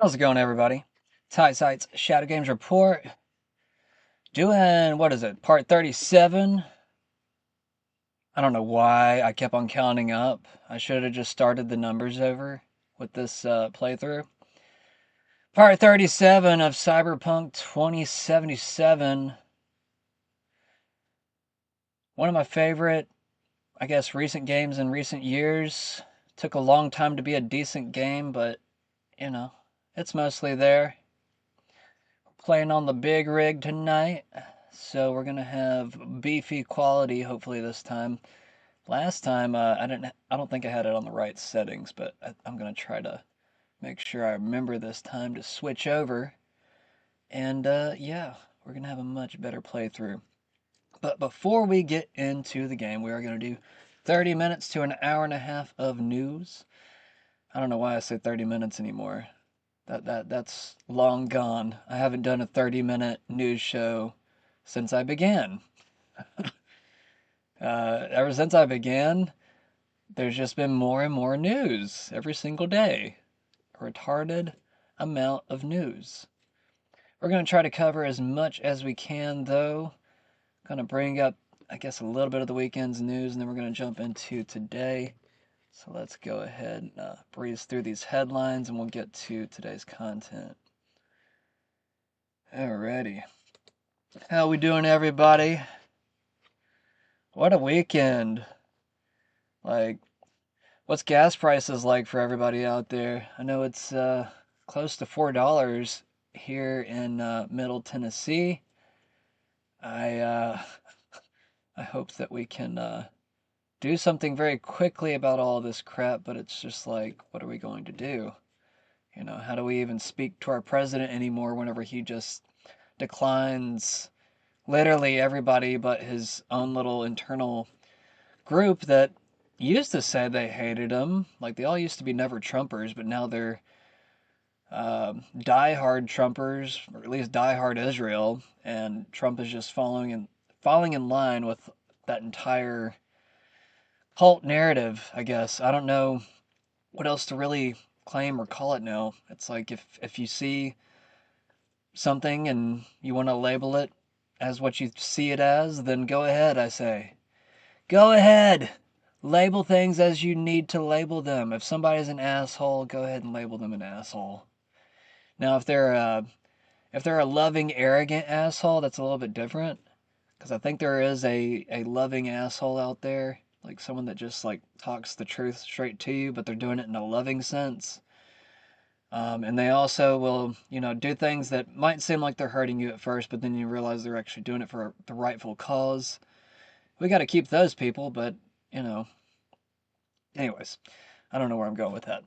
How's it going, everybody? Tight Sights Shadow Games Report. Doing, what is it, part 37? I don't know why I kept on counting up. I should have just started the numbers over with this playthrough. Part 37 of Cyberpunk 2077. One of my favorite, I guess, recent games in recent years. Took a long time to be a decent game, but, you know, it's mostly there. Playing on the big rig tonight. So we're gonna have beefy quality hopefully this time. Last time I don't think I had it on the right settings, but I'm gonna try to make sure I remember this time to switch over. And yeah, we're gonna have a much better playthrough. But before we get into the game, we are gonna do 30 minutes to an hour and a half of news. I don't know why I say 30 minutes anymore. That's long gone. I haven't done a 30-minute news show since I began. Ever since I began, there's just been more and more news every single day. A retarded amount of news. We're going to try to cover as much as we can, though. Going to bring up, I guess, a little bit of the weekend's news, and then we're going to jump into today. So let's go ahead and breeze through these headlines, and we'll get to today's content. Alrighty. How we doing, everybody? What a weekend. Like, what's gas prices like for everybody out there? I know it's close to $4 here in Middle Tennessee. I I hope that we can do something very quickly about all this crap, but it's just like, what are we going to do? You know, how do we even speak to our president anymore whenever he just declines literally everybody but his own little internal group that used to say they hated him. Like, they all used to be never Trumpers, but now they're die-hard Trumpers, or at least die-hard Israel, and Trump is just falling in line with that entire cult narrative, I guess. I don't know what else to really claim or call it now. It's like if you see something and you want to label it as what you see it as, then go ahead, I say. Go ahead. Label things as you need to label them. If somebody's an asshole, go ahead and label them an asshole. Now, if they're a loving, arrogant asshole, that's a little bit different. Because I think there is a loving asshole out there, like someone that just like talks the truth straight to you, but they're doing it in a loving sense. And they also will, do things that might seem like they're hurting you at first, but then you realize they're actually doing it for the rightful cause. We got to keep those people, but you know, anyways, I don't know where I'm going with that.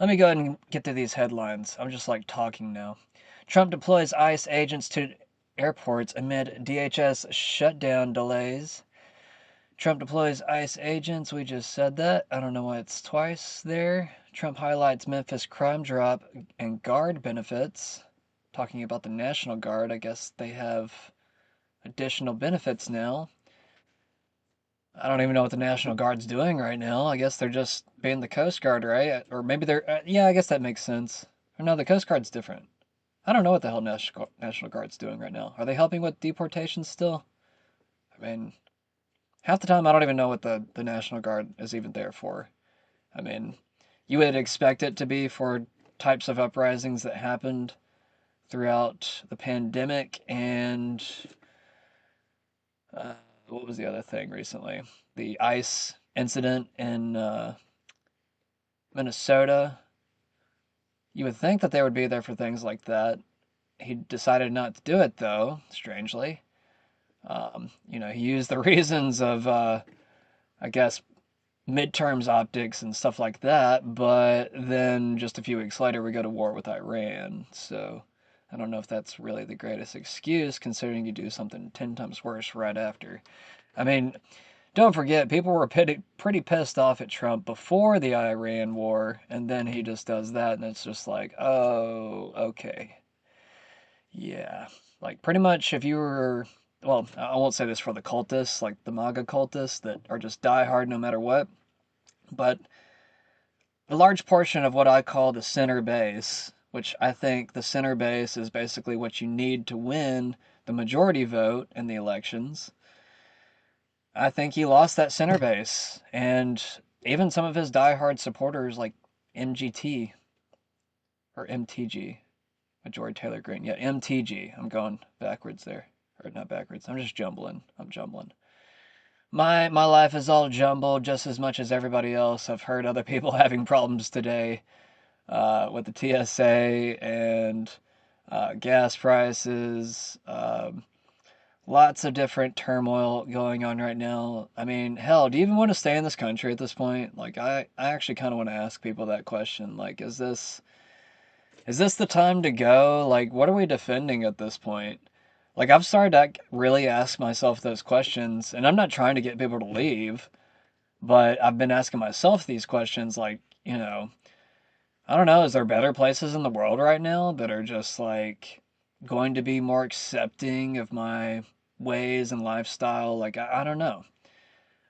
Let me go ahead and get to these headlines. I'm just like talking now. Trump deploys ICE agents to airports amid DHS shutdown delays. Trump deploys ICE agents. We just said that. I don't know why it's twice there. Trump highlights Memphis crime drop and guard benefits. Talking about the National Guard, I guess they have additional benefits now. I don't even know what the National Guard's doing right now. I guess they're just being the Coast Guard, right? Or maybe they're, yeah, I guess that makes sense. Or no, the Coast Guard's different. I don't know what the hell National Guard's doing right now. Are they helping with deportations still? I mean, half the time I don't even know what the National Guard is even there for. I mean, you would expect it to be for types of uprisings that happened throughout the pandemic and what was the other thing recently? The ICE incident in Minnesota. You would think that they would be there for things like that. He decided not to do it, though, strangely. He used the reasons of, I guess, midterms optics and stuff like that, but then just a few weeks later, we go to war with Iran. So I don't know if that's really the greatest excuse, considering you do something 10 times worse right after. I mean, don't forget, people were pretty pissed off at Trump before the Iran war, and then he just does that, and it's just like, oh, okay. Yeah. Like, pretty much if you were, well, I won't say this for the cultists, like the MAGA cultists that are just diehard no matter what, but a large portion of what I call the center base, which I think the center base is basically what you need to win the majority vote in the elections. I think he lost that center base. And even some of his diehard supporters, like MGT or MTG, Majority Taylor Greene. Yeah, MTG. I'm going backwards there. Or not backwards. I'm just jumbling. I'm jumbling. My life is all jumbled just as much as everybody else. I've heard other people having problems today with the TSA and gas prices. Lots of different turmoil going on right now. I mean, hell, do you even want to stay in this country at this point? Like, I actually kind of want to ask people that question. Like, is this the time to go? Like, what are we defending at this point? Like, I've started to really ask myself those questions, and I'm not trying to get people to leave, but I've been asking myself these questions, like, I don't know, is there better places in the world right now that are just like going to be more accepting of my ways and lifestyle? Like, I don't know.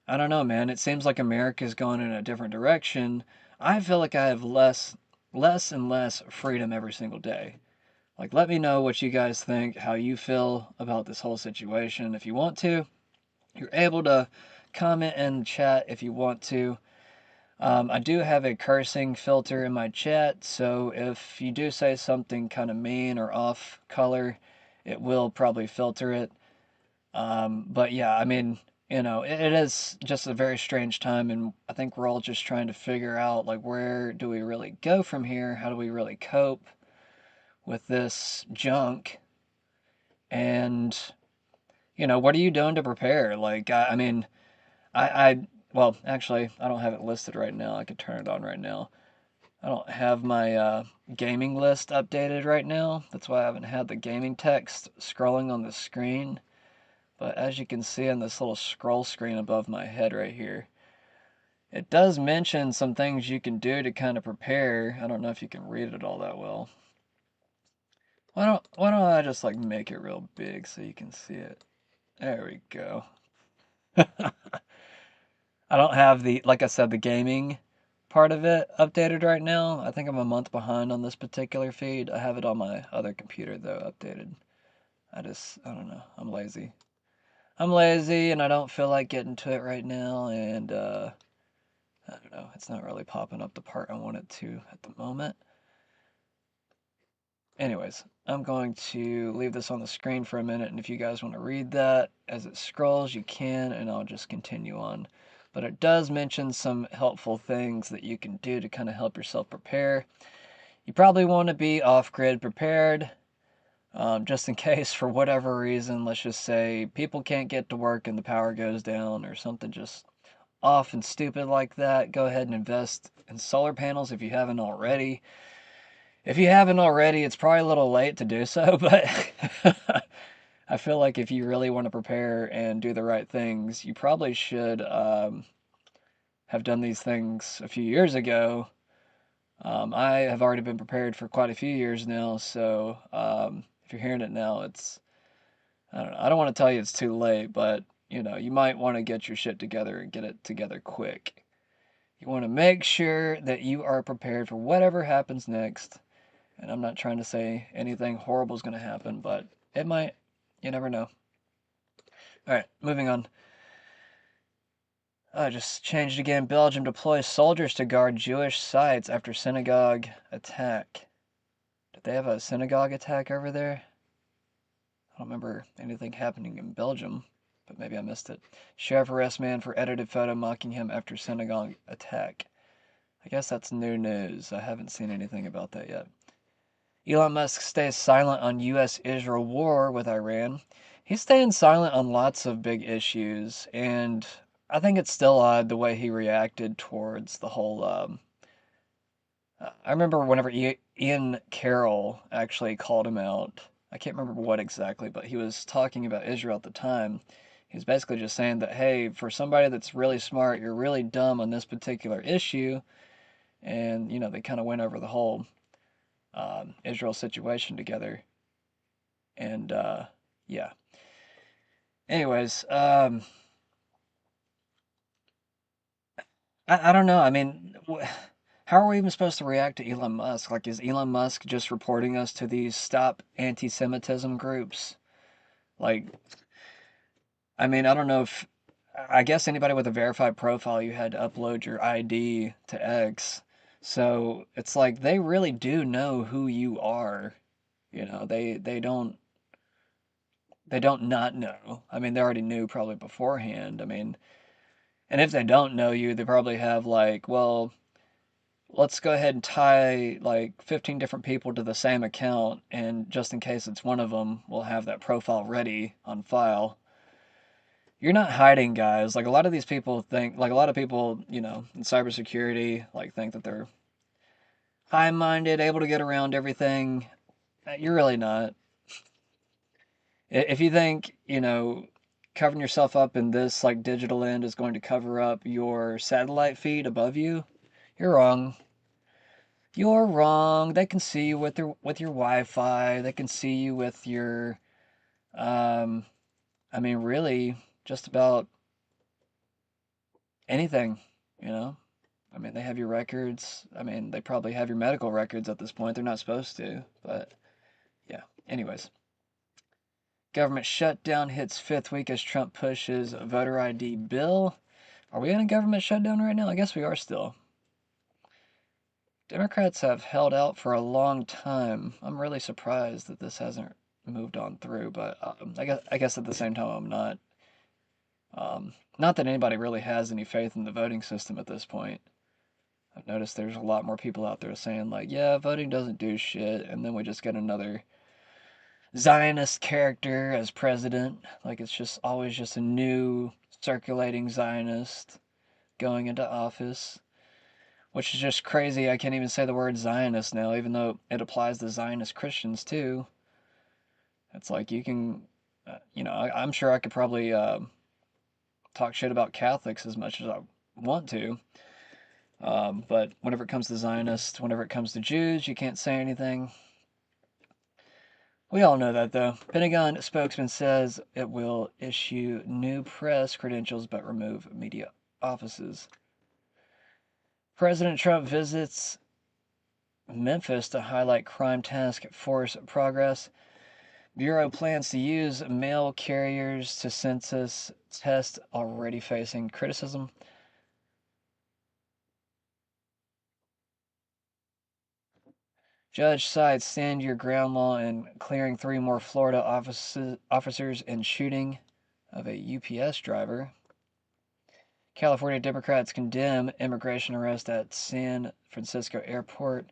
I don't know, man. It seems like America's going in a different direction. I feel like I have less and less freedom every single day. Like, let me know what you guys think, how you feel about this whole situation. If you want to, you're able to comment and chat if you want to. I do have a cursing filter in my chat, so if you do say something kind of mean or off color, it will probably filter it. But yeah, I mean, it is just a very strange time, and I think we're all just trying to figure out, like, where do we really go from here? How do we really cope with this junk? And, what are you doing to prepare? Like, I mean, well, actually, I don't have it listed right now. I could turn it on right now. I don't have my gaming list updated right now. That's why I haven't had the gaming text scrolling on the screen. But as you can see on this little scroll screen above my head right here, it does mention some things you can do to kind of prepare. I don't know if you can read it all that well. Why don't I just like make it real big so you can see it? There we go. I don't have like I said, the gaming part of it updated right now. I think I'm a month behind on this particular feed. I have it on my other computer though, updated. I don't know. I'm lazy. I'm lazy and I don't feel like getting to it right now. And I don't know. It's not really popping up the part I want it to at the moment. Anyways, I'm going to leave this on the screen for a minute, and if you guys want to read that as it scrolls, you can, and I'll just continue on. But it does mention some helpful things that you can do to kind of help yourself prepare. You probably want to be off-grid prepared, just in case for whatever reason, let's just say people can't get to work and the power goes down or something just off and stupid like that. Go ahead and invest in solar panels if you haven't already. If you haven't already, it's probably a little late to do so, but I feel like if you really want to prepare and do the right things, you probably should have done these things a few years ago. I have already been prepared for quite a few years now, so if you're hearing it now, I don't know. I don't want to tell you it's too late, but you might want to get your shit together and get it together quick. You want to make sure that you are prepared for whatever happens next. And I'm not trying to say anything horrible is going to happen, but it might. You never know. All right, moving on. I just changed again. Belgium deploys soldiers to guard Jewish sites after synagogue attack. Did they have a synagogue attack over there? I don't remember anything happening in Belgium, but maybe I missed it. Sheriff arrests man for edited photo mocking him after synagogue attack. I guess that's new news. I haven't seen anything about that yet. Elon Musk stays silent on U.S.-Israel war with Iran. He's staying silent on lots of big issues, and I think it's still odd the way he reacted towards the whole. I remember whenever Ian Carroll actually called him out. I can't remember what exactly, but he was talking about Israel at the time. He was basically just saying that, hey, for somebody that's really smart, you're really dumb on this particular issue. And, they kind of went over the whole Israel situation together. And yeah. Anyways, I don't know. I mean, how are we even supposed to react to Elon Musk? Like, is Elon Musk just reporting us to these stop anti-Semitism groups? Like, I mean, I don't know if, I guess anybody with a verified profile, you had to upload your ID to X. So it's like they really do know who you are. They don't not know. I mean, they already knew probably beforehand. I mean, and if they don't know you, they probably have like, well, let's go ahead and tie like 15 different people to the same account, and just in case it's one of them, we'll have that profile ready on file. You're not hiding, guys. Like a lot of these people think, like a lot of people, in cybersecurity, like think that they're high-minded, able to get around everything. You're really not. If you think, covering yourself up in this like digital end is going to cover up your satellite feed above you, you're wrong. You're wrong. They can see you with your Wi-Fi. They can see you with your, um, I mean, really, just about anything. You know. I mean, they have your records. I mean, they probably have your medical records at this point. They're not supposed to, but yeah. Anyways, government shutdown hits fifth week as Trump pushes voter ID bill. Are we in a government shutdown right now? I guess we are still. Democrats have held out for a long time. I'm really surprised that this hasn't moved on through, but I guess at the same time I'm not. Not that anybody really has any faith in the voting system at this point. I've noticed there's a lot more people out there saying like, yeah, voting doesn't do shit, and then we just get another Zionist character as president. Like it's just always just a new circulating Zionist going into office, which is just crazy. I can't even say the word Zionist now, even though it applies to Zionist Christians too. It's like you can, I'm sure I could probably talk shit about Catholics as much as I want to. But whenever it comes to Zionists, whenever it comes to Jews, you can't say anything. We all know that, though. Pentagon spokesman says it will issue new press credentials but remove media offices. President Trump visits Memphis to highlight crime task force progress. Bureau plans to use mail carriers to census test already facing criticism. Judge cites stand your ground law in clearing three more Florida officers in shooting of a UPS driver. California Democrats condemn immigration arrest at San Francisco airport.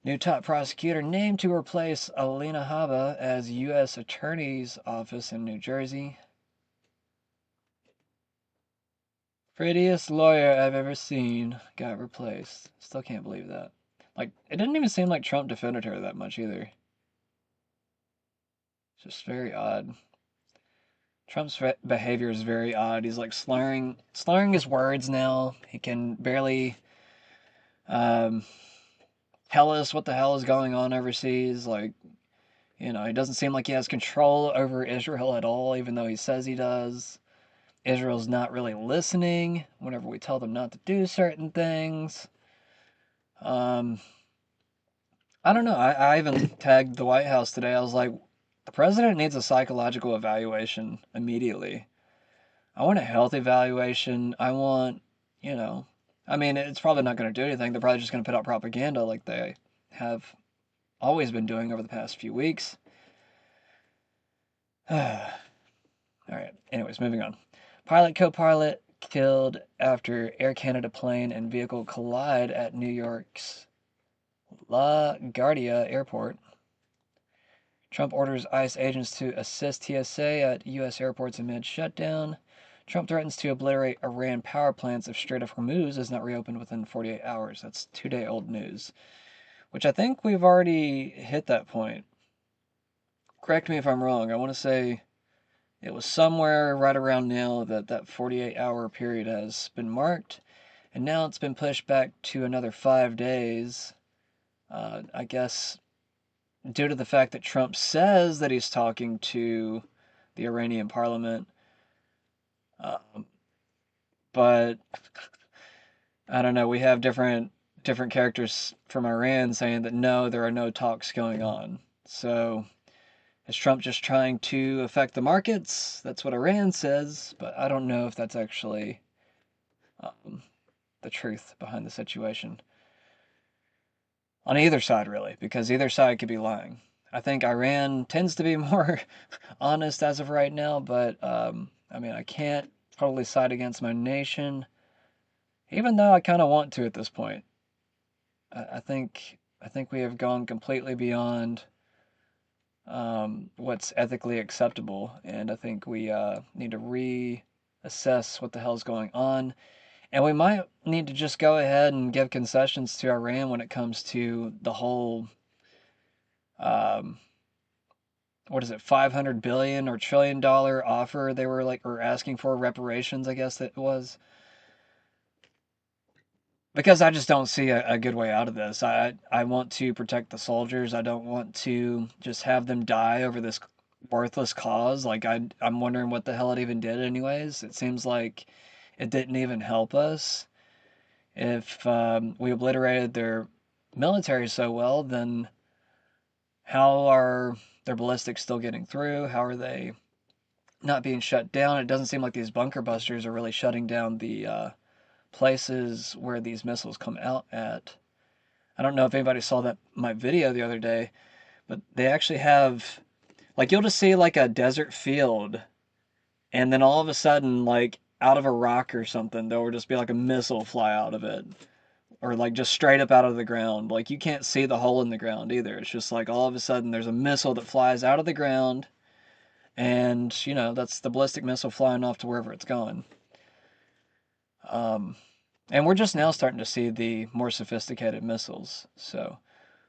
New top prosecutor named to replace Alina Habba as U.S. Attorney's Office in New Jersey. Prettiest lawyer I've ever seen got replaced. Still can't believe that. Like, it didn't even seem like Trump defended her that much either. It's just very odd. Trump's behavior is very odd. He's like slurring his words now. He can barely um, tell us what the hell is going on overseas. Like, he doesn't seem like he has control over Israel at all, even though he says he does. Israel's not really listening whenever we tell them not to do certain things. Um, I don't know. I even tagged the White House today. I was like, the president needs a psychological evaluation immediately. I want a health evaluation. I want, you know, I mean, it's probably not going to do anything. They're probably just going to put out propaganda like they have always been doing over the past few weeks. All right. Anyways, moving on. Pilot co-pilot killed after Air Canada plane and vehicle collide at New York's LaGuardia Airport. Trump orders ICE agents to assist TSA at U.S. airports amid shutdown. Trump threatens to obliterate Iran power plants if Strait of Hormuz is not reopened within 48 hours. That's 2-day old news, which I think we've already hit that point. Correct me if I'm wrong. I want to say it was somewhere right around now that 48-hour period has been marked, and now it's been pushed back to another 5 days. I guess due to the fact that Trump says that he's talking to the Iranian parliament. But I don't know. We have different different characters from Iran saying that no, there are no talks going on. So is Trump just trying to affect the markets? That's what Iran says, but I don't know if that's actually the truth behind the situation. On either side, really, because either side could be lying. I think Iran tends to be more honest as of right now, but I mean, I can't totally side against my nation, even though I kind of want to at this point. I think we have gone completely beyond what's ethically acceptable, and I think we need to reassess what the hell's going on. And we might need to just go ahead and give concessions to Iran when it comes to the whole, um, what is it, 500 billion or $1 trillion offer they were like, or asking for reparations, I guess it was. Because I just don't see a good way out of this. I want to protect the soldiers. I don't want to just have them die over this worthless cause. Like I'm wondering what the hell it even did anyways. It seems like it didn't even help us. If we obliterated their military so well, then how are their ballistics still getting through? How are they not being shut down? It doesn't seem like these bunker busters are really shutting down the places where these missiles come out at. I don't know if anybody saw that my video the other day, but they actually have, like, you'll just see like a desert field, and then all of a sudden, like out of a rock or something, there will just be like a missile fly out of it, or like just straight up out of the ground. Like you can't see the hole in the ground either. It's just like all of a sudden there's a missile that flies out of the ground, and that's the ballistic missile flying off to wherever it's going. Um, And we're just now starting to see the more sophisticated missiles. So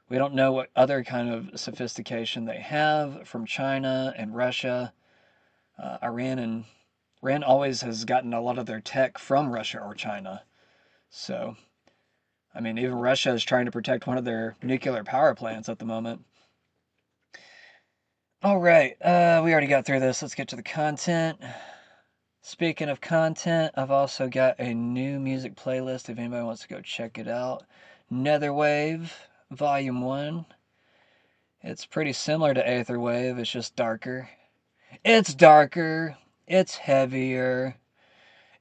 we don't know what other kind of sophistication they have from China and Russia. Iran always has gotten a lot of their tech from Russia or China. So, I mean, even Russia is trying to protect one of their nuclear power plants at the moment. All right, we already got through this. Let's get to the content. Speaking of content, I've also got a new music playlist if anybody wants to go check it out. Netherwave, Volume 1. It's pretty similar to Aetherwave, it's just darker. It's darker, it's heavier,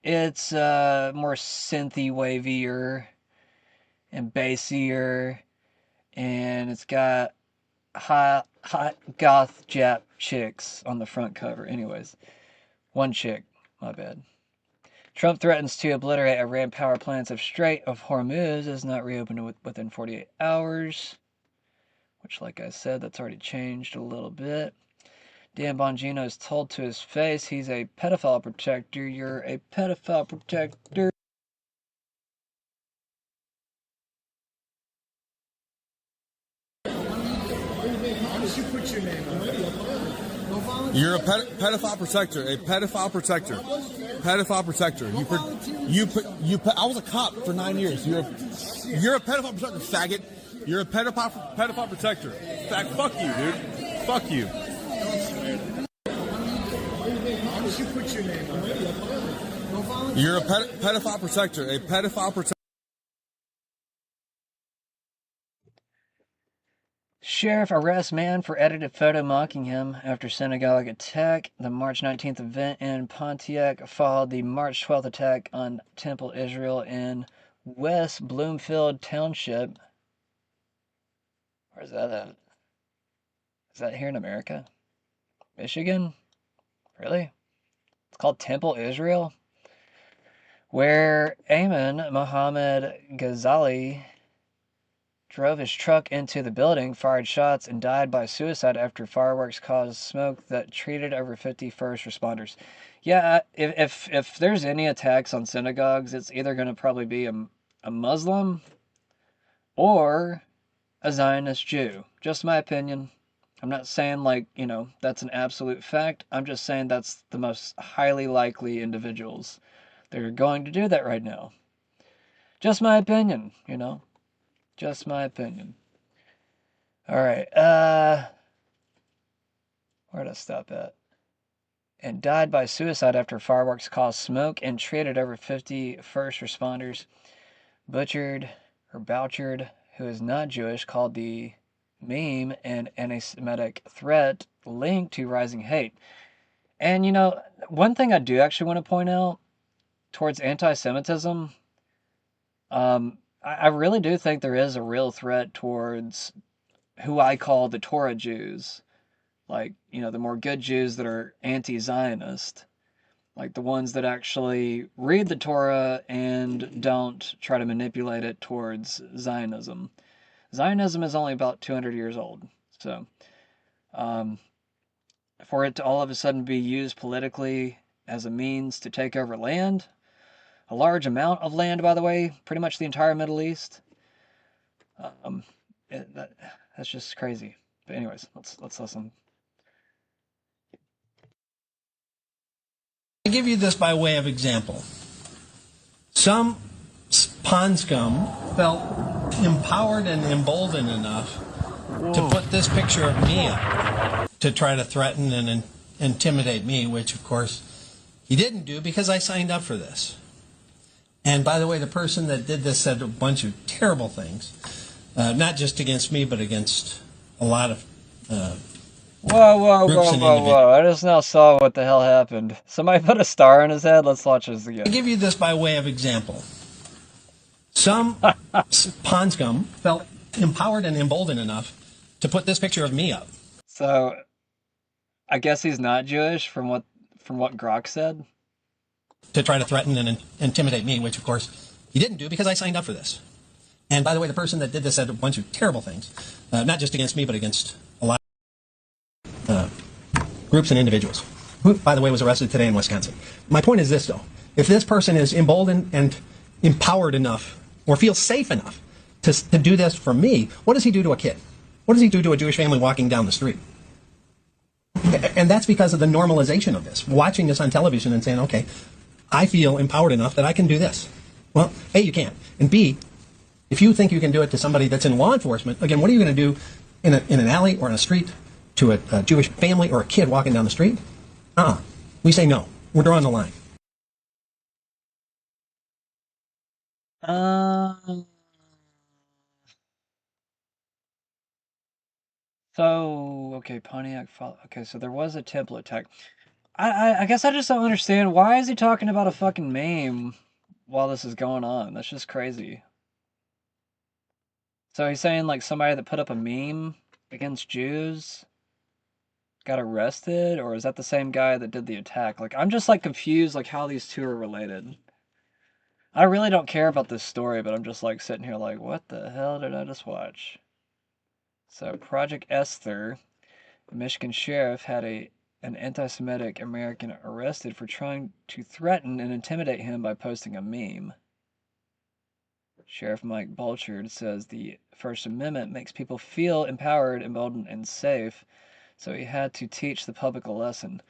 it's more synthy wavier and bassier, and it's got hot goth Jap chicks on the front cover. Anyways, one chick, my bad. Trump threatens to obliterate Iran power plants if Strait of Hormuz is not reopened within 48 hours. Which, like I said, that's already changed a little bit. Dan Bongino is told to his face he's a pedophile protector. You're a pedophile protector. Why did you put your name on it? You're a pedophile protector. A pedophile protector. Pedophile protector. I was a cop for 9 years. You're a pedophile protector, faggot. You're a pedophile protector. Fuck you, dude. Fuck you. Why did you put your name on it? You're a pedophile protector. A pedophile protector. Sheriff arrests man for edited photo mocking him after synagogue attack. The March 19th event in Pontiac followed the March 12th attack on Temple Israel in West Bloomfield Township. Where's that at? Is that here in America? Michigan? Really? It's called Temple Israel? Where Ayman Mohammed Ghazali drove his truck into the building, fired shots, and died by suicide after fireworks caused smoke that treated over 50 first responders. Yeah, if there's any attacks on synagogues, it's either going to probably be a Muslim or a Zionist Jew. Just my opinion. I'm not saying that's an absolute fact. I'm just saying that's the most highly likely individuals that are going to do that right now. Just my opinion, Just my opinion. All right. Where'd I stop at? And died by suicide after fireworks caused smoke and treated over 50 first responders. Butchered or Bouchard, who is not Jewish, called the meme an anti-Semitic threat linked to rising hate. And one thing I do actually want to point out towards anti-Semitism, I really do think there is a real threat towards who I call the Torah Jews, like the more good Jews that are anti-Zionist, like the ones that actually read the Torah and don't try to manipulate it towards Zionism. Zionism is only about 200 years old, so um, for it to all of a sudden be used politically as a means to take over land, a large amount of land, by the way, pretty much the entire Middle East. Um, that's just crazy. But anyways, let's listen. I give you this by way of example. Some pond scum felt empowered and emboldened enough to put this picture of me up to try to threaten and intimidate me, which of course he didn't do because I signed up for this. And by the way, the person that did this said a bunch of terrible things, not just against me, but against a lot of Whoa, groups whoa, and whoa, individuals. whoa. I just now saw what the hell happened. Somebody put a star on his head. Let's watch this again. I give you this by way of example. Some pond scum felt empowered and emboldened enough to put this picture of me up. So, I guess he's not Jewish from what Grok said. To try to threaten and intimidate me, which of course he didn't do because I signed up for this. And by the way, the person that did this said a bunch of terrible things, not just against me, but against a lot of groups and individuals, who, by the way, was arrested today in Wisconsin. My point is this, though. If this person is emboldened and empowered enough or feels safe enough to do this for me, what does he do to a kid? What does he do to a Jewish family walking down the street? And that's because of the normalization of this, watching this on television and saying, okay, I feel empowered enough that I can do this. Well, A, you can't. And B, if you think you can do it to somebody that's in law enforcement, again, what are you going to do in an alley or in a street to a Jewish family or a kid walking down the street? We say no. We're drawing the line. So, okay, Pontiac. Okay, so there was a template tech. I guess I just don't understand. Why is he talking about a fucking meme while this is going on? That's just crazy. So he's saying like somebody that put up a meme against Jews got arrested, or is that the same guy that did the attack? Like I'm just like confused like how these two are related. I really don't care about this story, but I'm just like sitting here like, what the hell did I just watch? So Project Esther, the Michigan sheriff had an anti-Semitic American arrested for trying to threaten and intimidate him by posting a meme. Sheriff Mike Bulchard says the First Amendment makes people feel empowered, emboldened, and safe, so he had to teach the public a lesson.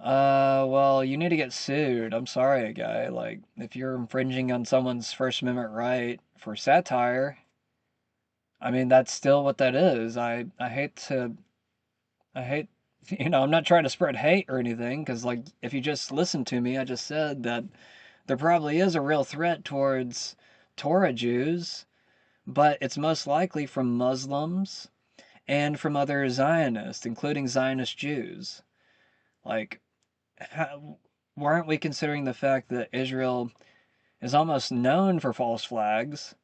Well, you need to get sued. I'm sorry, guy. Like, if you're infringing on someone's First Amendment right for satire, I mean, that's still what that is. I hate, I'm not trying to spread hate or anything, because, like, if you just listen to me, I just said that there probably is a real threat towards Torah Jews, but it's most likely from Muslims and from other Zionists, including Zionist Jews. Like, why aren't we considering the fact that Israel is almost known for false flags?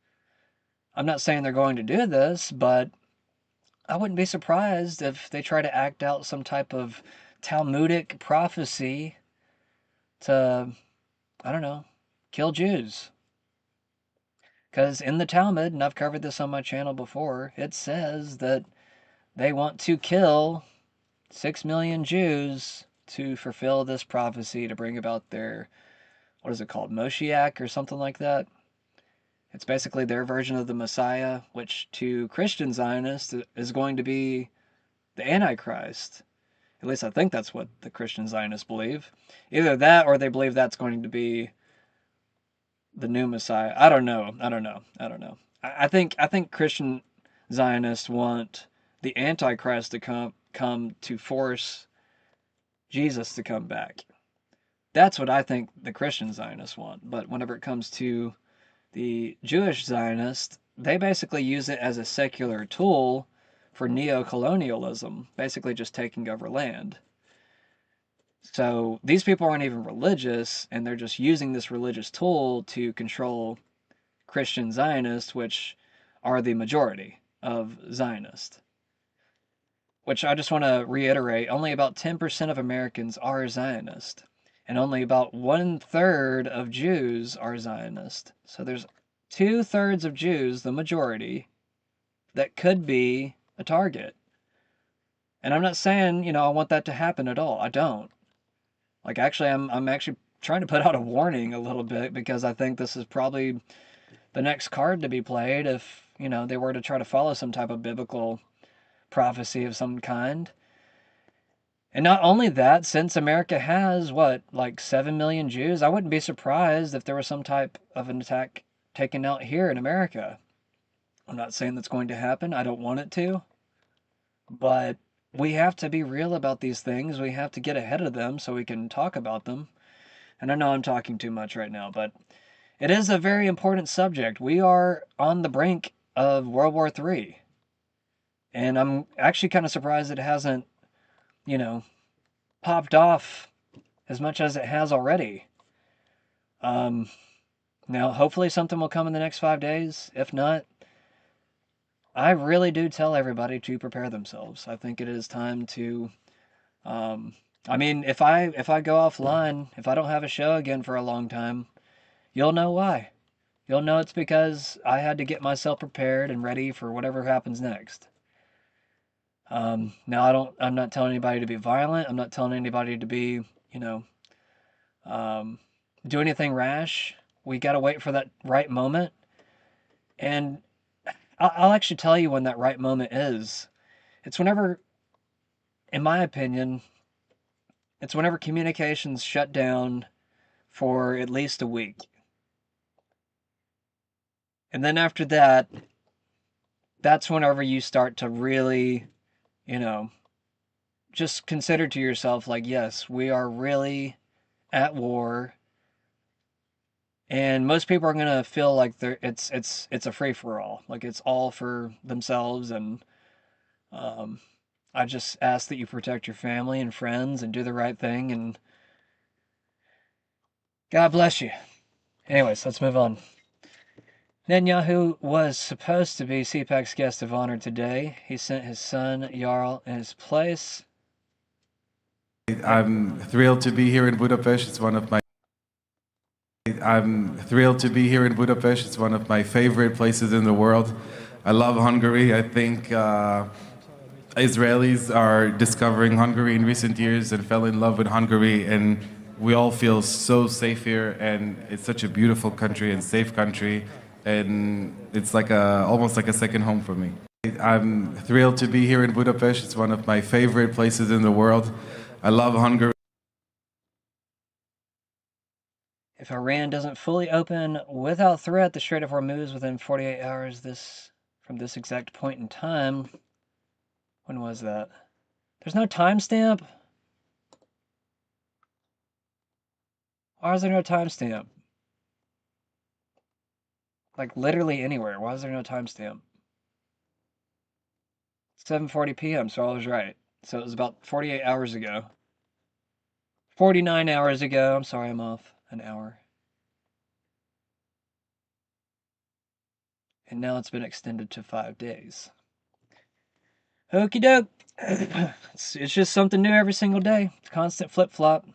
I'm not saying they're going to do this, but I wouldn't be surprised if they try to act out some type of Talmudic prophecy to, I don't know, kill Jews. Because in the Talmud, and I've covered this on my channel before, it says that they want to kill 6 million Jews to fulfill this prophecy to bring about their, what is it called, Moshiach or something like that. It's basically their version of the Messiah, which to Christian Zionists is going to be the Antichrist. At least I think that's what the Christian Zionists believe. Either that or they believe that's going to be the new Messiah. I don't know. I think Christian Zionists want the Antichrist to come to force Jesus to come back. That's what I think the Christian Zionists want. But whenever it comes to The Jewish Zionists, they basically use it as a secular tool for neo-colonialism, basically just taking over land. So these people aren't even religious, and they're just using this religious tool to control Christian Zionists, which are the majority of Zionists. Which I just want to reiterate, only about 10% of Americans are Zionist, and only about 1/3 of Jews are Zionist. So there's 2/3 of Jews, the majority, that could be a target. And I'm not saying, I want that to happen at all. I don't. Like, actually, I'm actually trying to put out a warning a little bit, because I think this is probably the next card to be played if, they were to try to follow some type of biblical prophecy of some kind. And not only that, since America has, what, like 7 million Jews, I wouldn't be surprised if there was some type of an attack taken out here in America. I'm not saying that's going to happen. I don't want it to. But we have to be real about these things. We have to get ahead of them so we can talk about them. And I know I'm talking too much right now, but it is a very important subject. We are on the brink of World War III. And I'm actually kind of surprised it hasn't, popped off as much as it has already. Now, hopefully something will come in the next 5 days. If not, I really do tell everybody to prepare themselves. I think it is time to, if I go offline, if I don't have a show again for a long time, you'll know why. You'll know it's because I had to get myself prepared and ready for whatever happens next. Now I'm not telling anybody to be violent. I'm not telling anybody to be, do anything rash. We got to wait for that right moment. And I'll actually tell you when that right moment is. It's whenever, in my opinion, it's whenever communications shut down for at least a week. And then after that, that's whenever you start to really, just consider to yourself, like, yes, we are really at war. And most people are gonna feel like it's a free for all, like it's all for themselves. And I just ask that you protect your family and friends and do the right thing. And God bless you. Anyways, let's move on. Netanyahu was supposed to be CPAC's guest of honor today. He sent his son Yarl in his place. I'm thrilled to be here in Budapest. It's one of my favorite places in the world. I love Hungary. I think Israelis are discovering Hungary in recent years and fell in love with Hungary, and we all feel so safe here, and it's such a beautiful country and safe country, and it's like almost like a second home for me. I'm thrilled to be here in Budapest. It's one of my favorite places in the world. I love Hungary. If Iran doesn't fully open without threat the Strait of Hormuz within 48 hours from this exact point in time, when was that? There's no timestamp? Why is there no timestamp? Like literally anywhere. Why is there no timestamp? 7:40 p.m., so I was right. So it was about 48 hours ago. 49 hours ago. I'm sorry, I'm off an hour. And now it's been extended to 5 days. Okie doke. It's just something new every single day. It's constant flip flop.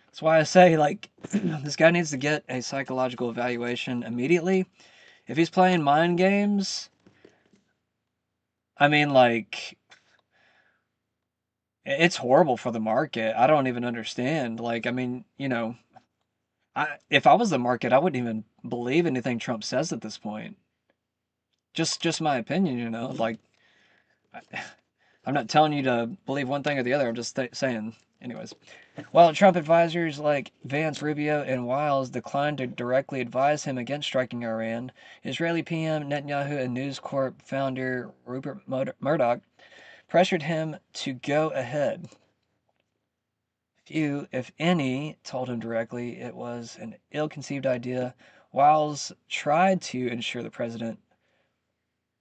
That's why I say, like, this guy needs to get a psychological evaluation immediately. If he's playing mind games, like, it's horrible for the market. I don't even understand. Like, if I was the market, I wouldn't even believe anything Trump says at this point. Just my opinion, like, I'm not telling you to believe one thing or the other. I'm just saying. Anyways, while Trump advisors like Vance, Rubio, and Wiles declined to directly advise him against striking Iran, Israeli PM Netanyahu and News Corp founder Rupert Murdoch pressured him to go ahead. Few, if any, told him directly it was an ill-conceived idea Wiles tried to ensure the president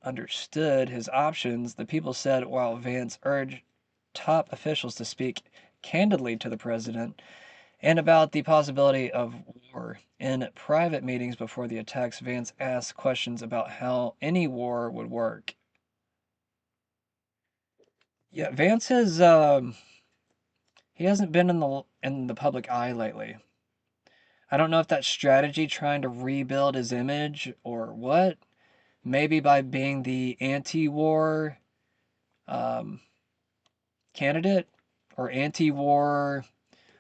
understood his options. The people said while Vance urged top officials to speak candidly to the president and about the possibility of war. In private meetings before the attacks, Vance asked questions about how any war would work. Yeah, Vance has he hasn't been in the public eye lately. I don't know if that's strategy trying to rebuild his image or what. Maybe by being the anti-war um, candidate or anti-war,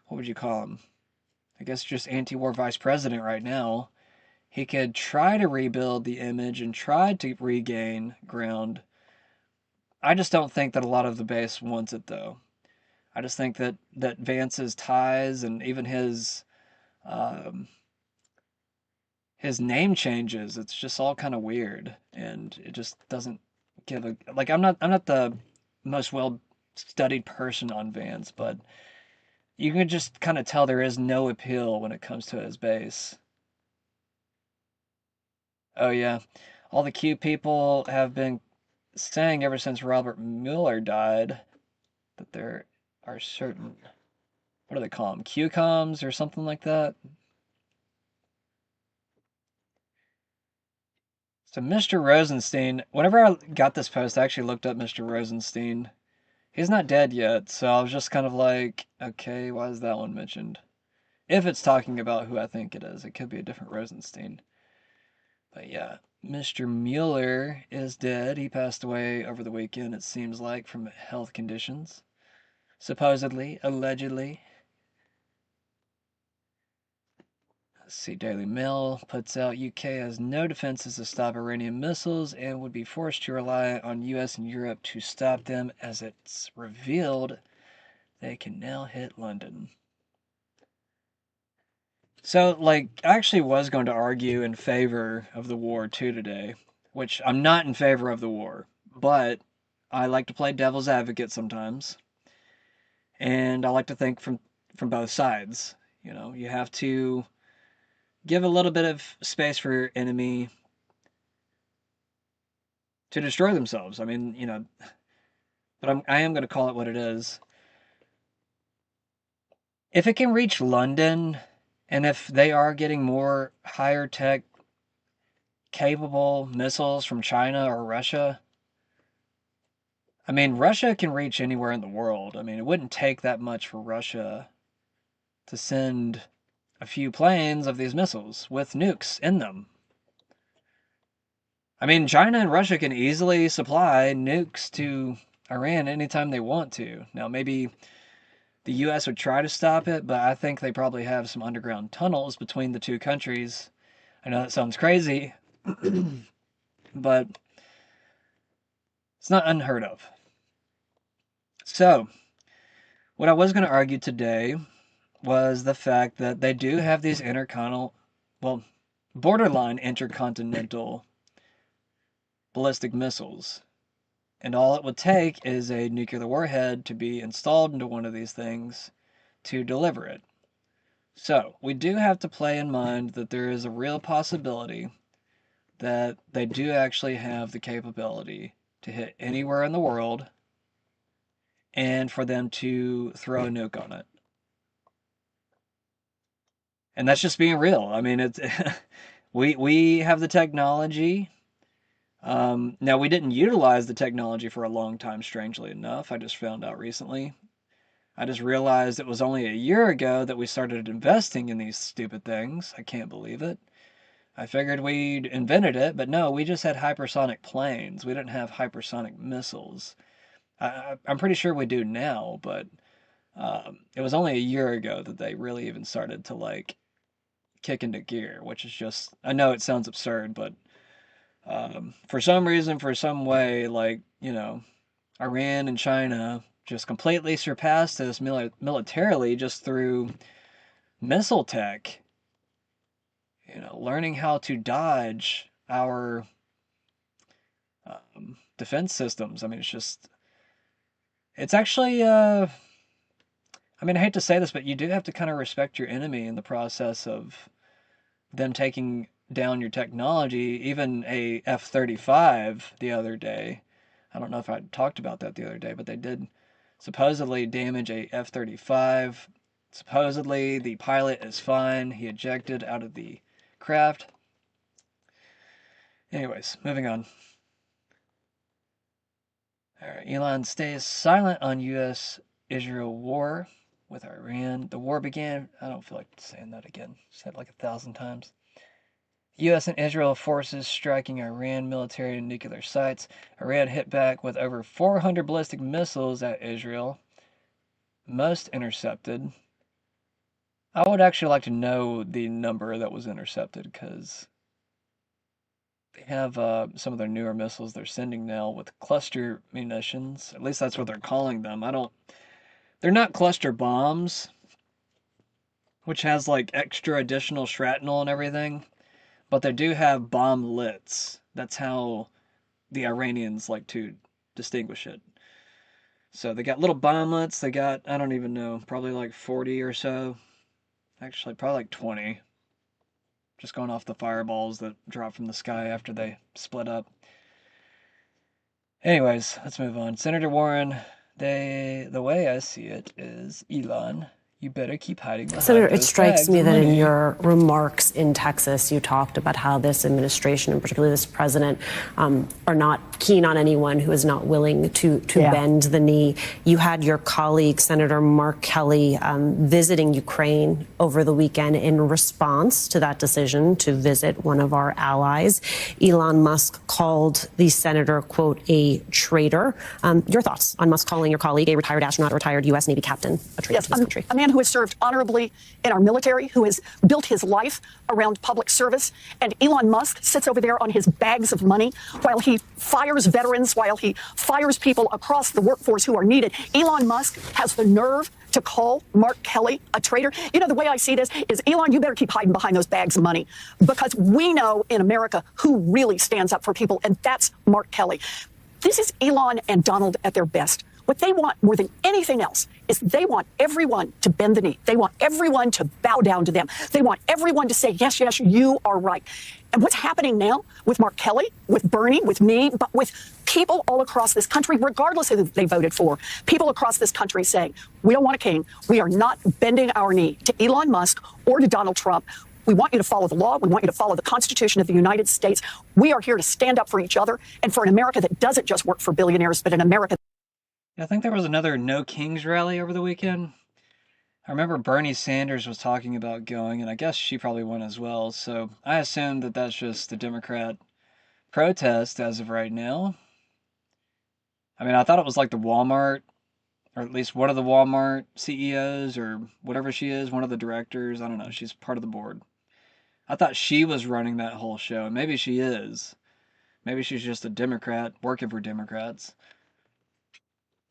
what would you call him? I guess just anti-war vice president right now. He could try to rebuild the image and try to regain ground. I just don't think that a lot of the base wants it though. I just think that Vance's ties and even um, his name changes, it's just all kind of weird, and it just doesn't give a like. I'm not the most well studied person on Vance, but you can just kind of tell there is no appeal when it comes to his base. Oh yeah, all the Q people have been saying ever since Robert Mueller died that there are certain, what do they call them, Q-coms or something like that. So Mr. Rosenstein, whenever I got this post, I actually looked up Mr. Rosenstein. He's not dead yet, so I was just kind of like, okay, why is that one mentioned? If it's talking about who I think it is, it could be a different Rosenstein. But yeah, Mr. Mueller is dead. He passed away over the weekend, it seems like, from health conditions. Supposedly, allegedly. Let's see, Daily Mail puts out UK has no defenses to stop Iranian missiles and would be forced to rely on US and Europe to stop them as it's revealed they can now hit London. So, like, I actually was going to argue in favor of the war too today, which I'm not in favor of the war, but I like to play devil's advocate sometimes, and I like to think from both sides. You know, you have to give a little bit of space for your enemy to destroy themselves. I mean, you know, but I am going to call it what it is. If it can reach London, and if they are getting more higher tech capable missiles from China or Russia, I mean, Russia can reach anywhere in the world. I mean, it wouldn't take that much for Russia to send a few planes of these missiles with nukes in them. I mean, China and Russia can easily supply nukes to Iran anytime they want to. Now, maybe the US would try to stop it, but I think they probably have some underground tunnels between the two countries. I know that sounds crazy, but it's not unheard of. So, what I was going to argue today was the fact that they do have these well, borderline intercontinental ballistic missiles. And all it would take is a nuclear warhead to be installed into one of these things to deliver it. So, we do have to play in mind that there is a real possibility that they do actually have the capability to hit anywhere in the world and for them to throw a nuke on it. And that's just being real. I mean, it's we have the technology. Now, we didn't utilize the technology for a long time, strangely enough. I just found out recently. I just realized it was only a year ago that we started investing in these stupid things. I can't believe it. I figured we'd invented it, but no, we just had hypersonic planes. We didn't have hypersonic missiles. I'm pretty sure we do now, but it was only a year ago that they really even started to like kick into gear, which is just, I know it sounds absurd, but for some reason, for some way, like, you know, Iran and China just completely surpassed us militarily just through missile tech. You know, learning how to dodge our defense systems. I mean, it's actually, I mean, I hate to say this, but you do have to kind of respect your enemy in the process of them taking down your technology, even a F-35 the other day. I don't know if I talked about that the other day, but they did supposedly damage a F-35. Supposedly the pilot is fine. He ejected out of the craft. Anyways, moving on. Alright, Elon stays silent on U.S.-Israel war with Iran. The war began. I don't feel like saying that again. Said like 1,000 times. U.S. and Israel forces striking Iran military and nuclear sites. Iran hit back with over 400 ballistic missiles at Israel. Most intercepted. I would actually like to know the number that was intercepted, because they have some of their newer missiles they're sending now with cluster munitions. At least that's what they're calling them. They're not cluster bombs, which has like extra additional shrapnel and everything, but they do have bomblets. That's how the Iranians like to distinguish it. So they got little bomblets. They got, I don't even know, probably like 40 or so. Actually, probably like 20. Just going off the fireballs that drop from the sky after they split up. Anyways, let's move on. Senator Warren, the way I see it is, Elon, you better keep hiding behind Senator, it those strikes bags me of that in money. your remarks in Texas, you talked about how this administration, and particularly this president, are not keen on anyone who is not willing to bend the knee. You had your colleague, Senator Mark Kelly, visiting Ukraine over the weekend in response to that decision to visit one of our allies. Elon Musk called the senator, quote, a traitor. Your thoughts on Musk calling your colleague, a retired astronaut, a retired U.S. Navy captain, a traitor to this country? A man who has served honorably in our military, who has built his life around public service. And Elon Musk sits over there on his bags of money while he fires veterans, while he fires people across the workforce who are needed. Elon Musk has the nerve to call Mark Kelly a traitor. You know, the way I see this is, Elon, you better keep hiding behind those bags of money, because we know in America who really stands up for people, and that's Mark Kelly. This is Elon and Donald at their best. What they want more than anything else is they want everyone to bend the knee. They want everyone to bow down to them. They want everyone to say, yes, yes, you are right. And what's happening now with Mark Kelly, with Bernie, with me, but with people all across this country, regardless of who they voted for, people across this country saying, we don't want a king. We are not bending our knee to Elon Musk or to Donald Trump. We want you to follow the law. We want you to follow the Constitution of the United States. We are here to stand up for each other and for an America that doesn't just work for billionaires, but an America. I think there was another No Kings rally over the weekend. I remember Bernie Sanders was talking about going, and I guess she probably went as well. So I assume that that's just the Democrat protest as of right now. I mean, I thought it was like the Walmart, or at least one of the Walmart CEOs, or whatever she is, one of the directors. I don't know. She's part of the board. I thought she was running that whole show. Maybe she is. Maybe she's just a Democrat working for Democrats.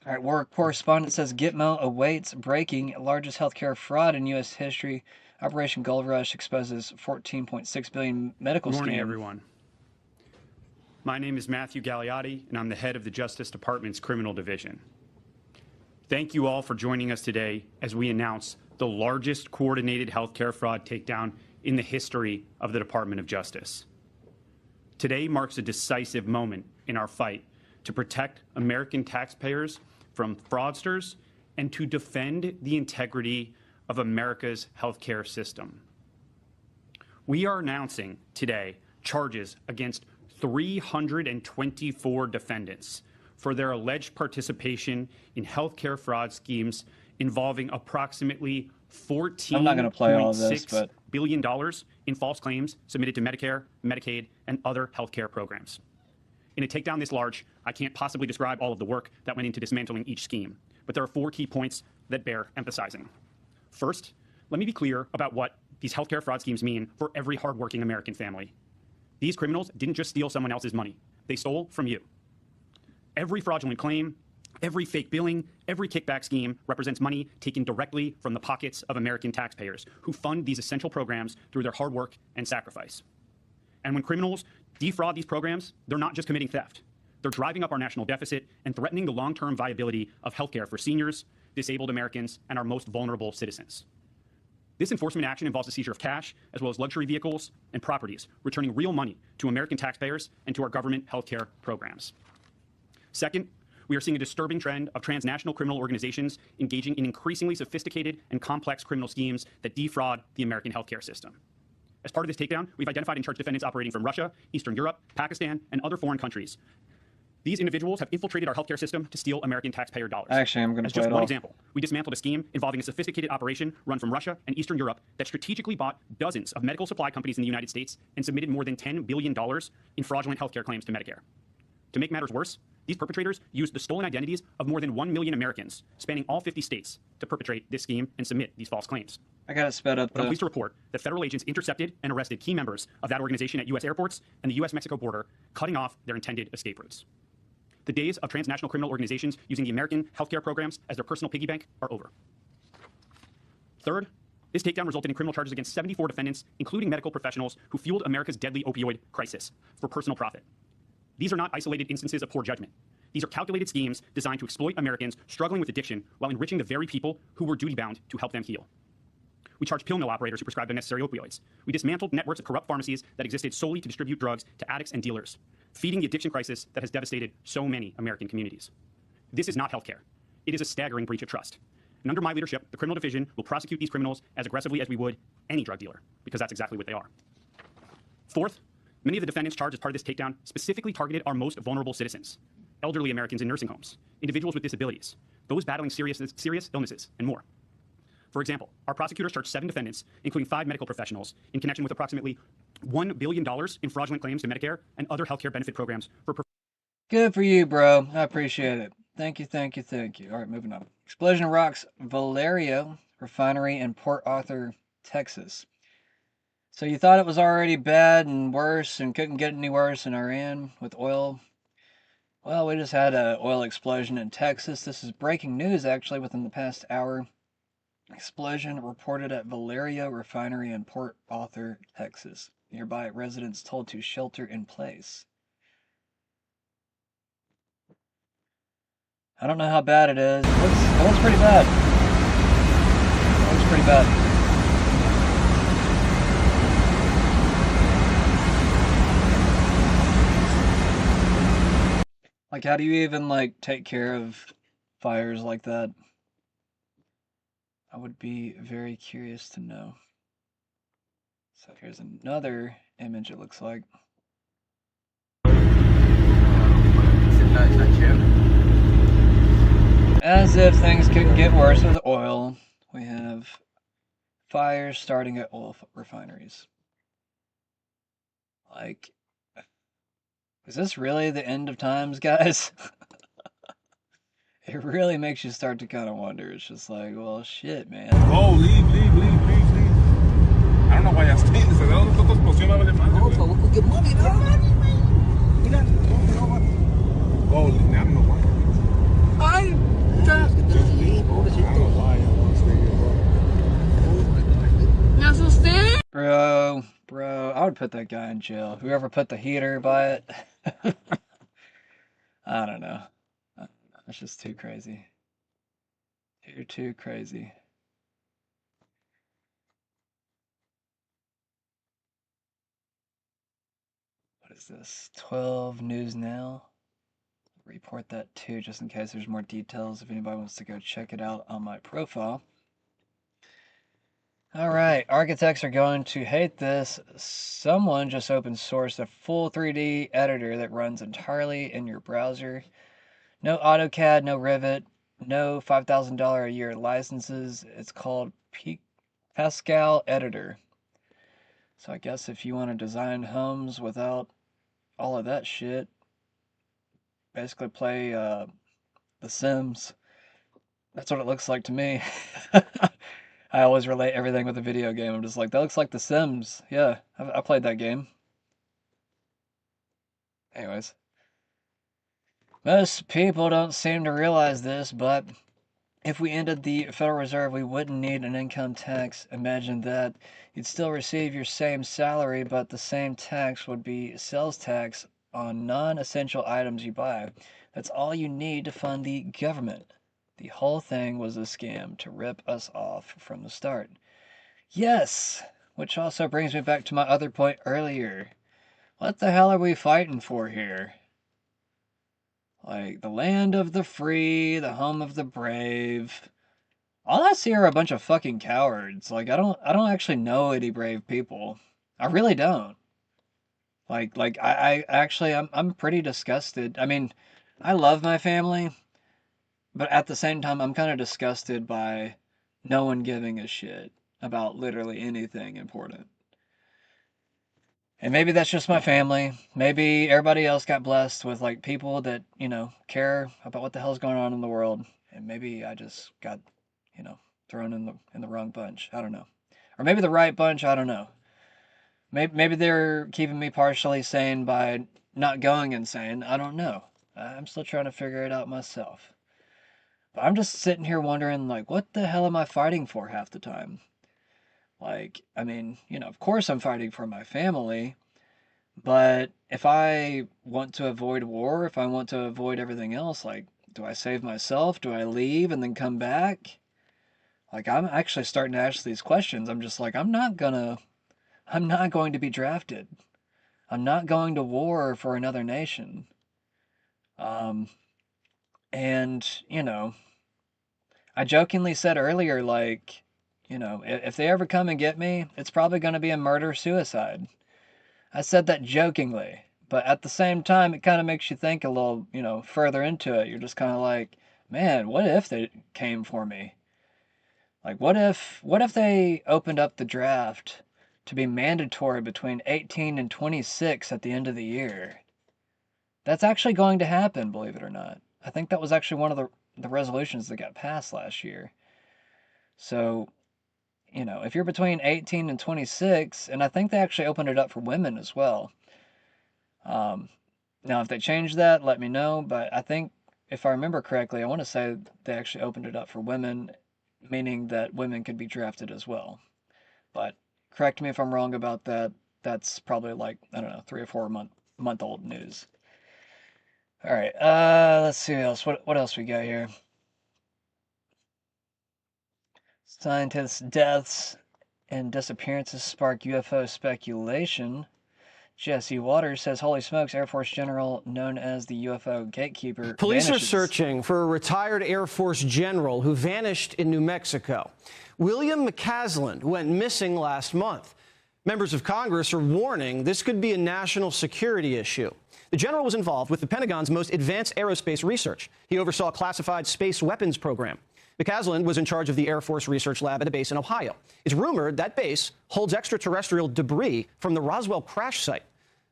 All right, war correspondent says Gitmo awaits breaking largest healthcare fraud in U.S. history. Operation Gold Rush exposes 14.6 billion medical Good morning, scam. everyone. My name is Matthew Gagliotti, and I'm the head of the Justice Department's Criminal Division. Thank you all for joining us today as we announce the largest coordinated healthcare fraud takedown in the history of the Department of Justice. Today marks a decisive moment in our fight to protect American taxpayers from fraudsters and to defend the integrity of America's healthcare system. We are announcing today charges against 324 defendants for their alleged participation in healthcare fraud schemes involving approximately $14.6 billion in false claims submitted to Medicare, Medicaid, and other healthcare programs. In a takedown this large, I can't possibly describe all of the work that went into dismantling each scheme, but there are 4 key points that bear emphasizing. First, let me be clear about what these healthcare fraud schemes mean for every hardworking American family. These criminals didn't just steal someone else's money. They stole from you. Every fraudulent claim, every fake billing, every kickback scheme represents money taken directly from the pockets of American taxpayers who fund these essential programs through their hard work and sacrifice. And when criminals defraud these programs, they're not just committing theft. They're driving up our national deficit and threatening the long-term viability of healthcare for seniors, disabled Americans, and our most vulnerable citizens. This enforcement action involves the seizure of cash, as well as luxury vehicles and properties, returning real money to American taxpayers and to our government healthcare programs. Second, we are seeing a disturbing trend of transnational criminal organizations engaging in increasingly sophisticated and complex criminal schemes that defraud the American healthcare system. As part of this takedown, we've identified and charged defendants operating from Russia, Eastern Europe, Pakistan, and other foreign countries. These individuals have infiltrated our healthcare system to steal American taxpayer dollars. Actually, I'm going to As play just it one off. example, we dismantled a scheme involving a sophisticated operation run from Russia and Eastern Europe that strategically bought dozens of medical supply companies in the United States and submitted more than $10 billion in fraudulent healthcare claims to Medicare. To make matters worse, these perpetrators used the stolen identities of more than 1 million Americans, spanning all 50 states, to perpetrate this scheme and submit these false claims. I got it sped up But I'm though. pleased to report that federal agents intercepted and arrested key members of that organization at U.S. airports and the U.S.-Mexico border, cutting off their intended escape routes. The days of transnational criminal organizations using the American healthcare programs as their personal piggy bank are over. Third, this takedown resulted in criminal charges against 74 defendants, including medical professionals who fueled America's deadly opioid crisis for personal profit. These are not isolated instances of poor judgment. These are calculated schemes designed to exploit Americans struggling with addiction while enriching the very people who were duty-bound to help them heal. We charged pill mill operators who prescribed unnecessary opioids. We dismantled networks of corrupt pharmacies that existed solely to distribute drugs to addicts and dealers, feeding the addiction crisis that has devastated so many American communities. This is not healthcare. It is a staggering breach of trust. And under my leadership, the criminal division will prosecute these criminals as aggressively as we would any drug dealer, because that's exactly what they are. Fourth, many of the defendants charged as part of this takedown specifically targeted our most vulnerable citizens, elderly Americans in nursing homes, individuals with disabilities, those battling serious illnesses, and more. For example, our prosecutors charged 7 defendants, including 5 medical professionals, in connection with approximately $1 billion in fraudulent claims to Medicare and other healthcare benefit programs for Good for you, bro. I appreciate it. Thank you, thank you, thank you. All right, moving on. Explosion rocks Valerio refinery in Port Arthur, Texas. So you thought it was already bad and worse and couldn't get any worse in Iran with oil? Well, we just had an oil explosion in Texas. This is breaking news, actually, within the past hour. Explosion reported at Valerio refinery in Port Arthur, Texas. Nearby residents told to shelter in place. I don't know how bad it is. It looks pretty bad. It looks pretty bad. Like, how do you even, like, take care of fires like that? I would be very curious to know. So here's another image, it looks like. As if things couldn't get worse with oil, we have fires starting at oil refineries. Like, is this really the end of times, guys? It really makes you start to kind of wonder. It's just like, well, shit, man. Oh, leave. I don't know why I stayed. Se da una explosión, no vale madre. No, but we could get money, no. Mira, oh, I don't know why. Ay, Bro, I would put that guy in jail. Whoever put the heater by it. I don't know. That's just too crazy. You're too crazy. What is this? 12 News Now. Report that too, just in case there's more details if anybody wants to go check it out on my profile. Alright, architects are going to hate this. Someone just open sourced a full 3D editor that runs entirely in your browser. No AutoCAD, no Revit, no $5,000 a year licenses. It's called Pascal Editor. So I guess if you want to design homes without all of that shit, basically play The Sims. That's what it looks like to me. I always relate everything with a video game. I'm just like, that looks like The Sims. Yeah, I played that game. Anyways. Most people don't seem to realize this, but if we ended the Federal Reserve, we wouldn't need an income tax. Imagine that. You'd still receive your same salary, but the same tax would be sales tax on non-essential items you buy. That's all you need to fund the government. The whole thing was a scam to rip us off from the start. Yes, which also brings me back to my other point earlier. What the hell are we fighting for here? Like, the land of the free, the home of the brave. All I see are a bunch of fucking cowards. Like, I don't actually know any brave people. I really don't. I actually, I'm pretty disgusted. I mean, I love my family, but at the same time, I'm kind of disgusted by no one giving a shit about literally anything important. And maybe that's just my family. Maybe everybody else got blessed with like people that, care about what the hell's going on in the world. And maybe I just got, thrown in the wrong bunch. I don't know. Or maybe the right bunch, I don't know. Maybe they're keeping me partially sane by not going insane. I don't know. I'm still trying to figure it out myself. But I'm just sitting here wondering, like, what the hell am I fighting for half the time? Like, I mean, of course I'm fighting for my family, but if I want to avoid war, if I want to avoid everything else, like, do I save myself? Do I leave and then come back? Like, I'm actually starting to ask these questions. I'm just like, I'm not going to be drafted. I'm not going to war for another nation. Um, and, I jokingly said earlier, like, if they ever come and get me, it's probably going to be a murder-suicide. I said that jokingly, but at the same time, it kind of makes you think a little, further into it. You're just kind of like, man, what if they came for me? Like, what if they opened up the draft to be mandatory between 18 and 26 at the end of the year? That's actually going to happen, believe it or not. I think that was actually one of the resolutions that got passed last year. So, if you're between 18 and 26, and I think they actually opened it up for women as well. Um, Now, if they change that, let me know. But I think, if I remember correctly, I want to say they actually opened it up for women, meaning that women could be drafted as well. But correct me if I'm wrong about that. That's probably like, I don't know, 3 or 4 month old news. All right. Let's see what else. What else we got here? Scientists' deaths and disappearances spark UFO speculation. Jesse Waters says, holy smokes, Air Force general known as the UFO gatekeeper Police vanishes. are searching for a retired Air Force general who vanished in New Mexico. William McCaslin went missing last month. Members of Congress are warning this could be a national security issue. The general was involved with the Pentagon's most advanced aerospace research. He oversaw a classified space weapons program. McCaslin was in charge of the Air Force Research Lab at a base in Ohio. It's rumored that base holds extraterrestrial debris from the Roswell crash site.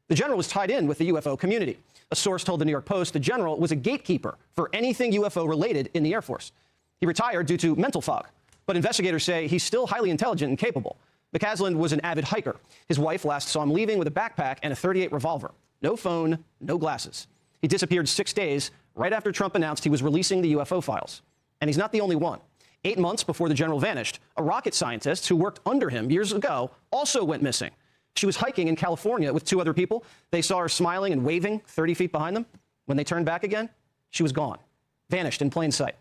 The general was tied in with the UFO community. A source told the New York Post the general was a gatekeeper for anything UFO related in the Air Force. He retired due to mental fog, but investigators say he's still highly intelligent and capable. McCaslin was an avid hiker. His wife last saw him leaving with a backpack and a .38 revolver. No phone, no glasses. He disappeared 6 days right after Trump announced he was releasing the UFO files. And he's not the only one. 8 months before the general vanished, a rocket scientist who worked under him years ago also went missing. She was hiking in California with 2 other people. They saw her smiling and waving 30 feet behind them. When they turned back again, she was gone, vanished in plain sight.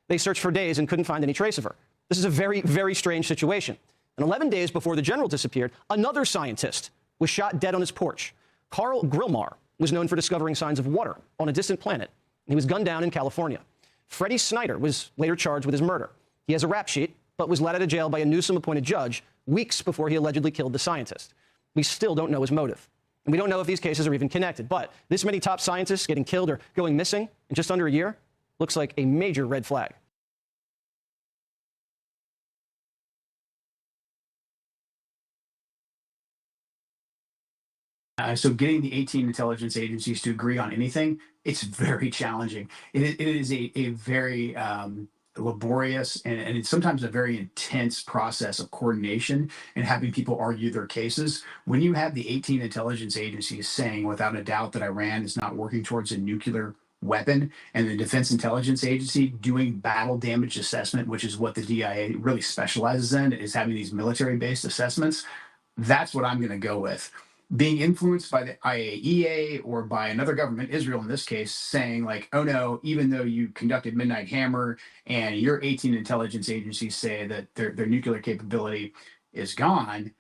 They searched for days and couldn't find any trace of her. This is a very, very strange situation. And 11 days before the general disappeared, another scientist was shot dead on his porch. Carl Grillmar was known for discovering signs of water on a distant planet. He was gunned down in California. Freddie Snyder was later charged with his murder. He has a rap sheet, but was let out of jail by a Newsom-appointed judge weeks before he allegedly killed the scientist. We still don't know his motive. And we don't know if these cases are even connected. But this many top scientists getting killed or going missing in just under a year looks like a major red flag. So getting the 18 intelligence agencies to agree on anything, it's very challenging. It is a very laborious and it's sometimes a very intense process of coordination and having people argue their cases. When you have the 18 intelligence agencies saying without a doubt that Iran is not working towards a nuclear weapon, and the Defense Intelligence Agency doing battle damage assessment, which is what the DIA really specializes in, is having these military-based assessments, that's what I'm going to go with. Being influenced by the IAEA or by another government, Israel in this case, saying like, oh no, even though you conducted Midnight Hammer and your 18 intelligence agencies say that their nuclear capability is gone,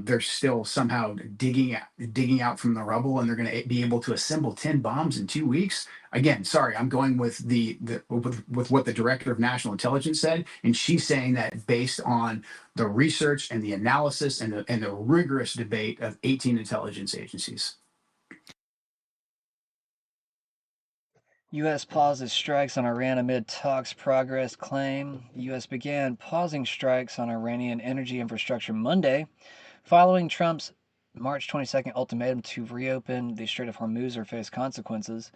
they're still somehow digging out from the rubble, and they're going to be able to assemble 10 bombs in 2 weeks. Again, sorry, I'm going with with what the director of national intelligence said, and she's saying that based on the research and the analysis and the rigorous debate of 18 intelligence agencies. U.S. pauses strikes on Iran amid talks progress claim. U.S. began pausing strikes on Iranian energy infrastructure Monday, following Trump's March 22nd ultimatum to reopen the Strait of Hormuz or face consequences.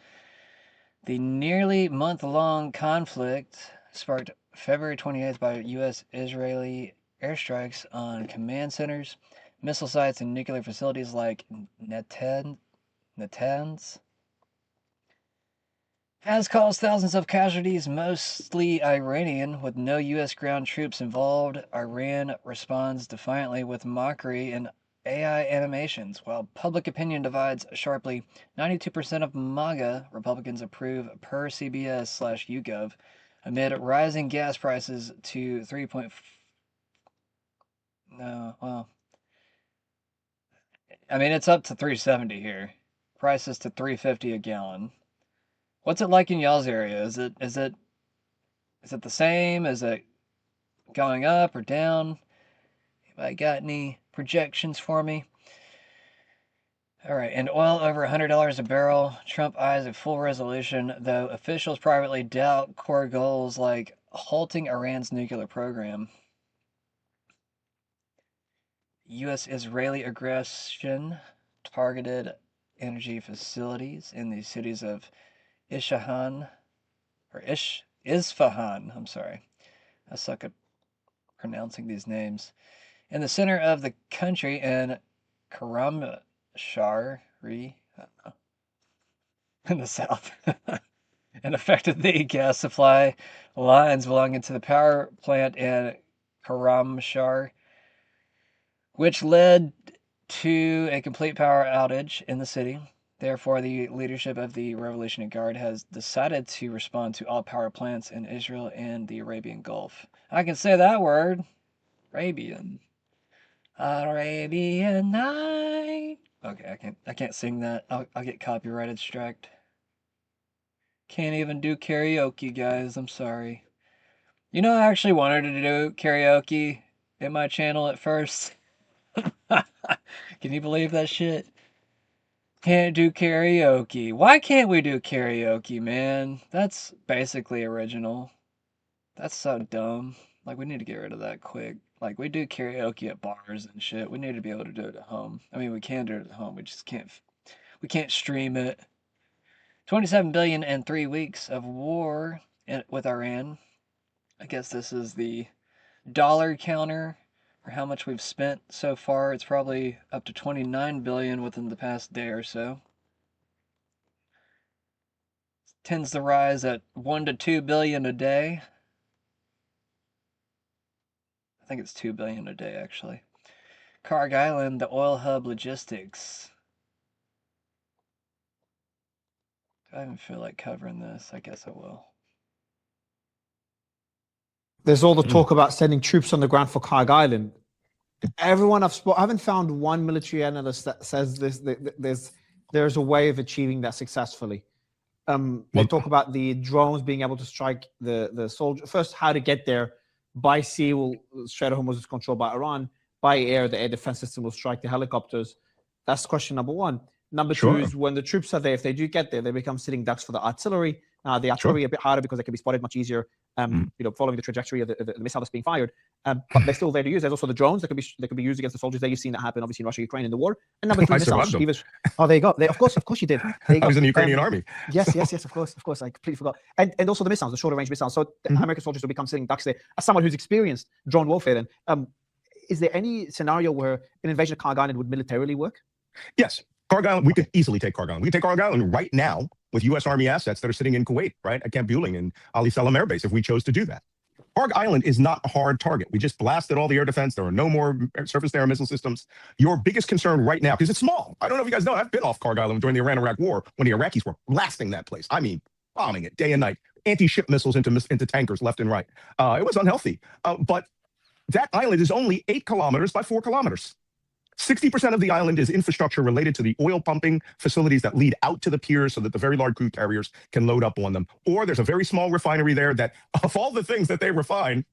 The nearly month-long conflict sparked February 28th by U.S.-Israeli airstrikes on command centers, missile sites, and nuclear facilities like Natanz, has caused thousands of casualties, mostly Iranian, with no U.S. ground troops involved. Iran responds defiantly with mockery and AI animations, while public opinion divides sharply. 92% of MAGA Republicans approve per CBS/YouGov, amid rising gas prices to 3. No, well, I mean it's up to 370 here. Prices to 350 a gallon. What's it like in y'all's area? Is it the same? Is it going up or down? Anybody got any projections for me? All right, and oil over $100 a barrel. Trump eyes a full resolution, though officials privately doubt core goals like halting Iran's nuclear program. U.S.-Israeli aggression targeted energy facilities in the cities of Isfahan. I'm sorry. I suck at pronouncing these names. In the center of the country in Karamshari, in the south, and affected the gas supply lines belonging to the power plant in Karamshar, which led to a complete power outage in the city. Therefore, the leadership of the Revolutionary Guard has decided to respond to all power plants in Israel and the Arabian Gulf. I can say that word. Arabian night. Okay, I can't sing that. I'll get copyrighted striked. Can't even do karaoke, guys. I'm sorry. You know, I actually wanted to do karaoke in my channel at first. Can you believe that shit? Can't do karaoke. Why can't we do karaoke, man? That's basically original. That's so dumb. Like, we need to get rid of that quick. Like, we do karaoke at bars and shit. We need to be able to do it at home. I mean, we can do it at home. We just can't. We can't stream it. $27 billion in 3 weeks of war with Iran. I guess this is the dollar counter for how much we've spent so far. It's probably up to $29 billion within the past day or so. Tends to rise at $1 to $2 billion a day. I think it's $2 billion a day, actually. Carg Island, the oil hub logistics. Do I even feel like covering this? I guess I will. There's all the talk about sending troops on the ground for Carg Island. Everyone I haven't found one military analyst that says there's a way of achieving that successfully. They talk about the drones being able to strike the soldier. First, how to get there. By sea, Strait of Hormuz is controlled by Iran. By air, the air defense system will strike the helicopters. That's question number one. Number two is when the troops are there, if they do get there, they become sitting ducks for the artillery. The artillery a bit harder because they can be spotted much easier, following the trajectory of the missile that's being fired. But they're still there to use. There's also the drones that can be used against the soldiers there. You've seen that happen, obviously, in Russia, Ukraine, in the war. And number three, missiles. Oh, there you go. Of course you did. There you go. I was in the Ukrainian army. Yes, of course. I completely forgot. And also the missiles, the shorter range missiles. So the American soldiers will become sitting ducks there. As someone who's experienced drone warfare, then, is there any scenario where an invasion of Carg Island would militarily work? Yes. Carg Island, we could easily take Carg Island. We could take Carg Island right now with U.S. Army assets that are sitting in Kuwait, right, at Camp Buehling and Ali Salam Air Base, if we chose to do that. Carg Island is not a hard target. We just blasted all the air defense. There are no more surface-to-air missile systems. Your biggest concern right now, because it's small. I don't know if you guys know, I've been off Carg Island during the Iran-Iraq war when the Iraqis were blasting that place. I mean, bombing it day and night. Anti-ship missiles into tankers left and right. It was unhealthy. But That island is only 8 kilometers by 4 kilometers. 60% of the island is infrastructure related to the oil pumping facilities that lead out to the piers so that the very large crude carriers can load up on them. Or there's a very small refinery there that, of all the things that they refine,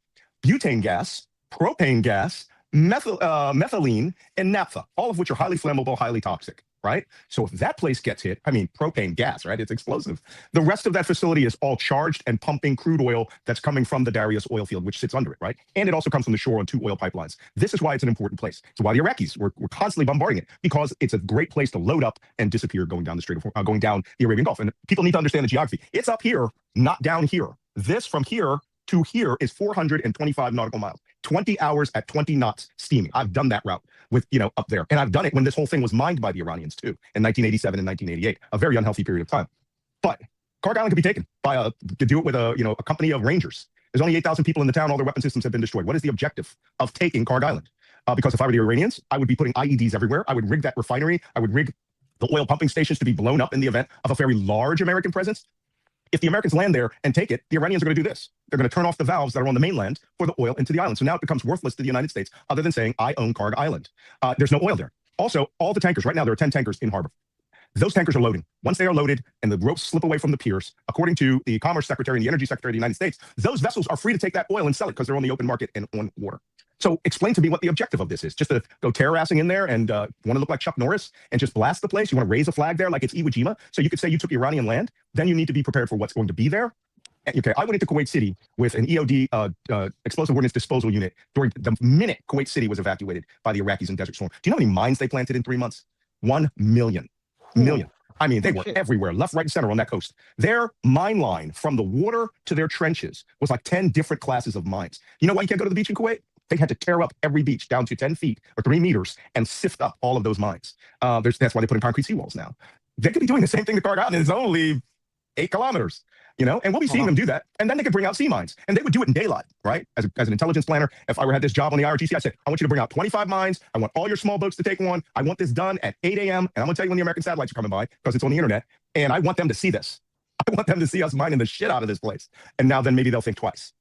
butane gas, propane gas, methylene, and naphtha, all of which are highly flammable, highly toxic, right? So if that place gets hit, I mean, propane gas, right? It's explosive. The rest of that facility is all charged and pumping crude oil that's coming from the Darius oil field, which sits under it, right? And it also comes from the shore on 2 oil pipelines. This is why it's an important place. So why the Iraqis were constantly bombarding it, because it's a great place to load up and disappear going down the going down the Arabian Gulf. And people need to understand the geography. It's up here, not down here. This from here to here is 425 nautical miles. 20 hours at 20 knots steaming. I've done that route with, up there. And I've done it when this whole thing was mined by the Iranians too, in 1987 and 1988, a very unhealthy period of time. But Kharg Island could be taken by to do it with a company of rangers. There's only 8,000 people in the town. All their weapon systems have been destroyed. What is the objective of taking Kharg Island? Because if I were the Iranians, I would be putting IEDs everywhere. I would rig that refinery. I would rig the oil pumping stations to be blown up in the event of a very large American presence. If the Americans land there and take it, the Iranians are going to do this. They're going to turn off the valves that are on the mainland for the oil into the island. So now it becomes worthless to the United States, other than saying, I own Kharg Island. There's no oil there. Also, all the tankers, right now, there are 10 tankers in harbor. Those tankers are loading. Once they are loaded and the ropes slip away from the piers, according to the Commerce Secretary and the Energy Secretary of the United States, those vessels are free to take that oil and sell it because they're on the open market and on water. So explain to me what the objective of this is. Just to go terrorizing in there and want to look like Chuck Norris and just blast the place? You want to raise a flag there like it's Iwo Jima? So you could say you took Iranian land? Then you need to be prepared for what's going to be there. Okay, I went into Kuwait City with an EOD explosive ordnance disposal unit during the minute Kuwait City was evacuated by the Iraqis in Desert Storm. Do you know how many mines they planted in 3 months? 1 million. Million. I mean, they were everywhere, left, right, and center on that coast. Their mine line from the water to their trenches was like 10 different classes of mines. You know why you can't go to the beach in Kuwait? They had to tear up every beach down to 10 feet or 3 meters and sift up all of those mines. That's why they put in concrete seawalls now. They could be doing the same thing to Kharg Island. It's only 8 kilometers. And we'll be seeing them do that. And then they could bring out sea mines. And they would do it in daylight, right? As an intelligence planner, if I had this job on the IRGC, I said, I want you to bring out 25 mines. I want all your small boats to take one. I want this done at 8 a.m. And I'm going to tell you when the American satellites are coming by because it's on the internet. And I want them to see this. I want them to see us mining the shit out of this place. And now then maybe they'll think twice.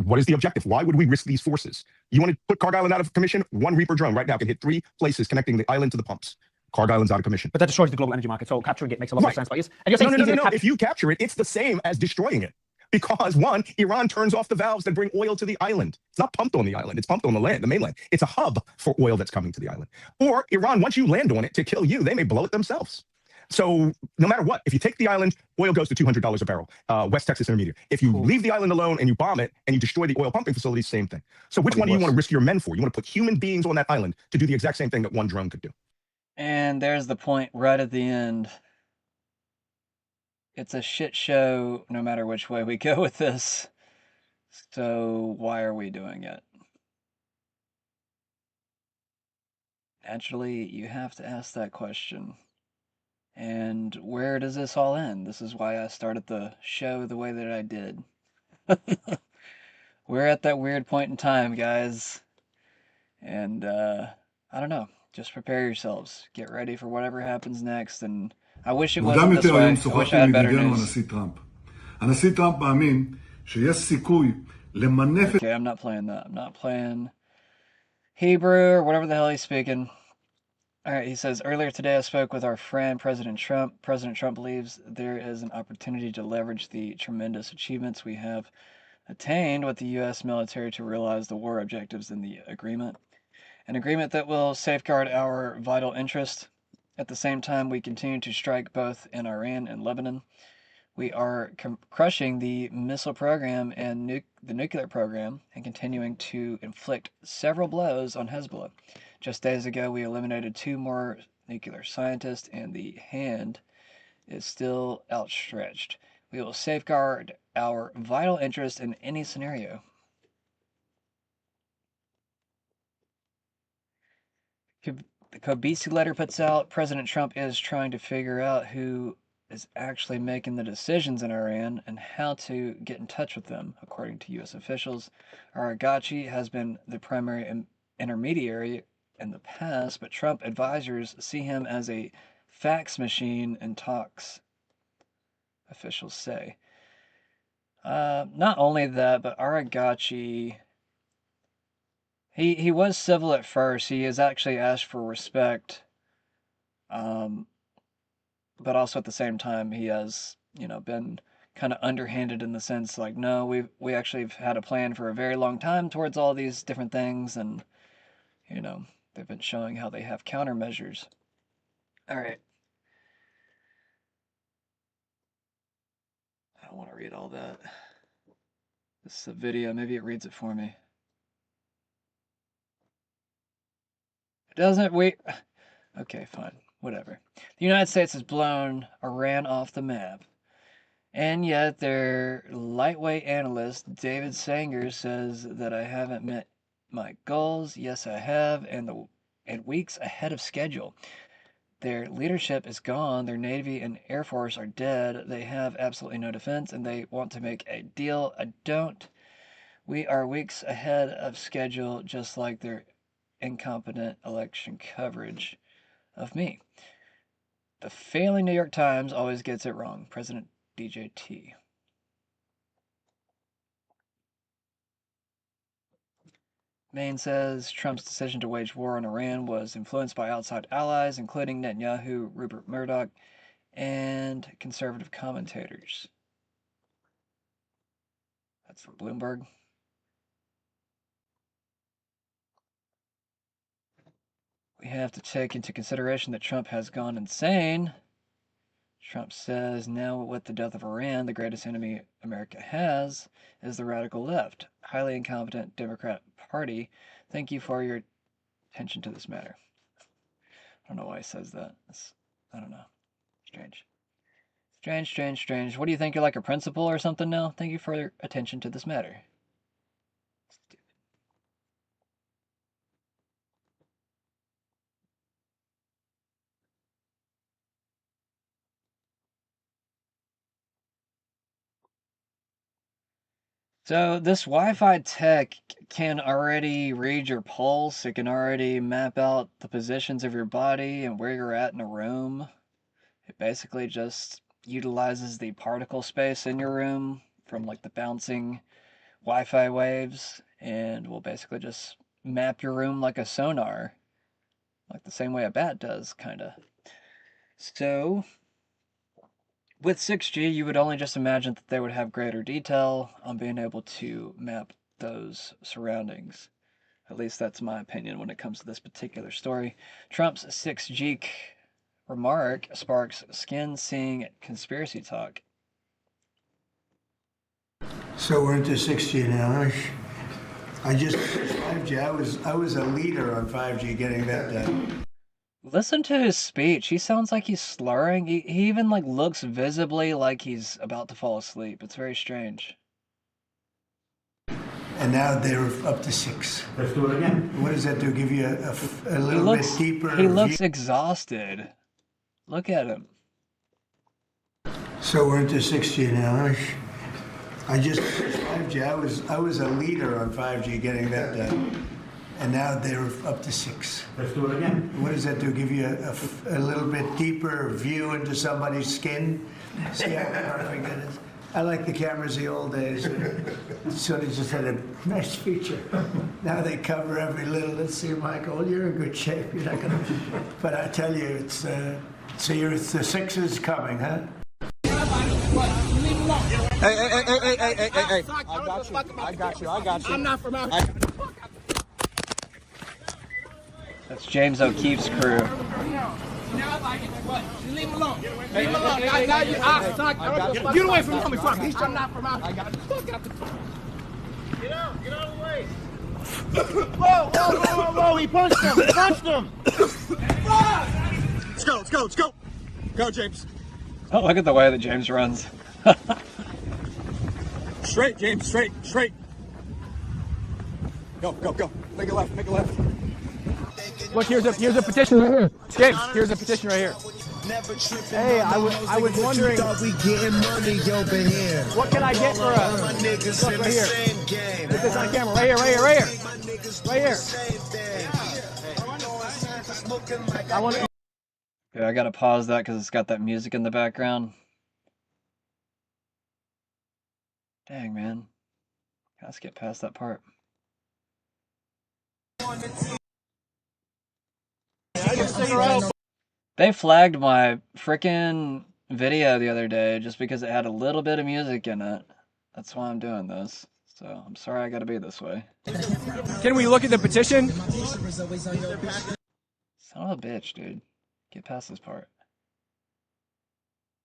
What is the objective? Why would we risk these forces? You want to put Kharg Island out of commission? One Reaper drone right now can hit 3 places connecting the island to the pumps. Kharg Island's out of commission. But that destroys the global energy market, so capturing it makes a lot more sense. But you're saying no. If you capture it, it's the same as destroying it. Because one, Iran turns off the valves that bring oil to the island. It's not pumped on the island. It's pumped on the mainland. It's a hub for oil that's coming to the island. Or Iran, once you land on it to kill you, they may blow it themselves. So no matter what, if you take the island, oil goes to $200 a barrel, West Texas Intermediate. If you leave the island alone and you bomb it and you destroy the oil pumping facilities, same thing. So which one do you want to risk your men for? You want to put human beings on that island to do the exact same thing that one drone could do. And there's the point right at the end. It's a shit show no matter which way we go with this. So why are we doing it? Naturally, you have to ask that question. And where does this all end? This is why I started the show the way that I did. We're at that weird point in time, guys. And I don't know. Just prepare yourselves. Get ready for whatever happens next. And I wish it wasn't this way. I wish I had better news. Okay, I'm not playing that. I'm not playing Hebrew or whatever the hell he's speaking. All right, he says, earlier today I spoke with our friend, President Trump. President Trump believes there is an opportunity to leverage the tremendous achievements we have attained with the U.S. military to realize the war objectives in the agreement. An agreement that will safeguard our vital interests. At the same time, we continue to strike both in Iran and Lebanon. We are crushing the missile program and the nuclear program and continuing to inflict several blows on Hezbollah. Just days ago, we eliminated 2 more nuclear scientists, and the hand is still outstretched. We will safeguard our vital interest in any scenario. The Kobisi letter puts out, President Trump is trying to figure out who is actually making the decisions in Iran and how to get in touch with them, according to U.S. officials. Aragachi has been the primary intermediary in the past, but Trump advisors see him as a fax machine in talks, officials say. Not only that, but Aragachi He was civil at first. He has actually asked for respect, um, but also at the same time he has, been kind of underhanded in the sense like, no, we actually have had a plan for a very long time towards all these different things, and you know they've been showing how they have countermeasures. All right, I don't want to read all that. This is a video. Maybe it reads it for me. It doesn't. Wait. Okay, fine. Whatever. The United States has blown Iran off the map. And yet, their lightweight analyst, David Sanger, says that I haven't met my goals. Yes, I have, and weeks ahead of schedule. Their leadership is gone. Their Navy and Air Force are dead. They have absolutely no defense, and they want to make a deal. I don't. We are weeks ahead of schedule, just like their incompetent election coverage of me. The failing New York Times always gets it wrong. President DJT. Maine says Trump's decision to wage war on Iran was influenced by outside allies, including Netanyahu, Rupert Murdoch, and conservative commentators. That's from Bloomberg. We have to take into consideration that Trump has gone insane. Trump says now with the death of Iran, the greatest enemy America has is the radical left, highly incompetent Democrat Party. Thank you for your attention to this matter. I don't know why he says that. I don't know. Strange. Strange. What do you think? You're like a principal or something now? Thank you for your attention to this matter. So this Wi-Fi tech can already read your pulse. It can already map out the positions of your body and where you're at in a room. It basically just utilizes the particle space in your room from like the bouncing Wi-Fi waves, and will basically just map your room like a sonar, like the same way a bat does, kind of. So with 6G, you would only just imagine that they would have greater detail on being able to map those surroundings. At least that's my opinion when it comes to this particular story. Trump's 6G remark sparks skin-seeing conspiracy talk. So we're into 6G now. I just 5G. I was a leader on 5G getting that done. Listen to his speech. He sounds like he's slurring. He even like looks visibly like he's about to fall asleep. It's very strange. And now they're up to 6. Let's do it again. What does that do? Give you a little bit deeper He looks view? exhausted. Look at him. So we're into 6G now. I just 5G. I was a leader on 5G getting that done. And now they're up to 6. Let's do it again. What does that do? Give you a little bit deeper view into somebody's skin? See how perfect it is? I like the cameras the old days. So they just had a nice feature. Now they cover every little. Let's see, Michael, you're in good shape. You're not gonna. But I tell you, it's so the 6 is coming, huh? Hey. I got you. I'm not from out here. That's James O'Keefe's crew. Leave him alone. Leave him alone. Get away from me, fuck. He's not from out here. Get out of the way. Whoa. He punched him. Let's go. Go, James. Oh, look at the way that James runs. Straight, James. Straight. Go. Make a left. Look, here's a petition right here. James, here's a petition right here. Hey, I was wondering, what can I get for a, look right here. Put this on camera, right here. I want to. Okay, I gotta pause that because it's got that music in the background. Dang, man. Gotta skip past that part. They flagged my frickin' video the other day just because it had a little bit of music in it. That's why I'm doing this. So I'm sorry I gotta be this way. Can we look at the petition? Son of a bitch, dude. Get past this part.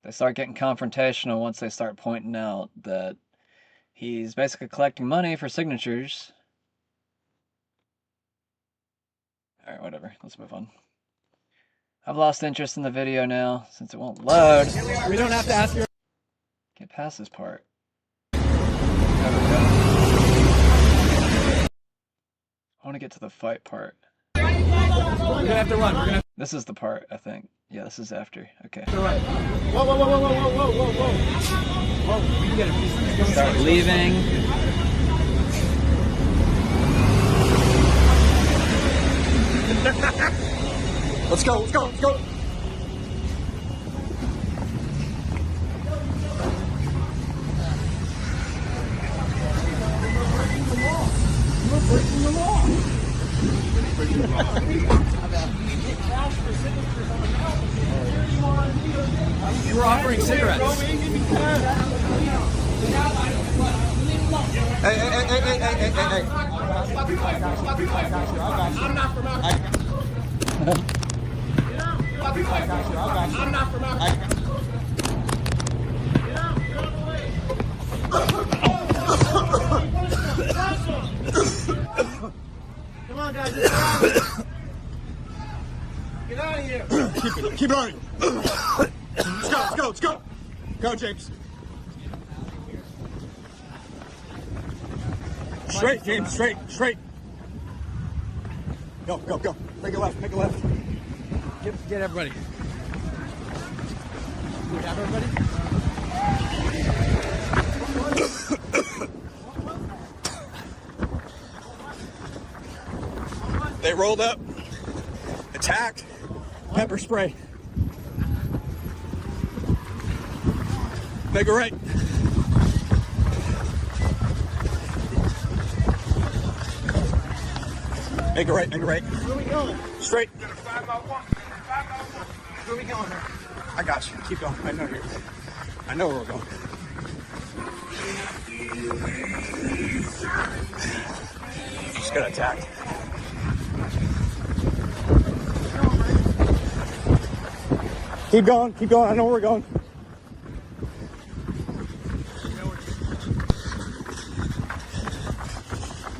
They start getting confrontational once they start pointing out that he's basically collecting money for signatures. Alright, whatever. Let's move on. I've lost interest in the video now since it won't load. We don't have to ask your... Get past this part. I want to get to the fight part. We're gonna have to run. This is the part, I think. Yeah, this is after. Okay. Whoa, whoa, whoa, whoa, whoa, whoa, whoa, whoa. Whoa, we can get it. Start leaving. Let's go, let's go, let's go. We're offering cigarettes. Hey. I'm not from out here. I'm not from out here. Come on, guys. Get out of here. Keep running. Let's go. Go, James. Straight, James, straight. Go. Make a left. Get everybody. We have everybody? They rolled up, attacked, pepper spray. Make a right. Make a right. Where are we going? Straight. Where are we going? I got you. Keep going. I know where we're going. Just got attacked. Keep going. I know where we're going.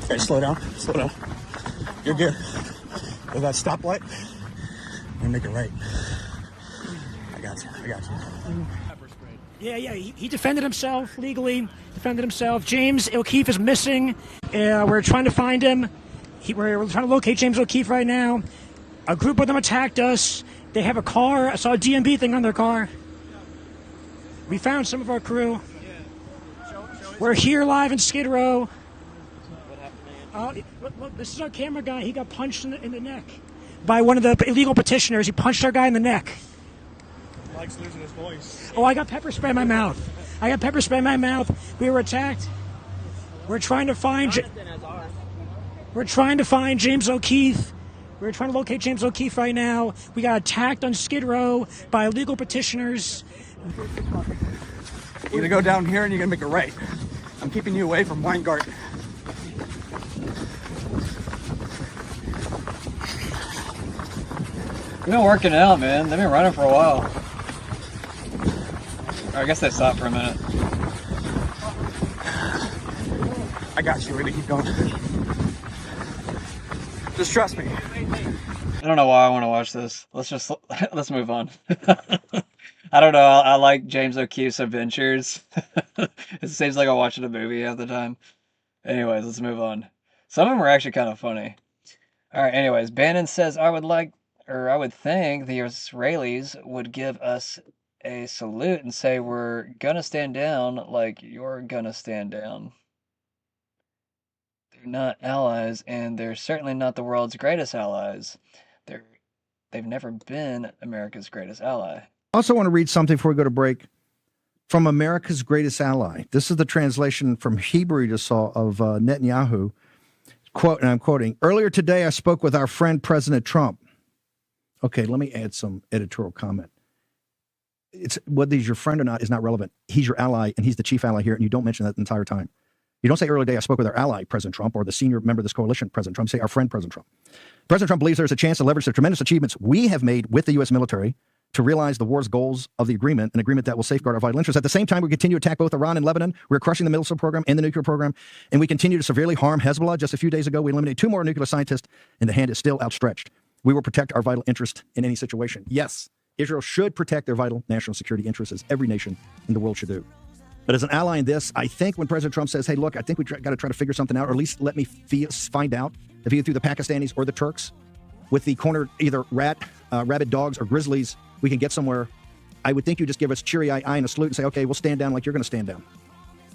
Okay, slow down. You're good. With that stoplight, I'm gonna make it right. I got you. Yeah. He defended himself legally. James O'Keefe is missing. We're trying to find him. We're trying to locate James O'Keefe right now. A group of them attacked us. They have a car. I saw a DMV thing on their car. We found some of our crew. We're here live in Skid Row. Look, this is our camera guy. He got punched in the neck by one of the illegal petitioners. He punched our guy in the neck. Likes losing his voice. Oh, I got pepper spray in my mouth. We were attacked. We're trying to find James O'Keefe. We're trying to locate James O'Keefe right now. We got attacked on Skid Row by illegal petitioners. You're gonna go down here and you're gonna make a right. I'm keeping you away from Weingarten. They've been working out, man. They've been running for a while. Or I guess they stopped for a minute. I got you. We're gonna keep going. Just trust me. I don't know why I want to watch this. Let's move on. I don't know. I like James O'Keefe's adventures. It seems like I'm watching a movie half the time. Anyways, let's move on. Some of them are actually kind of funny. All right. Anyways, Bannon says I would think the Israelis would give us a salute and say we're gonna stand down like you're gonna stand down. They're not allies, and they're certainly not the world's greatest allies. They've never been America's greatest ally. I also want to read something before we go to break from America's greatest ally. This is the translation from Hebrew to Saul of Netanyahu. quote, and I'm quoting, earlier today I spoke with our friend President Trump. Okay, let me add some editorial comment. It's whether he's your friend or not is not relevant. He's your ally, and he's the chief ally here, and you don't mention that the entire time. You don't say earlier today I spoke with our ally, President Trump, or the senior member of this coalition, President Trump. Say our friend, President Trump. President Trump believes there's a chance to leverage the tremendous achievements we have made with the U.S. military to realize the war's goals of the agreement, an agreement that will safeguard our vital interests. At the same time, we continue to attack both Iran and Lebanon. We're crushing the missile program and the nuclear program, and we continue to severely harm Hezbollah. Just a few days ago, we eliminated 2 more nuclear scientists, and the hand is still outstretched. We will protect our vital interest in any situation. Yes, Israel should protect their vital national security interests, as every nation in the world should do. But as an ally in this, I think when President Trump says, hey, look, I think we got to try to figure something out, or at least let me find out if either through the Pakistanis or the Turks, with the cornered either rabid dogs or grizzlies, we can get somewhere. I would think you just give us cheery eye and a salute and say, okay, we'll stand down like you're going to stand down.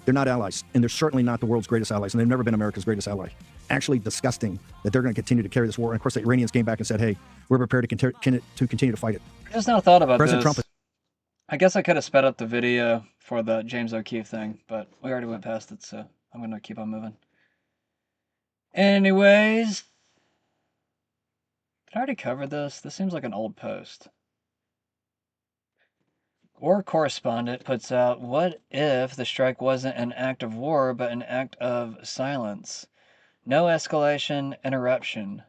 They're not allies, and they're certainly not the world's greatest allies, and they've never been America's greatest ally. Actually disgusting that they're going to continue to carry this war. And of course, the Iranians came back and said, hey, we're prepared to continue to fight it. I just now thought about President this. Trump. I guess I could have sped up the video for the James O'Keefe thing, but we already went past it, so I'm going to keep on moving. Anyways, did I already cover this? This seems like an old post. War correspondent puts out, what if the strike wasn't an act of war, but an act of silence? No escalation, interruption.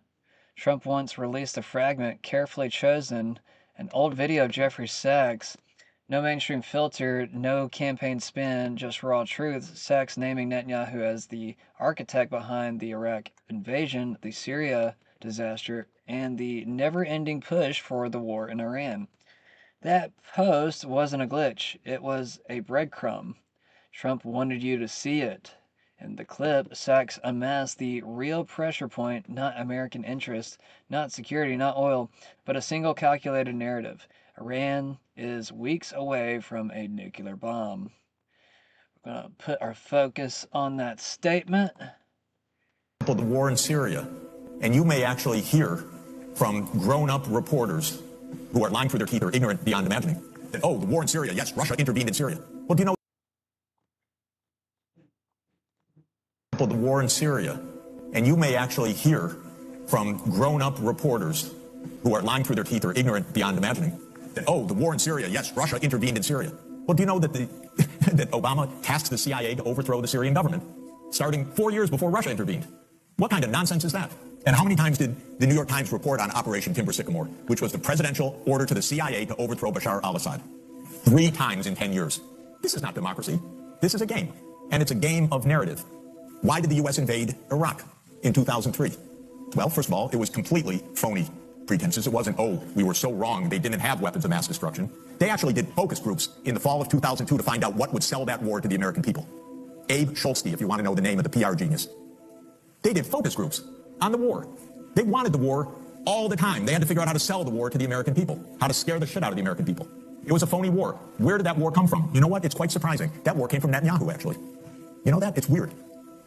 Trump once released a fragment, carefully chosen, an old video of Jeffrey Sachs. No mainstream filter, no campaign spin, just raw truth. Sachs naming Netanyahu as the architect behind the Iraq invasion, the Syria disaster, and the never-ending push for the war in Iran. That post wasn't a glitch. It was a breadcrumb. Trump wanted you to see it. In the clip, Sachs amassed the real pressure point, not American interest, not security, not oil, but a single calculated narrative. Iran is weeks away from a nuclear bomb. We're going to put our focus on that statement. The war in Syria, and you may actually hear from grown-up reporters who are lying through their teeth or ignorant beyond imagining that, oh, the war in Syria, yes, Russia intervened in Syria. Well, do you know the war in Syria, and you may actually hear from grown-up reporters who are lying through their teeth or ignorant beyond imagining that, oh, the war in Syria, yes, Russia intervened in Syria. Well, do you know that that Obama tasked the CIA to overthrow the Syrian government, starting 4 years before Russia intervened? What kind of nonsense is that? And how many times did the New York Times report on Operation Timber Sycamore, which was the presidential order to the CIA to overthrow Bashar al-Assad? 3 times in 10 years. This is not democracy. This is a game. And it's a game of narrative. Why did the U.S. invade Iraq in 2003? Well, first of all, it was completely phony pretenses. It wasn't, oh, we were so wrong, they didn't have weapons of mass destruction. They actually did focus groups in the fall of 2002 to find out what would sell that war to the American people. Abe Schultz, if you want to know the name of the PR genius. They did focus groups on the war. They wanted the war all the time. They had to figure out how to sell the war to the American people, how to scare the shit out of the American people. It was a phony war. Where did that war come from? You know what? It's quite surprising. That war came from Netanyahu, actually. You know that? It's weird.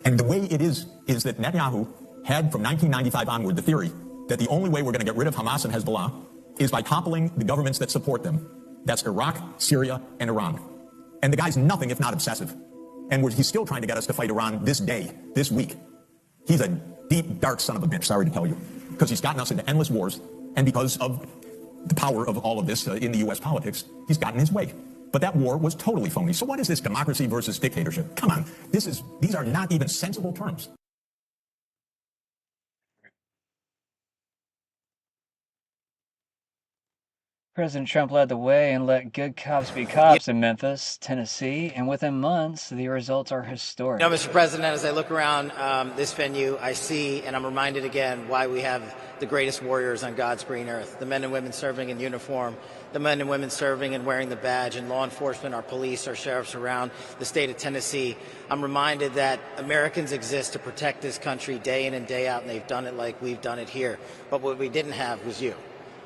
And the way it is that Netanyahu had from 1995 onward the theory that the only way we're going to get rid of Hamas and Hezbollah is by toppling the governments that support them. That's Iraq, Syria, and Iran. And the guy's nothing if not obsessive. And he's still trying to get us to fight Iran this day, this week. He's a deep, dark son of a bitch, sorry to tell you, because he's gotten us into endless wars, and because of the power of all of this in the U.S. politics, he's gotten his way. But that war was totally phony. So what is this democracy versus dictatorship? Come on, these are not even sensible terms. President Trump led the way and let good cops be cops in Memphis, Tennessee, and within months, the results are historic. You know, Mr. President, as I look around this venue, I see, and I'm reminded again, why we have the greatest warriors on God's green earth, the men and women serving in uniform, the men and women serving and wearing the badge, and law enforcement, our police, our sheriffs around the state of Tennessee. I'm reminded that Americans exist to protect this country day in and day out, and they've done it like we've done it here. But what we didn't have was you.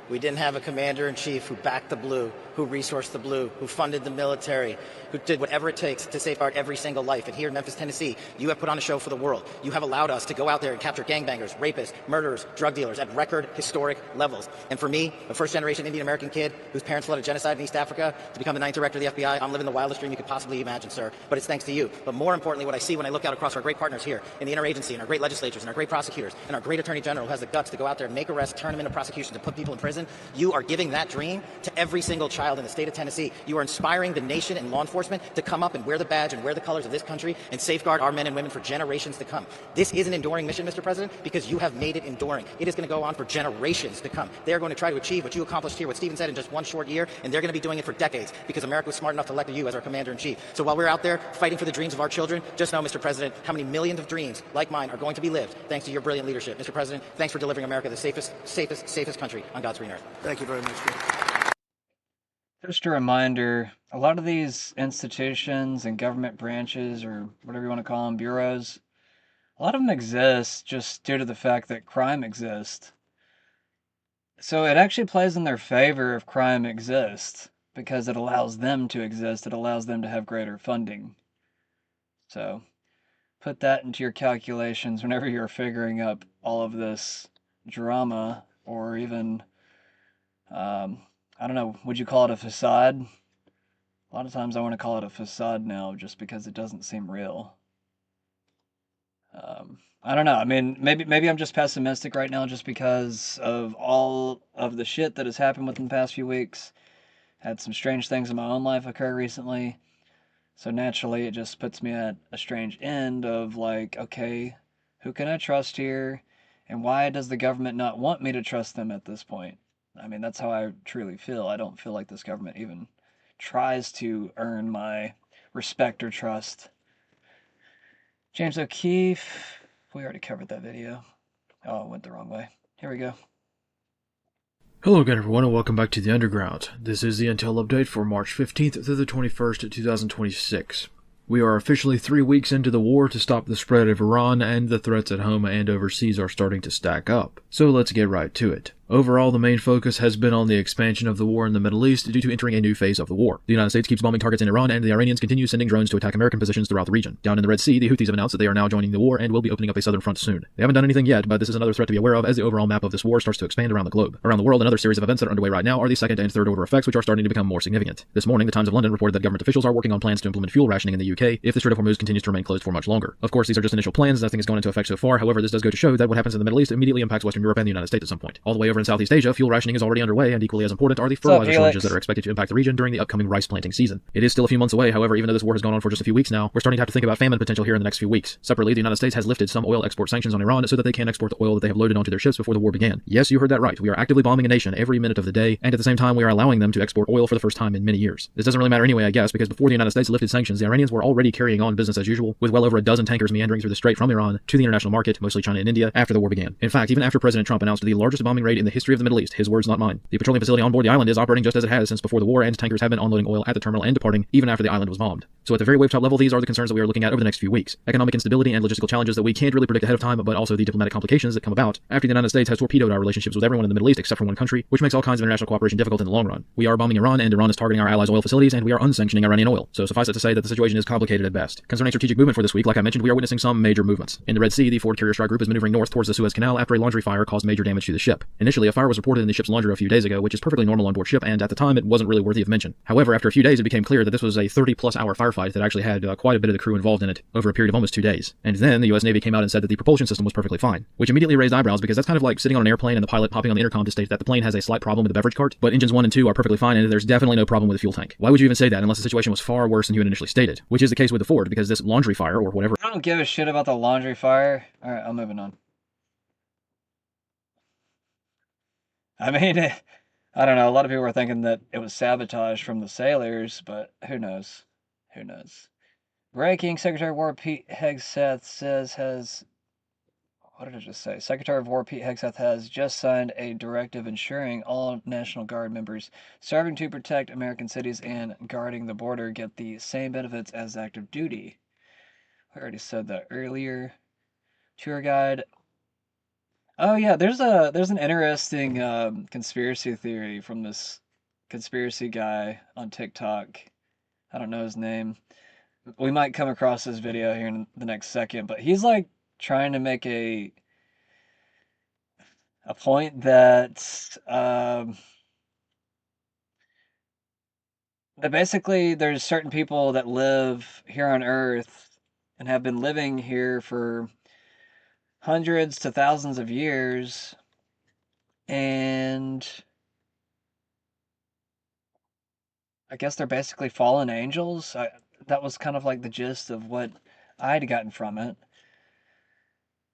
We didn't have a commander-in-chief who backed the blue, who resourced the blue, who funded the military, who did whatever it takes to safeguard every single life. And here in Memphis, Tennessee, you have put on a show for the world. You have allowed us to go out there and capture gangbangers, rapists, murderers, drug dealers at record historic levels. And for me, a first-generation Indian-American kid whose parents fled a genocide in East Africa to become the 9th director of the FBI, I'm living the wildest dream you could possibly imagine, sir. But it's thanks to you. But more importantly, what I see when I look out across our great partners here in the interagency and our great legislatures and our great prosecutors and our great attorney general who has the guts to go out there and make arrests, turn them into prosecutions, and put people in prison, you are giving that dream to every single child in the state of Tennessee. You are inspiring the nation and law enforcement to come up and wear the badge and wear the colors of this country and safeguard our men and women for generations to come. This is an enduring mission, Mr. President, because you have made it enduring. It is going to go on for generations to come. They are going to try to achieve what you accomplished here, what Stephen said, in just one short year, and they're going to be doing it for decades because America was smart enough to elect you as our commander-in-chief. So while we're out there fighting for the dreams of our children, just know, Mr. President, how many millions of dreams like mine are going to be lived thanks to your brilliant leadership. Mr. President, thanks for delivering America the safest country on God's green earth. Thank you very much. Just a reminder, a lot of these institutions and government branches, or whatever you want to call them, bureaus, a lot of them exist just due to the fact that crime exists. So it actually plays in their favor if crime exists, because it allows them to exist, it allows them to have greater funding. So put that into your calculations whenever you're figuring up all of this drama, or even, I don't know, would you call it a facade? A lot of times I want to call it a facade now just because it doesn't seem real. I don't know. I mean, maybe I'm just pessimistic right now just because of all of the shit that has happened within the past few weeks. Had some strange things in my own life occur recently. So naturally, it just puts me at a strange end of like, okay, who can I trust here? And why does the government not want me to trust them at this point? I mean, that's how I truly feel. I don't feel like this government even tries to earn my respect or trust. James O'Keefe, we already covered that video. Oh, it went the wrong way. Here we go. Hello again everyone and welcome back to the Underground. This is the Intel update for March 15th through the 21st, 2026. We are officially 3 weeks into the war to stop the spread of Iran, and the threats at home and overseas are starting to stack up. So let's get right to it. Overall, the main focus has been on the expansion of the war in the Middle East due to entering a new phase of the war. The United States keeps bombing targets in Iran, and the Iranians continue sending drones to attack American positions throughout the region. Down in the Red Sea, the Houthis have announced that they are now joining the war and will be opening up a southern front soon. They haven't done anything yet, but this is another threat to be aware of as the overall map of this war starts to expand around the globe. Around the world, another series of events that are underway right now are the second and third order effects, which are starting to become more significant. This morning, the Times of London reported that government officials are working on plans to implement fuel rationing in the UK if the Strait of Hormuz continues to remain closed for much longer. Of course, these are just initial plans, nothing has gone into effect so far. However, this does go to show that what happens in the Middle East immediately impacts Western Europe and the United States at some point. All the way over in Southeast Asia, fuel rationing is already underway, and equally as important are the fertilizer shortages that are expected to impact the region during the upcoming rice planting season. It is still a few months away, however, even though this war has gone on for just a few weeks now, we're starting to have to think about famine potential here in the next few weeks. Separately, the United States has lifted some oil export sanctions on Iran so that they can export the oil that they have loaded onto their ships before the war began. Yes, you heard that right. We are actively bombing a nation every minute of the day, and at the same time, we are allowing them to export oil for the first time in many years. This doesn't really matter anyway, I guess, because before the United States lifted sanctions, the Iranians were already carrying on business as usual, with well over a dozen tankers meandering through the strait from Iran to the international market, mostly China and India, after the war began. In fact, even after President Trump announced the largest bombing raid in the history of the Middle East, his words, not mine, the petroleum facility on board the island is operating just as it has since before the war, and tankers have been unloading oil at the terminal and departing even after the island was bombed. So at the very wave top level, these are the concerns that we are looking at over the next few weeks. Economic instability and logistical challenges that we can't really predict ahead of time, but also the diplomatic complications that come about after the United States has torpedoed our relationships with everyone in the Middle East except for one country, which makes all kinds of international cooperation difficult in the long run. We are bombing Iran, and Iran is targeting our allies' oil facilities, and we are unsanctioning Iranian oil. So suffice it to say that the situation is complicated at best. Concerning strategic movement for this week, like I mentioned, we are witnessing some major movements. In the Red Sea, the Ford Carrier Strike Group is maneuvering north towards the Suez Canal after a laundry fire caused major damage to the ship. Initially, a fire was reported in the ship's laundry a few days ago, which is perfectly normal on board ship, and at the time it wasn't really worthy of mention. However, after a few days, it became clear that this was a 30-plus hour firefight that actually had quite a bit of the crew involved in it over a period of almost 2 days. And then the US Navy came out and said that the propulsion system was perfectly fine, which immediately raised eyebrows because that's kind of like sitting on an airplane and the pilot popping on the intercom to state that the plane has a slight problem with the beverage cart, but engines 1 and 2 are perfectly fine and there's definitely no problem with the fuel tank. Why would you even say that unless the situation was far worse than you had initially stated? Which is the case with the Ford, because this laundry fire or whatever. I don't give a shit about the laundry fire. Alright, I'm moving on. I mean, I don't know, a lot of people were thinking that it was sabotage from the sailors, but who knows? Who knows? Breaking, Secretary of War Pete Hegseth says what did it just say? Secretary of War Pete Hegseth has just signed a directive ensuring all National Guard members serving to protect American cities and guarding the border get the same benefits as active duty. I already said that earlier. Tour guide Oh yeah, there's an interesting conspiracy theory from this conspiracy guy on TikTok. I don't know his name. We might come across this video here in the next second, but he's like trying to make a point that that basically there's certain people that live here on Earth and have been living here for hundreds to thousands of years, and I guess they're basically fallen angels. That was kind of like the gist of what I'd gotten from it.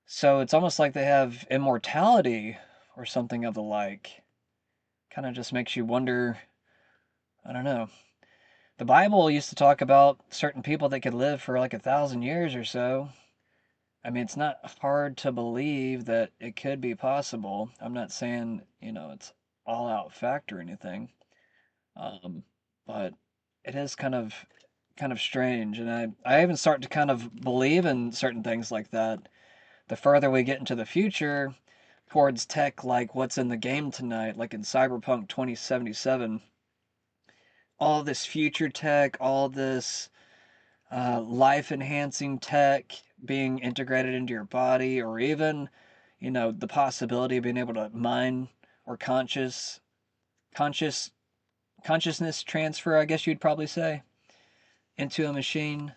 So it's almost like they have immortality or something of the like. Kind of just makes you wonder. I don't know. The Bible used to talk about certain people that could live for like 1,000 years or so. I mean, it's not hard to believe that it could be possible. I'm not saying, it's all out fact or anything. But it is kind of strange, and I even start to kind of believe in certain things like that. The further we get into the future, towards tech like what's in the game tonight, like in Cyberpunk 2077, all this future tech, all this life-enhancing tech being integrated into your body, or even, the possibility of being able to mine or conscious consciousness transfer, I guess you'd probably say, into a machine.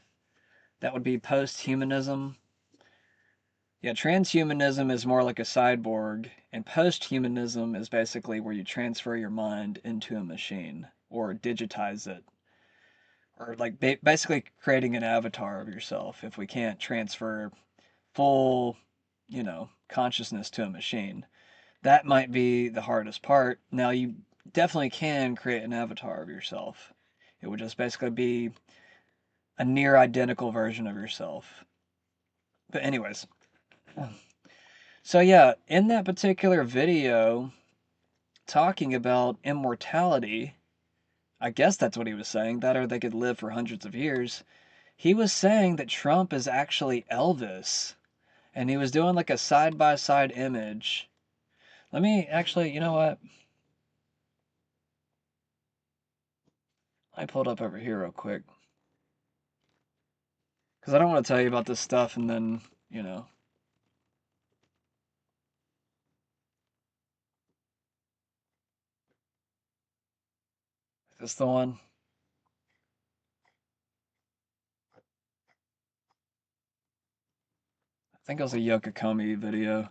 That would be post-humanism. Yeah, transhumanism is more like a cyborg, and post-humanism is basically where you transfer your mind into a machine or digitize it, or like basically creating an avatar of yourself. If we can't transfer full, consciousness to a machine, that might be the hardest part. Now, you definitely can create an avatar of yourself. It would just basically be a near identical version of yourself. But anyways, so yeah, in that particular video talking about immortality, I guess that's what he was saying, that or they could live for hundreds of years. He was saying that Trump is actually Elvis, and he was doing like a side-by-side image. Let me actually, you know what? I pulled up over here real quick. Because I don't want to tell you about this stuff and then, Is this the one? I think it was a Yoko Komi video.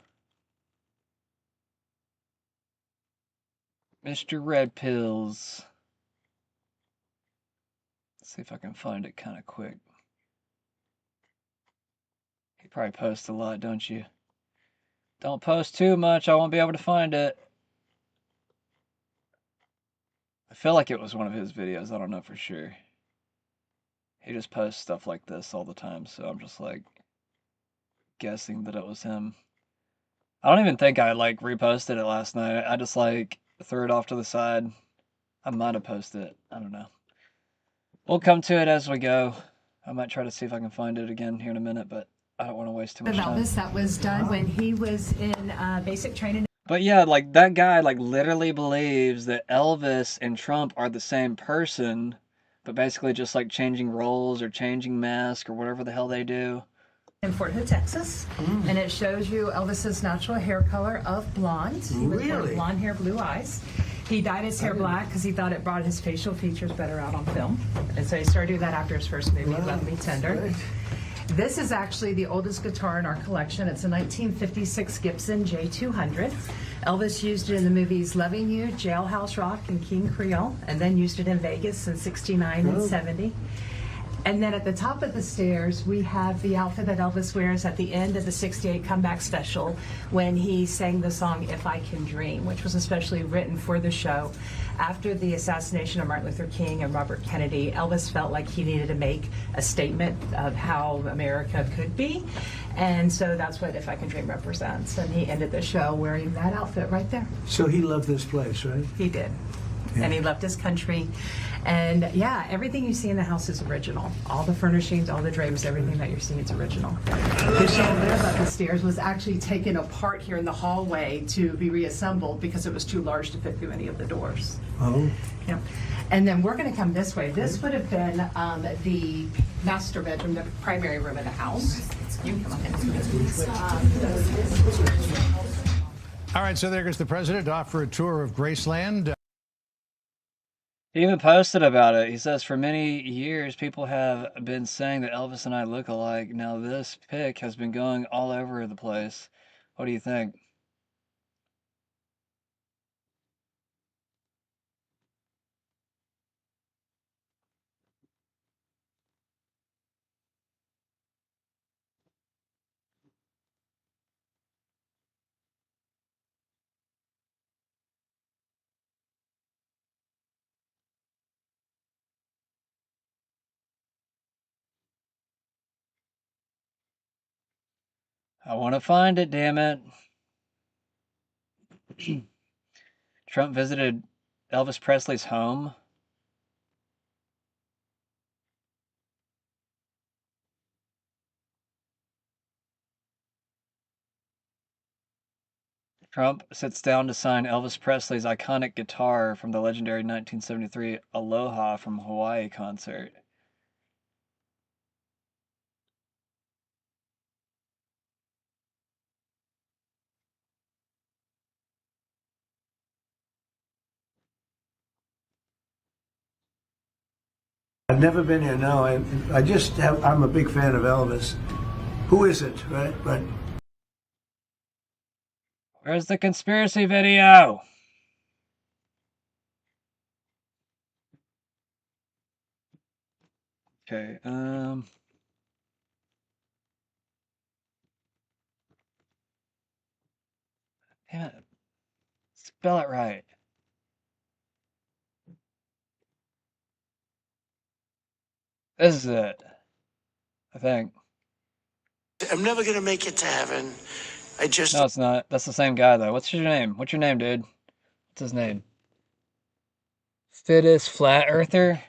Mr. Red Pills. Let's see if I can find it kind of quick. You probably post a lot, don't you? Don't post too much, I won't be able to find it. I feel like it was one of his videos, I don't know for sure. He just posts stuff like this all the time, so I'm just like guessing that it was him. I don't even think I like reposted it last night. I just like threw it off to the side. I might have posted it. I don't know. We'll come to it as we go. I might try to see if I can find it again here in a minute, but I don't want to waste too much time. Elvis, that was done when he was in basic training. But yeah, like that guy like literally believes that Elvis and Trump are the same person, but basically just like changing roles or changing masks or whatever the hell they do. In Fort Hood, Texas, and it shows you Elvis's natural hair color of blonde. He was born blonde hair, blue eyes. He dyed his hair black because he thought it brought his facial features better out on film, and so he started doing that after his first movie, Love Me Tender. This is actually the oldest guitar in our collection. It's a 1956 Gibson J200. Elvis used it in the movies Loving You, Jailhouse Rock, and King Creole, and then used it in Vegas in '69 and '70. And then at the top of the stairs, we have the outfit that Elvis wears at the end of the '68 comeback special when he sang the song If I Can Dream, which was especially written for the show. After the assassination of Martin Luther King and Robert Kennedy, Elvis felt like he needed to make a statement of how America could be. And so that's what If I Can Dream represents. And he ended the show wearing that outfit right there. So he loved this place, right? He did. and he left his country. And yeah, everything you see in the house is original. All the furnishings, all the drapes, everything that you're seeing is original. The chandelier above the stairs was actually taken apart here in the hallway to be reassembled because it was too large to fit through any of the doors. Oh. Yeah. And then we're going to come this way. This would have been the master bedroom, the primary room in the house. You can come on in. All right, so there goes the president to offer a tour of Graceland. He even posted about it. He says, for many years, people have been saying that Elvis and I look alike. Now this pic has been going all over the place. What do you think? I want to find it, damn it. Trump visited Elvis Presley's home. Trump sits down to sign Elvis Presley's iconic guitar from the legendary 1973 Aloha from Hawaii concert. I've never been here, no. I just have, I'm a big fan of Elvis. Who isn't, right? But Where's the conspiracy video? Okay, damn it. Spell it right. This is it. I think. I'm never gonna make it to heaven. I just No, it's not. That's the same guy, though. What's your name? What's your name, dude? What's his name? Fittest Flat Earther?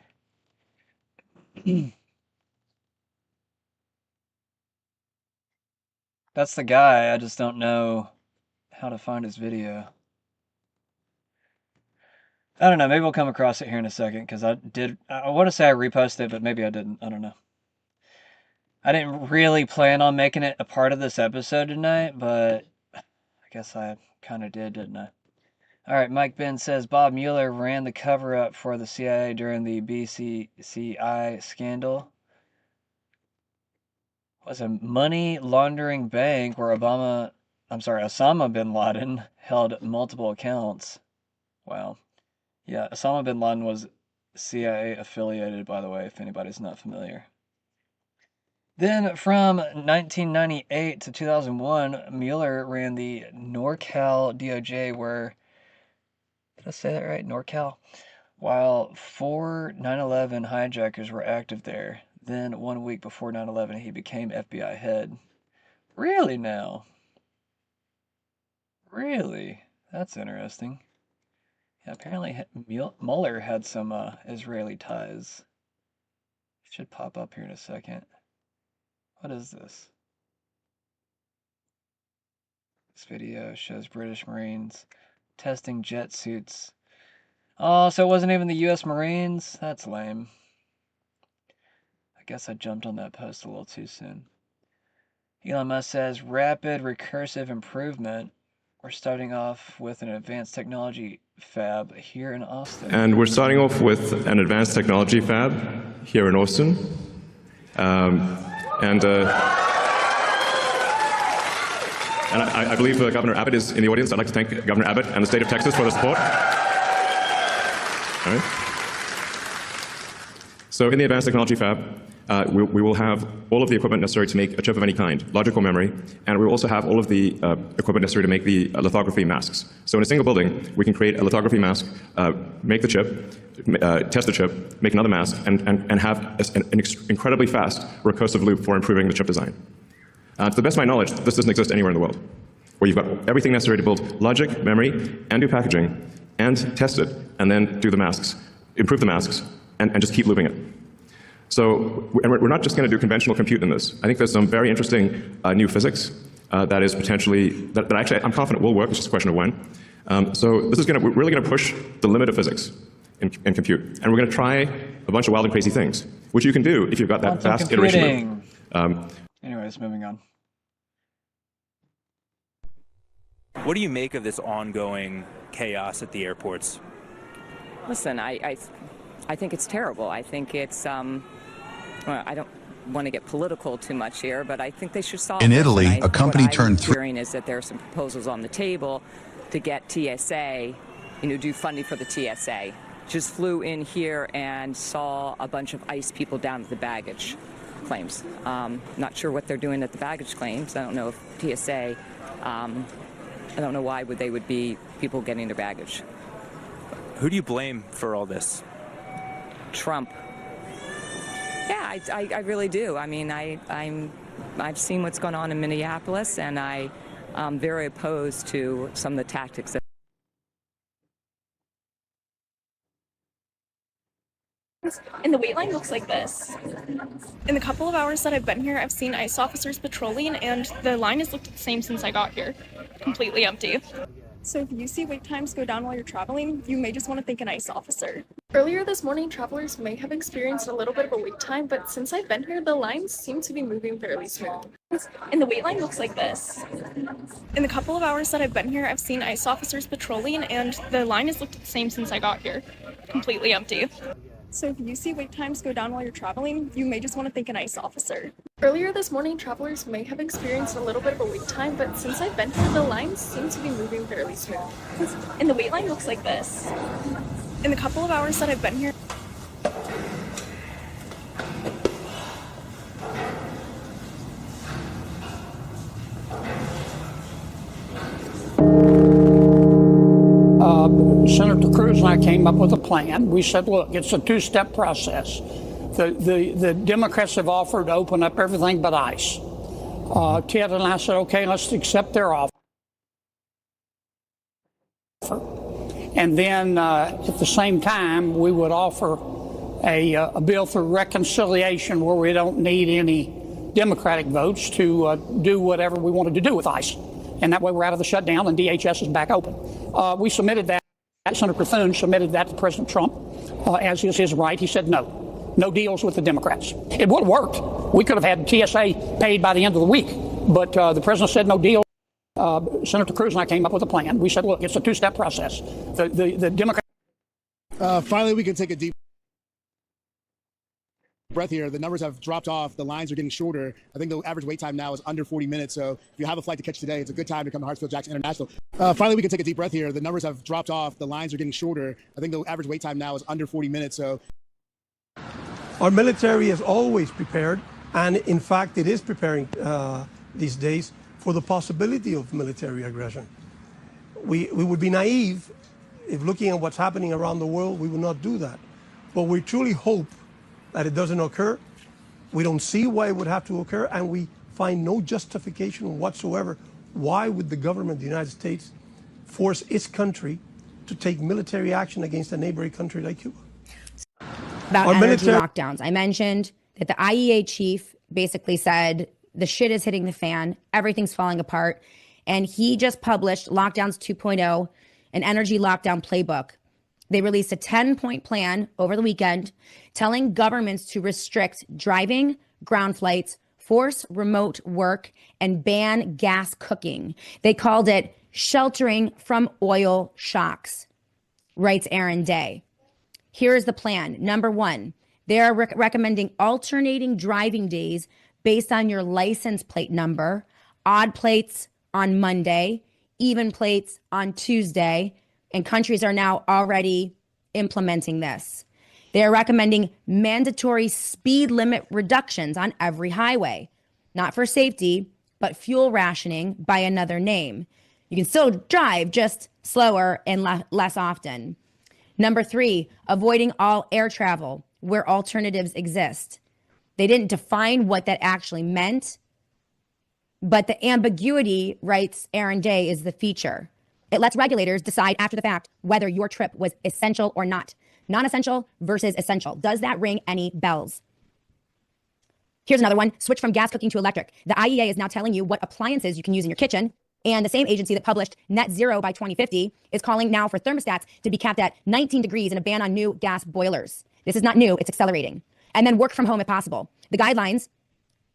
That's the guy. I just don't know how to find his video. I don't know. Maybe we'll come across it here in a second because I want to say I reposted it, but maybe I didn't. I don't know. I didn't really plan on making it a part of this episode tonight, but I guess I kind of did, didn't I? All right, Mike Ben says Bob Mueller ran the cover-up for the CIA during the BCCI scandal. It was a money laundering bank where Osama bin Laden held multiple accounts. Wow. Yeah, Osama bin Laden was CIA affiliated, by the way, if anybody's not familiar. Then from 1998 to 2001, Mueller ran the NorCal DOJ where, did I say that right? NorCal? While 4 9/11 hijackers were active there. Then 1 week before 9/11, he became FBI head. Really now? Really? That's interesting. Yeah, apparently Mueller had some Israeli ties. It should pop up here in a second. What is this? This video shows British Marines testing jet suits. Oh, so it wasn't even the U.S. Marines? That's lame. I guess I jumped on that post a little too soon. Elon Musk says, rapid recursive improvement. We're starting off with an advanced technology fab here in Austin. And we're starting off with an advanced technology fab here in Austin. And I believe Governor Abbott is in the audience. I'd like to thank Governor Abbott and the state of Texas for the support. All right. So in the advanced technology fab, we will have all of the equipment necessary to make a chip of any kind, logical memory, and we will also have all of the equipment necessary to make the lithography masks. So in a single building, we can create a lithography mask, make the chip, test the chip, make another mask, and have an incredibly fast recursive loop for improving the chip design. To the best of my knowledge, this doesn't exist anywhere in the world, where you've got everything necessary to build logic, memory, and do packaging and test it, and then do the masks, improve the masks, and just keep looping it. So, and we're not just going to do conventional compute in this. I think there's some very interesting new physics that is potentially, that actually I'm confident will work. It's just a question of when. So this is we're really going to push the limit of physics in compute. And we're going to try a bunch of wild and crazy things, which you can do if you've got that fast iteration loop. Anyways, moving on. What do you make of this ongoing chaos at the airports? Listen, I think it's terrible. I think it's, well, I don't want to get political too much here, but I think they should solve In this. Italy, And a company what turned I'm hearing is that there are some proposals on the table to get TSA, do funding for the TSA. Just flew in here and saw a bunch of ICE people down at the baggage claims. Not sure what they're doing at the baggage claims. I don't know if TSA, I don't know why they would be people getting their baggage. Who do you blame for all this? Trump. Yeah, I really do. I mean, I've seen what's going on in Minneapolis, and I'm very opposed to some of the tactics that. And the wait line looks like this. In the couple of hours that I've been here, I've seen ICE officers patrolling, and the line has looked the same since I got here. Completely empty. So if you see wait times go down while you're traveling, you may just want to thank an ICE officer. Earlier this morning, travelers may have experienced a little bit of a wait time, but since I've been here, the lines seem to be moving fairly smooth. And the wait line looks like this. In the couple of hours that I've been here, I've seen ICE officers patrolling, and the line has looked the same since I got here. Completely empty. So if you see wait times go down while you're traveling, you may just want to thank an ICE officer. Earlier this morning, travelers may have experienced a little bit of a wait time, but since I've been here, the lines seem to be moving fairly smooth. And the wait line looks like this. In the couple of hours that I've been here, Senator Cruz and I came up with a plan. We said, look, it's a two-step process. The Democrats have offered to open up everything but ICE. Ted and I said, okay, let's accept their offer. And then at the same time, we would offer a bill for reconciliation where we don't need any Democratic votes to do whatever we wanted to do with ICE. And that way we're out of the shutdown and DHS is back open. We submitted that. Senator Bethune submitted that to President Trump, as is his right. He said no deals with the Democrats. It would have worked. We could have had TSA paid by the end of the week, but the president said no deal. Senator Cruz and I came up with a plan. We said, look, it's a two-step process. The Democrats. Finally, we can take a deep breath here. The numbers have dropped off. The lines are getting shorter. I think the average wait time now is under 40 minutes. So if you have a flight to catch today, it's a good time to come to Hartsfield-Jackson International. Finally, we can take a deep breath here. The numbers have dropped off. The lines are getting shorter. I think the average wait time now is under 40 minutes. So our military is always prepared, and in fact, it is preparing these days for the possibility of military aggression. We would be naive if looking at what's happening around the world, we would not do that. But we truly hope that it doesn't occur. We don't see why it would have to occur, and we find no justification whatsoever. Why would the government of the United States force its country to take military action against a neighboring country like Cuba? About energy lockdowns. I mentioned that the IEA chief basically said the shit is hitting the fan, everything's falling apart, and he just published Lockdowns 2.0, an energy lockdown playbook. They released a 10-point plan over the weekend telling governments to restrict driving, ground flights, force remote work, and ban gas cooking. They called it sheltering from oil shocks, writes Aaron Day. Here's the plan. Number one, they are recommending alternating driving days based on your license plate number, odd plates on Monday, even plates on Tuesday, and countries are now already implementing this. They are recommending mandatory speed limit reductions on every highway, not for safety, but fuel rationing by another name. You can still drive, just slower and less often. Number three, avoiding all air travel where alternatives exist. They didn't define what that actually meant, but the ambiguity, writes Aaron Day, is the feature. It lets regulators decide after the fact whether your trip was essential or not. Non-essential versus essential. Does that ring any bells? Here's another one. Switch from gas cooking to electric. The IEA is now telling you what appliances you can use in your kitchen. And the same agency that published net zero by 2050 is calling now for thermostats to be capped at 19 degrees and a ban on new gas boilers. This is not new, it's accelerating. And then work from home if possible. The guidelines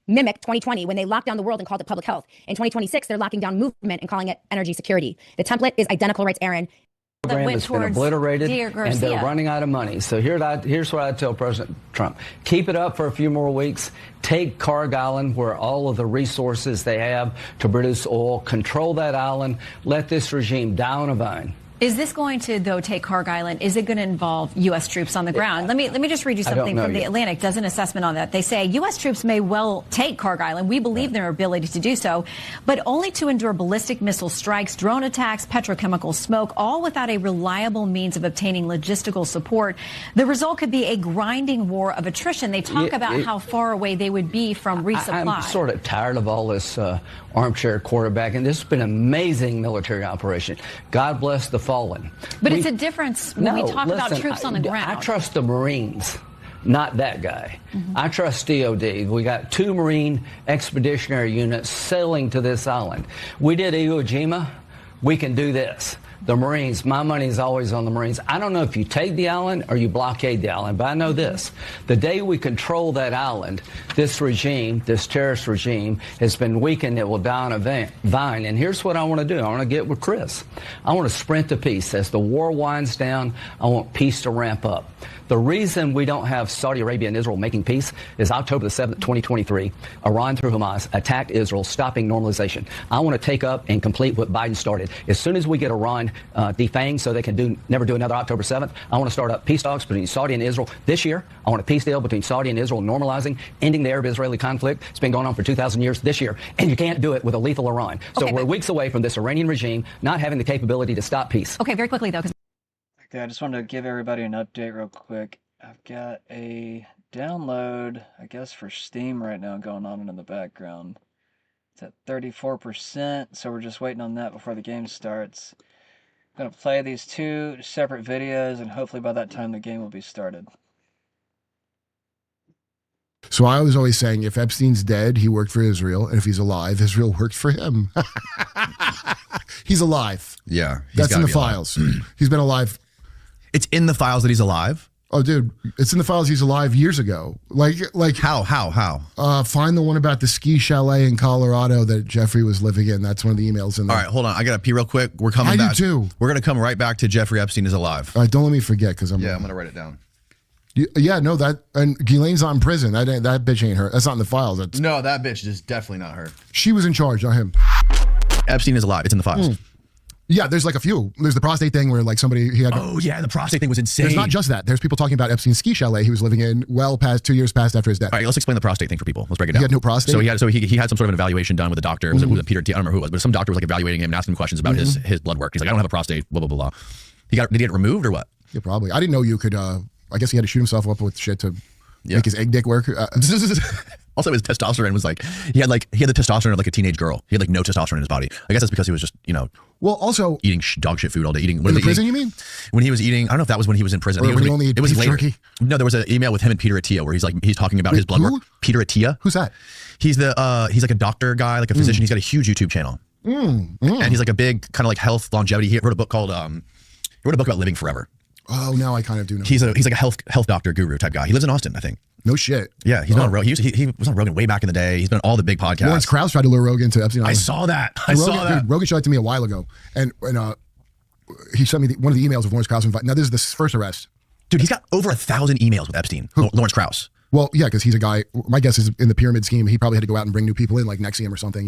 mimic 2020 when they locked down the world and called it public health. In 2026, they're locking down movement and calling it energy security. The template is identical, writes Aaron. Program has been obliterated and they're running out of money. So here's what I tell President Trump. Keep it up for a few more weeks. Take Carg Island, where all of the resources they have to produce oil. Control that island. Let this regime die on a vine. Is this going to, though, take Carg Island? Is it going to involve U.S. troops on the ground? Let me just read you something from The Atlantic. Does an assessment on that. They say U.S. troops may well take Carg Island. We believe in their ability to do so, but only to endure ballistic missile strikes, drone attacks, petrochemical smoke, all without a reliable means of obtaining logistical support. The result could be a grinding war of attrition. They talk about how far away they would be from resupply. I'm sort of tired of all this armchair quarterbacking. This has been an amazing military operation. God bless the fallen. But it's a difference when we talk about troops on the ground. I trust the Marines, not that guy. I trust DOD. We got 2 Marine expeditionary units sailing to this island. We did Iwo Jima. We can do this. The Marines, my money is always on the Marines. I don't know if you take the island or you blockade the island, but I know this. The day we control that island, this regime, this terrorist regime, has been weakened. It will die on a vine. And here's what I want to do. I want to get with Chris. I want to sprint to peace. As the war winds down, I want peace to ramp up. The reason we don't have Saudi Arabia and Israel making peace is October the 7th, 2023, Iran through Hamas attacked Israel, stopping normalization. I want to take up and complete what Biden started. As soon as we get Iran defanged so they can never do another October 7th, I want to start up peace talks between Saudi and Israel this year. I want a peace deal between Saudi and Israel, normalizing, ending the Arab-Israeli conflict. It's been going on for 2,000 years this year, and you can't do it with a lethal Iran. So we're weeks away from this Iranian regime not having the capability to stop peace. Okay, very quickly, though. Okay, I just wanted to give everybody an update real quick. I've got a download, I guess, for Steam right now going on in the background. It's at 34%, so we're just waiting on that before the game starts. I'm going to play these 2 separate videos, and hopefully by that time the game will be started. So I was always saying, if Epstein's dead, he worked for Israel, and if he's alive, Israel worked for him. He's alive. Yeah. That's in the files. He's been alive. It's in the files that he's alive? Oh, dude, it's in the files he's alive years ago. Like how? Find the one about the ski chalet in Colorado that Jeffrey was living in. That's one of the emails in there. All right, hold on. I got to pee real quick. We're coming back. I do too. We're going to come right back to Jeffrey Epstein is alive. All right, don't let me forget because I'm going to write it down. Yeah, no, and Ghislaine's not in prison. That bitch ain't her. That's not in the files. No, that bitch is definitely not her. She was in charge, not him. Epstein is alive. It's in the files. Yeah, there's like a few. There's the prostate thing where like he had. Oh yeah, the prostate thing was insane. There's not just that. There's people talking about Epstein's ski chalet he was living in well past 2 years past after his death. All right, let's explain the prostate thing for people. Let's break it down. He had no prostate. So he had some sort of an evaluation done with a doctor. It was Peter T. I don't remember who it was, but some doctor was like evaluating him and asking him questions about his blood work. He's like, I don't have a prostate. Blah blah blah blah. Did he get it removed or what? Yeah, probably. I didn't know you could. I guess he had to shoot himself up with shit to make his egg dick work. Also, his testosterone was like he had the testosterone of like a teenage girl. He had like no testosterone in his body. I guess that's because he was just well, also eating dog shit food all day. Eating in the prison, you mean? When he was eating, I don't know if that was when he was in prison. Or when he only ate beef jerky? No, there was an email with him and Peter Attia where he's talking about his blood work. Peter Attia, who's that? He's he's like a doctor guy, like a physician. He's got a huge YouTube channel, and he's like a big kind of like health longevity. He wrote a book called he wrote a book about living forever. Oh, now I kind of do know. He's like a health doctor guru type guy. He lives in Austin, I think. No shit. Yeah, he's been on Rogan. He was on Rogan way back in the day. He's been on all the big podcasts. Lawrence Krauss tried to lure Rogan to Epstein Island. I saw that. Dude, Rogan showed it to me a while ago, and he sent me one of the emails of Lawrence Krauss. Now this is the first arrest. Dude, he's got over 1,000 emails with Epstein. Lawrence Krauss. Well, yeah, because he's a guy. My guess is in the pyramid scheme, he probably had to go out and bring new people in, like Nexium or something,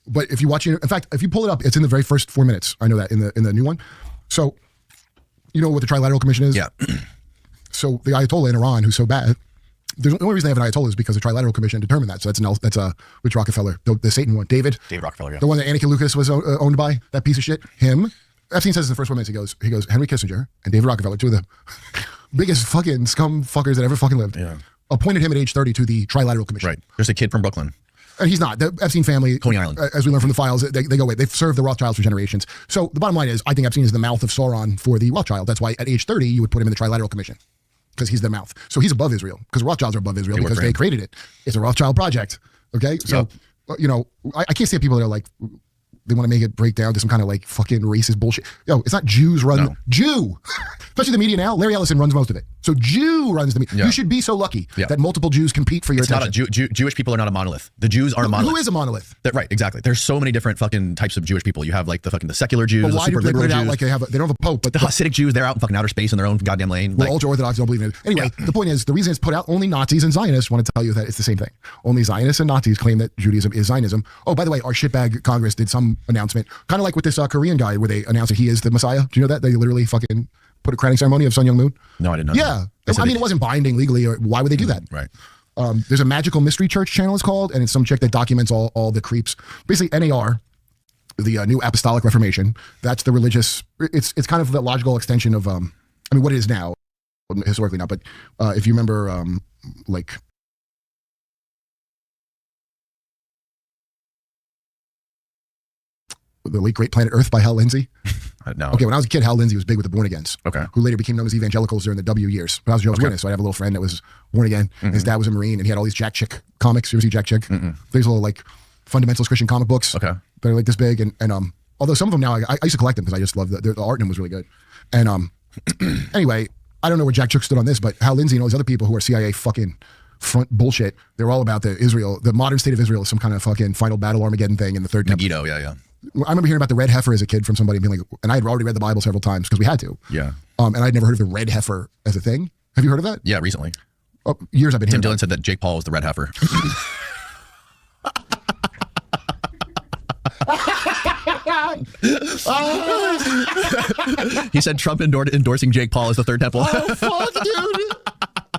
But if you watch it, in fact, if you pull it up, it's in the very first 4 minutes. I know that in the new one. So, you know what the Trilateral Commission is? Yeah. So the Ayatollah in Iran, who's so bad, the only reason they have an Ayatollah is because the Trilateral Commission determined that. So that's Rich Rockefeller, the Satan one, David Rockefeller, yeah. The one that Anneke Lucas was owned by, that piece of shit. Him. Epstein says in the first 1 minute, he goes, Henry Kissinger and David Rockefeller, two of the biggest fucking scum fuckers that ever fucking lived, appointed him at age 30 to the Trilateral Commission. Right. There's a kid from Brooklyn. And he's not. The Epstein family, Coney Island, as we learned from the files, they go away. They've served the Rothschilds for generations. So the bottom line is, I think Epstein is the mouth of Sauron for the Rothschild. That's why at age 30, you would put him in the Trilateral Commission, because he's the mouth. So he's above Israel, because Rothschilds are above Israel because they created it. It's a Rothschild project. Okay? So, you know, I can't see people that are like, they want to make it break down to some kind of like fucking racist bullshit. Yo, it's not Jews run Jew. Especially the media now. Larry Ellison runs most of it. So Jew runs the media. You should be so lucky that multiple Jews compete for your attention. Not Jewish people are not a monolith. The Jews are a monolith. Who is a monolith? Right, exactly. There's so many different fucking types of Jewish people. You have like the secular Jews, but the why super do they liberal put it out Jews. like they don't have a pope, but the Hasidic Jews, they're out in fucking outer space in their own goddamn lane. Well, ultra-Orthodox don't believe in it. Anyway, the point is, the reason it's put out, only Nazis and Zionists want to tell you that it's the same thing. Only Zionists and Nazis claim that Judaism is Zionism. Oh, by the way, our shitbag Congress did some announcement, kind of like with this Korean guy, where they announced that he is the Messiah. Do you know that? They literally fucking put a crowning ceremony of Sun Young Moon. No, I didn't know. Yeah. I mean, it wasn't binding legally. Or why would they do that? Right. There's a Magical Mystery Church channel, it's called, and it's some chick that documents all the creeps. Basically, NAR, the New Apostolic Reformation, that's the religious, it's kind of the logical extension of, I mean, what it is now, historically not, but if you remember, like, the late great Planet Earth by Hal Lindsey. No. Okay, when I was a kid, Hal Lindsey was big with the Born Agains. Okay. Who later became known as evangelicals during the W years. When I was Jehovah's Witness, so I have a little friend that was born again. His dad was a Marine, and he had all these Jack Chick comics. You ever see Jack Chick? There's little like fundamentalist Christian comic books. That are like this big, and although some of them now I used to collect them because I just loved the art in them was really good. And anyway, I don't know where Jack Chick stood on this, but Hal Lindsey and all these other people who are CIA fucking front bullshit, they're all about the modern state of Israel is some kind of fucking final battle Armageddon thing in the third temple. Megiddo, yeah. I remember hearing about the red heifer as a kid from somebody being like, and I had already read the Bible several times because we had to. Yeah. And I'd never heard of the red heifer as a thing. Have you heard of that? Yeah, recently. Oh, years I've been Tim hearing Dillon said that Jake Paul was the red heifer. He said Trump endorsing Jake Paul as the third temple. Oh, fuck, dude.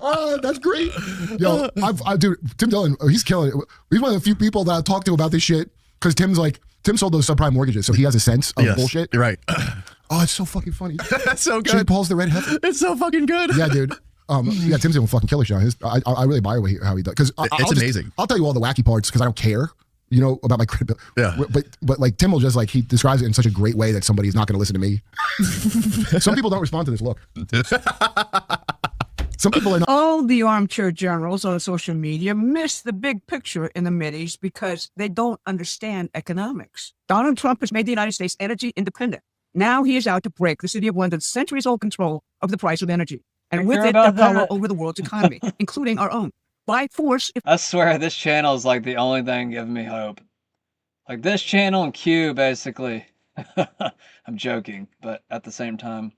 Oh, that's great. Yo, dude, Tim Dillon, he's killing it. He's one of the few people that I talk to about this shit because Tim sold those subprime mortgages, so he has a sense of bullshit. Right. Oh, it's so fucking funny. That's so good. Jake Paul's the red heifer. It's so fucking good. Yeah, dude. Yeah, Tim's a fucking killer shot. I really buy how he does. Because it's amazing. I'll tell you all the wacky parts because I don't care, you know, about my credibility. Yeah. But like Tim will just like, he describes it in such a great way that somebody's not going to listen to me. Some people don't respond to this look. Some people are not. All the armchair generals on social media miss the big picture in the Mideast because they don't understand economics. Donald Trump has made the United States energy independent. Now he is out to break the City of London's centuries-old control of the price of energy. And with it, the power over the world's economy, including our own. By force. I swear this channel is like the only thing giving me hope. Like this channel and Q, basically. I'm joking, but at the same time.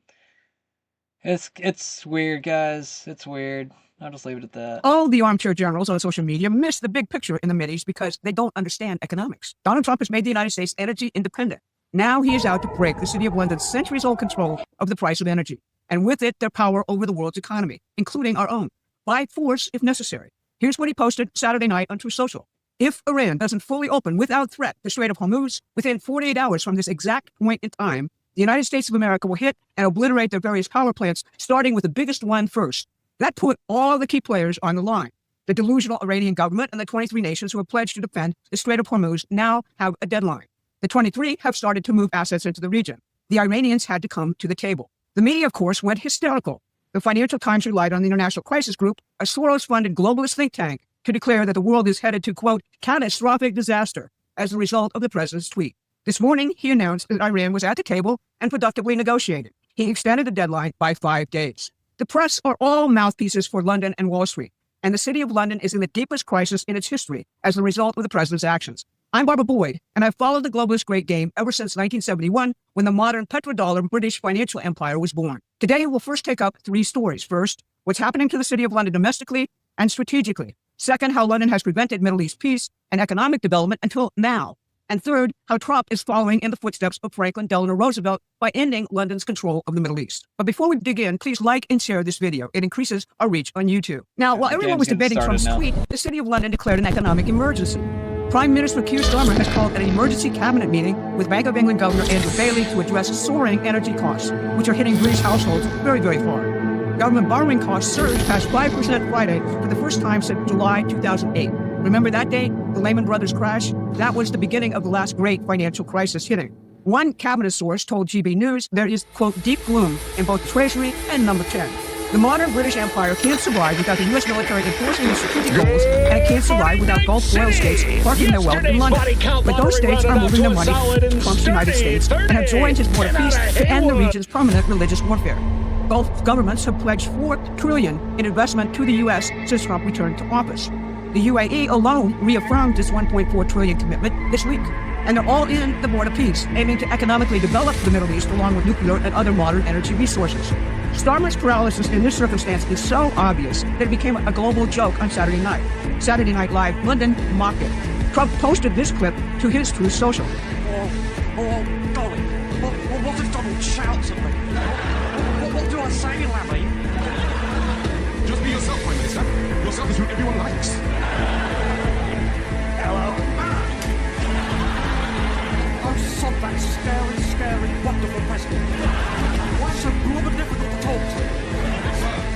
It's weird, guys. It's weird. I'll just leave it at that. All the armchair generals on social media miss the big picture in the Mideast because they don't understand economics. Donald Trump has made the United States energy independent. Now he is out to break the City of London's centuries-old control of the price of energy. And with it, their power over the world's economy, including our own. By force, if necessary. Here's what he posted Saturday night on Truth Social. If Iran doesn't fully open without threat the Strait of Hormuz within 48 hours from this exact point in time, the United States of America will hit and obliterate their various power plants, starting with the biggest one first. That put all the key players on the line. The delusional Iranian government and the 23 nations who have pledged to defend the Strait of Hormuz now have a deadline. The 23 have started to move assets into the region. The Iranians had to come to the table. The media, of course, went hysterical. The Financial Times relied on the International Crisis Group, a Soros-funded globalist think tank, to declare that the world is headed to, quote, catastrophic disaster as a result of the president's tweet. This morning, he announced that Iran was at the table and productively negotiated. He extended the deadline by 5 days. The press are all mouthpieces for London and Wall Street, and the City of London is in the deepest crisis in its history as a result of the president's actions. I'm Barbara Boyd, and I've followed the globalist great game ever since 1971, when the modern petrodollar British financial empire was born. Today, we'll first take up 3 stories. First, what's happening to the City of London domestically and strategically. Second, how London has prevented Middle East peace and economic development until now. And third, how Trump is following in the footsteps of Franklin Delano Roosevelt by ending London's control of the Middle East. But before we dig in, please like and share this video. It increases our reach on YouTube. Now, while everyone was debating Trump's tweet, the City of London declared an economic emergency. Prime Minister Keir Starmer has called an emergency cabinet meeting with Bank of England Governor Andrew Bailey to address soaring energy costs, which are hitting British households very, very hard. Government borrowing costs surged past 5% Friday for the first time since July 2008, when Remember that day, the Lehman Brothers crash? That was the beginning of the last great financial crisis hitting. One cabinet source told GB News there is, quote, deep gloom in both Treasury and Number 10. The modern British Empire can't survive without the U.S. military enforcing its security goals, and it can't survive without Gulf oil states parking their wealth in London. But those states are moving their money to Trump's United States and have joined his border peace to end the region's permanent religious warfare. Gulf governments have pledged $4 trillion in investment to the U.S. since Trump returned to office. The UAE alone reaffirmed its $1.4 trillion commitment this week. And they're all in the border peace, aiming to economically develop the Middle East along with nuclear and other modern energy resources. Starmer's paralysis in this circumstance is so obvious that it became a global joke on Saturday night. Saturday Night Live London mocked it. Trump posted this clip to his Truth Social. Oh, golly. What if Donald shouts at me? What do I say, Lammy? Just be yourself, Prime Minister. Yourself is who everyone likes. Hello. Sod that scary, wonderful president. Why so glum and difficult to talk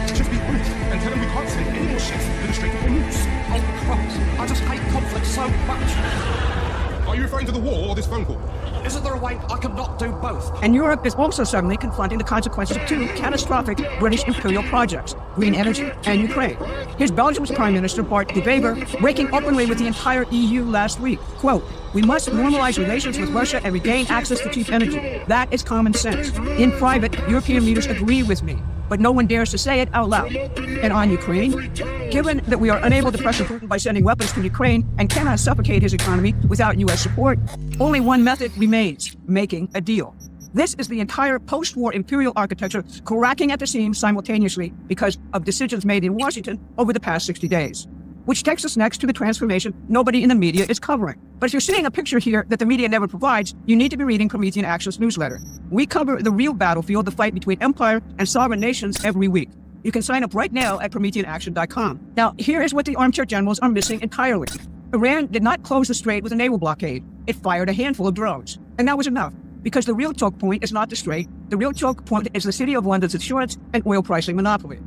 to? Just be honest and tell him we can't send any more ships to the Strait of Hormuz. Oh, Christ. I just hate conflict so much. Are you referring to the war or this phone call? Isn't there a way I can not do both? And Europe is also suddenly confronting the consequences of two catastrophic British imperial projects, green energy and Ukraine. Here's Belgium's Prime Minister Bart de Wever breaking openly with the entire EU last week. Quote, we must normalize relations with Russia and regain access to cheap energy. That is common sense. In private, European leaders agree with me, but no one dares to say it out loud. And on Ukraine, given that we are unable to pressure Putin by sending weapons to Ukraine and cannot suffocate his economy without U.S. support, only one method remains, making a deal. This is the entire post-war imperial architecture cracking at the seams simultaneously because of decisions made in Washington over the past 60 days. Which takes us next to the transformation nobody in the media is covering. But if you're seeing a picture here that the media never provides, you need to be reading Promethean Action's newsletter. We cover the real battlefield, the fight between empire and sovereign nations every week. You can sign up right now at PrometheanAction.com. Now, here is what the armchair generals are missing entirely. Iran did not close the strait with a naval blockade. It fired a handful of drones. And that was enough. Because the real choke point is not the strait. The real choke point is the City of London's insurance and oil pricing monopoly.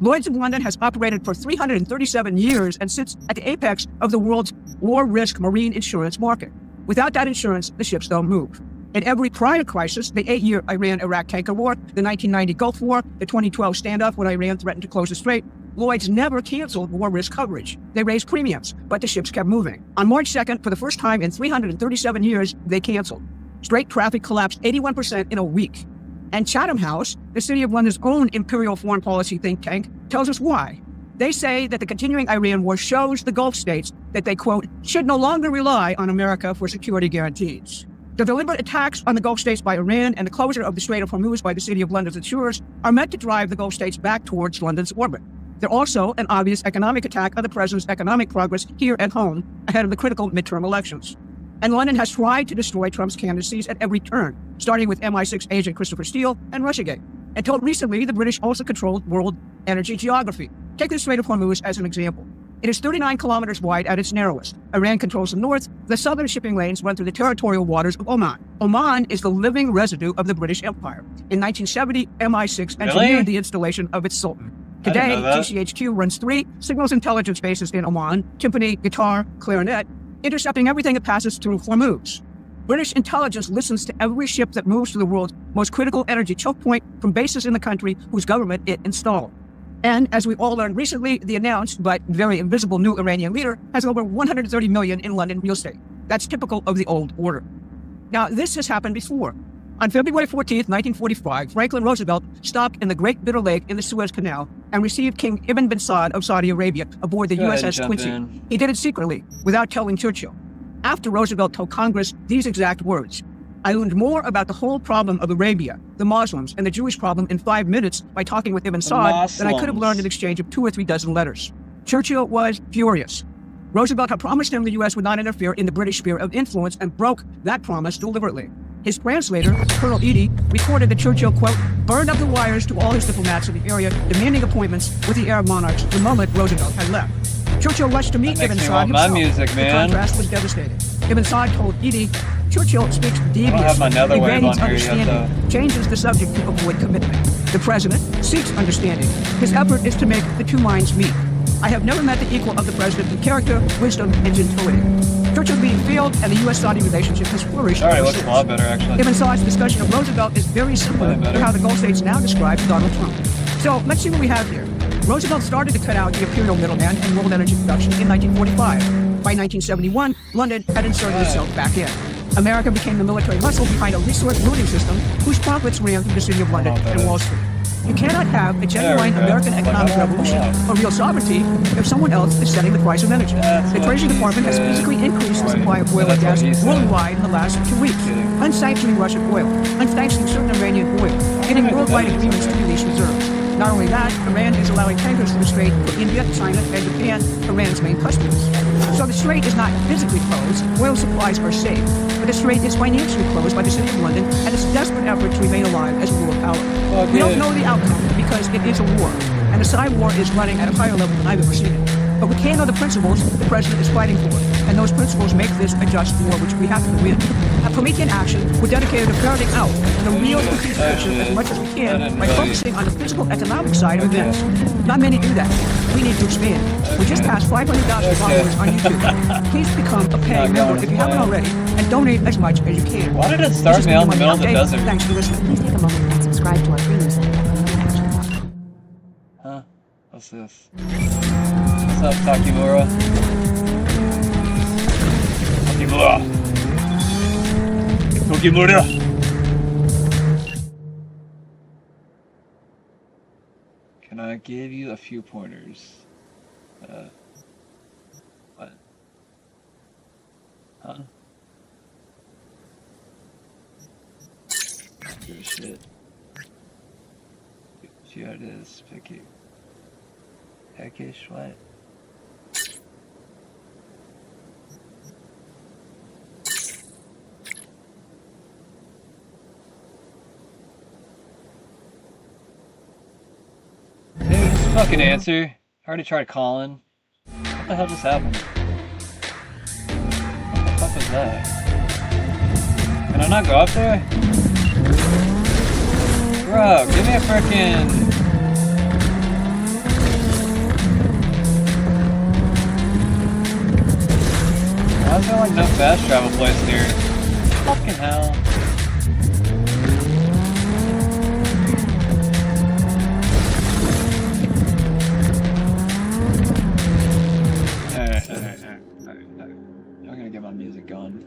Lloyd's of London has operated for 337 years and sits at the apex of the world's war-risk marine insurance market. Without that insurance, the ships don't move. In every prior crisis, the 8-year Iran-Iraq tanker war, the 1990 Gulf War, the 2012 standoff when Iran threatened to close the strait, Lloyd's never canceled war risk coverage. They raised premiums, but the ships kept moving. On March 2nd, for the first time in 337 years, they canceled. Strait traffic collapsed 81% in a week. And Chatham House, the City of London's own imperial foreign policy think tank, tells us why. They say that the continuing Iran war shows the Gulf states that they, quote, should no longer rely on America for security guarantees. The deliberate attacks on the Gulf states by Iran and the closure of the Strait of Hormuz by the City of London's insurers are meant to drive the Gulf states back towards London's orbit. They're also an obvious economic attack on the president's economic progress here at home ahead of the critical midterm elections. And London has tried to destroy Trump's candidacies at every turn, starting with MI6 agent Christopher Steele and Russiagate. Until recently, the British also controlled world energy geography. Take the Strait of Hormuz as an example. It is 39 kilometers wide at its narrowest. Iran controls the north. The southern shipping lanes run through the territorial waters of Oman. Oman is the living residue of the British Empire. In 1970, MI6 engineered the installation of its Sultan. Today, GCHQ runs 3 signals intelligence bases in Oman, timpani, guitar, clarinet, intercepting everything that passes through Hormuz. British intelligence listens to every ship that moves to the world's most critical energy choke point from bases in the country whose government it installed. And as we all learned recently, the announced but very invisible new Iranian leader has over $130 million in London real estate. That's typical of the old order. Now, this has happened before. On February 14th, 1945, Franklin Roosevelt stopped in the Great Bitter Lake in the Suez Canal and received King Ibn bin Saud of Saudi Arabia aboard the USS Quincy. He did it secretly, without telling Churchill. After Roosevelt told Congress these exact words, I learned more about the whole problem of Arabia, the Muslims, and the Jewish problem in 5 minutes by talking with Ibn Saud than I could have learned in exchange of 2 or 3 dozen letters. Churchill was furious. Roosevelt had promised him the U.S. would not interfere in the British sphere of influence and broke that promise deliberately. His translator, Colonel Eadie, recorded that Churchill, quote, burned up the wires to all his diplomats in the area, demanding appointments with the Arab monarchs the moment Roosevelt had left. Churchill rushed to meet Ibn Saud himself. The contrast was devastating. Ibn Saud told Eadie, Churchill speaks deviously, evades understanding, changes the subject to avoid commitment. The president seeks understanding. His effort is to make the two minds meet. I have never met the equal of the president in character, wisdom, and gentility. Churchill's being failed, and the U.S.-Saudi relationship has flourished. Alright, looks a lot better, actually. Ibn Saud's discussion of Roosevelt is very similar to how the Gulf states now describe Donald Trump. So let's see what we have here. Roosevelt started to cut out the imperial middleman in world energy production in 1945. By 1971, London had inserted itself back in. America became the military muscle behind a resource looting system whose profits ran through the city of London and Wall Street. You cannot have a genuine American economic revolution or real sovereignty if someone else is setting the price of energy. The Treasury Department has physically increased the supply of oil and gas worldwide in the last 2 weeks, unsanctioning Russian oil, unsanctioning certain Iranian oil, getting worldwide agreements to release reserves. Not only that, Iran is allowing tankers through the strait for India, China, and Japan, Iran's main customers. So the strait is not physically closed, oil supplies are safe, but the strait is financially closed by the city of London and its desperate effort to remain alive as a world power. We don't know the outcome because it is a war, and the Psy war is running at a higher level than I've ever seen it. But we can know the principles the president is fighting for, and those principles make this a just war which we have to win. At Promethean Action, we're dedicated to ferreting out the real increased picture as much as we can by focusing on the physical economic side of events. Not many do that. We need to expand. We just passed 500,000 followers on YouTube. Please become a paying member if you haven't already, and donate as much as you can. Why did it start me out in the middle of the desert? Thanks for listening. Please take a moment and subscribe to our free newsletter. Huh? What's this? What's up, Takimura? Takimura! Can I give you a few pointers? What? Huh? Good shit. See how it is, picky. Peckish, what? Dude, just fucking answer. I already tried calling. What the hell just happened? What the fuck was that? Can I not go up there? Bro, give me a frickin'... Why is there like no fast travel place here? Fucking hell. Alright. I'm gonna get my music going.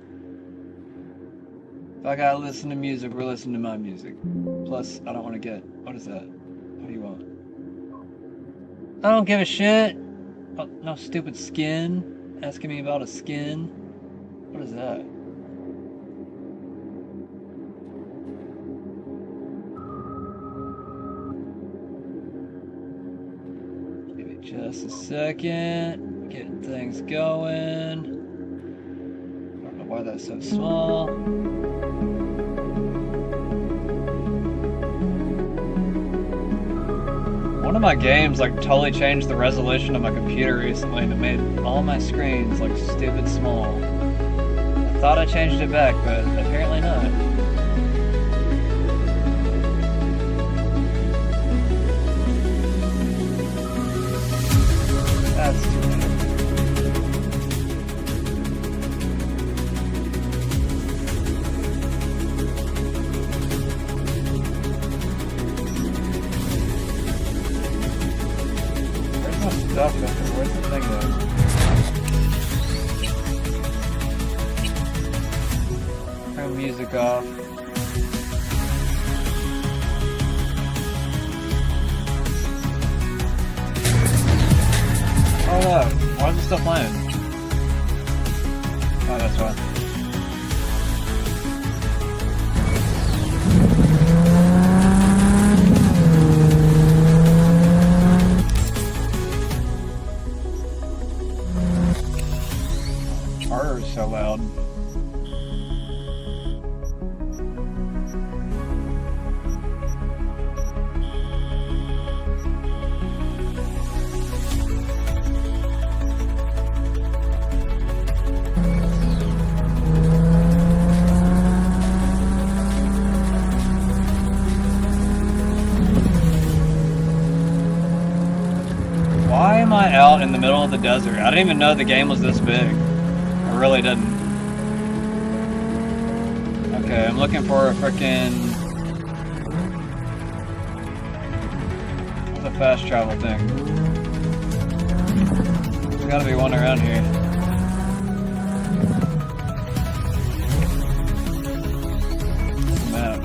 If I gotta listen to music, we're listening to my music. Plus, I don't want to get... What is that? What do you want? I don't give a shit. Oh, no stupid skin. Asking me about a skin. What is that? Give me just a second. Getting things going. I don't know why that's so small. One of my games like totally changed the resolution of my computer recently and it made all my screens like stupid small. I thought I changed it back, but apparently not. That's too bad. Stuff, where's the thing though? Turn music off. Oh look, why is it still playing? Oh, that's why. So loud. Why am I out in middle of the desert. I didn't even know the game was this big. I really didn't. Okay, I'm looking for a frickin'... What's a fast travel thing? There's gotta be one around here. Map.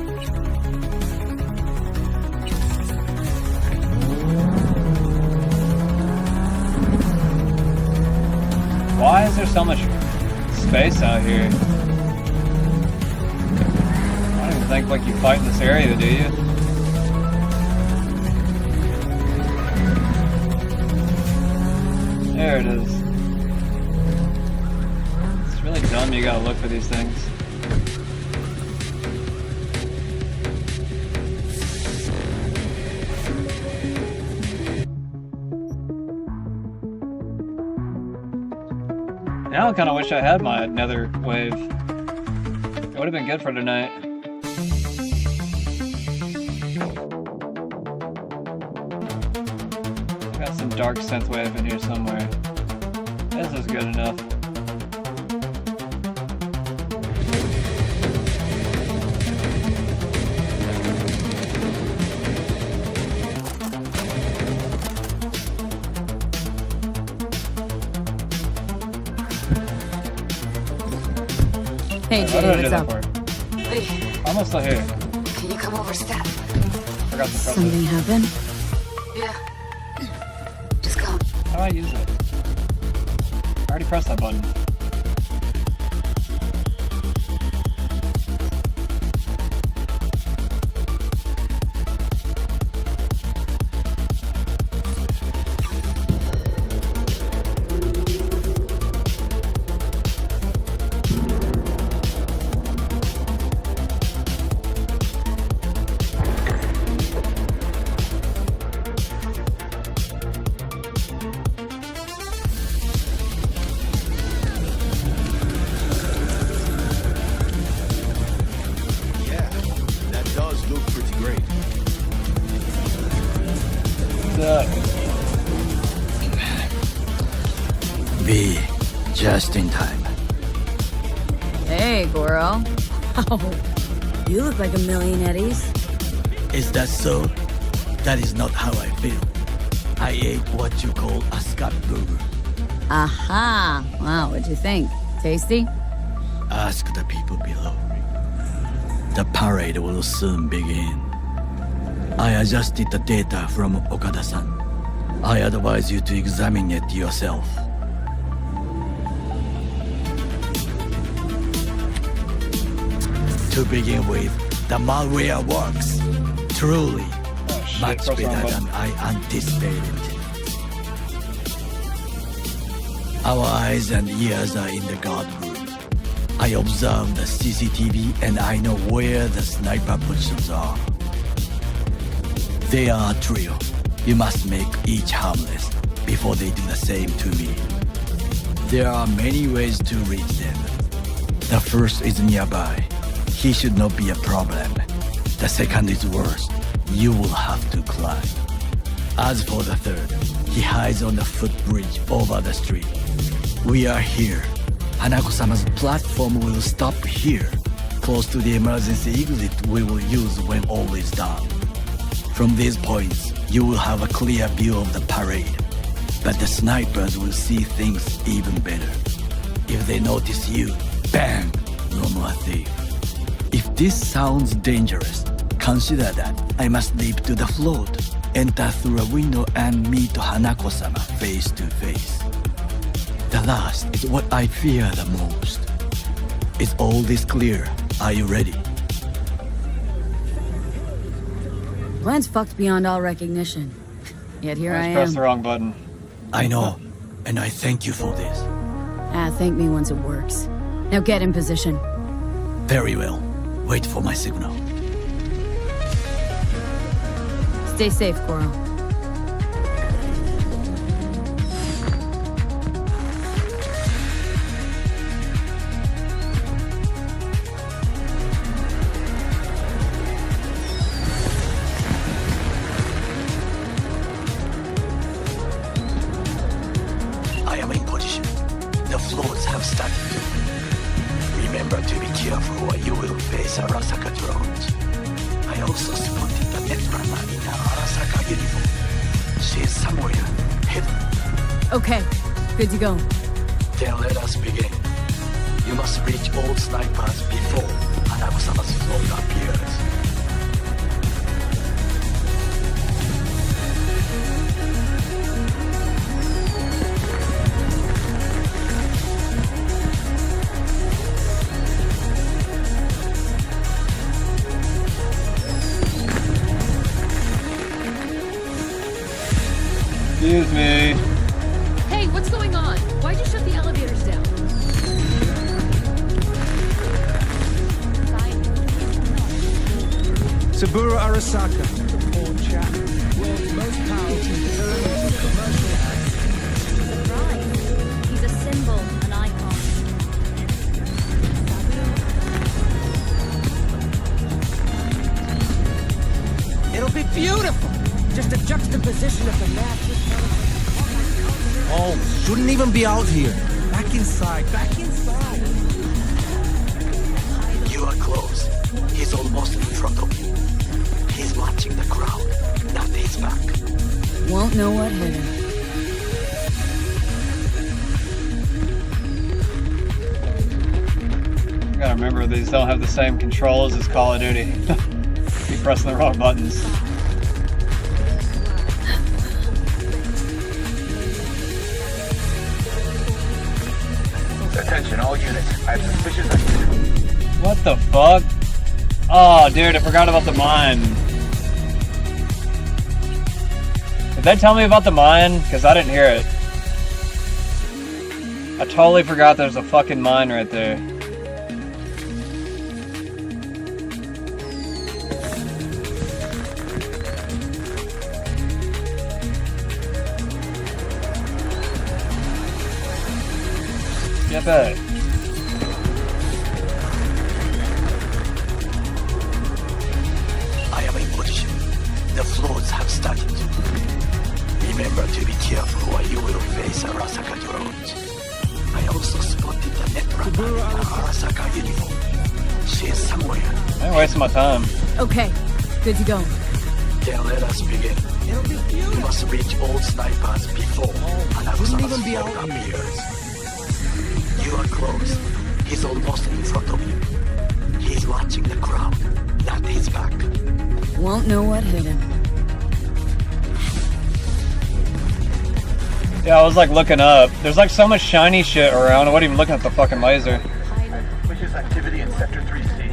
Why is there so much space out here? I don't even think like you fight in this area, do you? There it is. It's really dumb you gotta look for these things. Now I kind of wish I had my nether wave. It would have been good for tonight. Got some dark synth wave in here somewhere. This is good enough. Hey, Jay, what's up? I'm still here. Can you come over, Steph? Forgot to press Something it. happened? Yeah. Just come. How do I use it? I already pressed that button. B, just in time. Hey, Goro. Oh, you look like a million eddies. Is that so? That is not how I feel. I ate what you call a scat burger. Aha. Wow, what'd you think? Tasty? Ask the people below. The parade will soon begin. I adjusted the data from Okada-san. I advise you to examine it yourself. To begin with, the malware works. Truly, much better than I anticipated. Our eyes and ears are in the guard room. I observe the CCTV and I know where the sniper positions are. They are a trio. You must make each harmless before they do the same to me. There are many ways to reach them. The first is nearby. He should not be a problem. The second is worse. You will have to climb. As for the third, he hides on the footbridge over the street. We are here. Hanako-sama's platform will stop here, close to the emergency exit we will use when all is done. From these points, you will have a clear view of the parade, but the snipers will see things even better. If they notice you, bang, no more thief. If this sounds dangerous, consider that I must leap to the float, enter through a window and meet Hanako-sama face to face. The last is what I fear the most. Is all this clear? Are you ready? Plan's fucked beyond all recognition. Yet here I am. Press the wrong button. I know, and I thank you for this. Thank me once it works. Now get in position. Very well. Wait for my signal. Stay safe, Goro. floors have started to. Remember to be careful or you will face Arasaka drones. I also spotted the Netrunner in her Arasaka uniform. She is somewhere hidden. Okay, good to go. Then let us begin. You must reach all snipers before Hanabu-sama's float appears. Excuse me. Hey, what's going on? Why'd you shut the elevators down? Saburo Arasaka, the poor chap, world's most powerful commercial act. Right. He's a symbol, an icon. It'll be beautiful. Just a juxtaposition of the massive. Oh, shouldn't even be out here. Back inside, back inside. You are close. He's almost in front of you. He's watching the crowd, not his back. Won't know what hit him. You gotta remember, these don't have the same controls as Call of Duty. Keep pressing the wrong buttons. Attention, all units. I have suspicious activity. What the fuck? Oh, dude, I forgot about the mine. Did they tell me about the mine? Because I didn't hear it. I totally forgot there's a fucking mine right there. Get back. I am in position. The floors have started to. Remember to be careful or you will face Arasaka drones. I also spotted the Netrunner in her Arasaka uniform. She is somewhere. I ain't wasting my time. Okay, good to go. Then let us begin. You must reach all snipers before Hanabu-sama's float appears. You are close. He's almost in front of you. He's watching the crowd, not his back. Won't know what hit him. Yeah, I was like looking up. There's like so much shiny shit around. I wasn't even looking at the fucking laser. Suspicious activity in Sector 3C.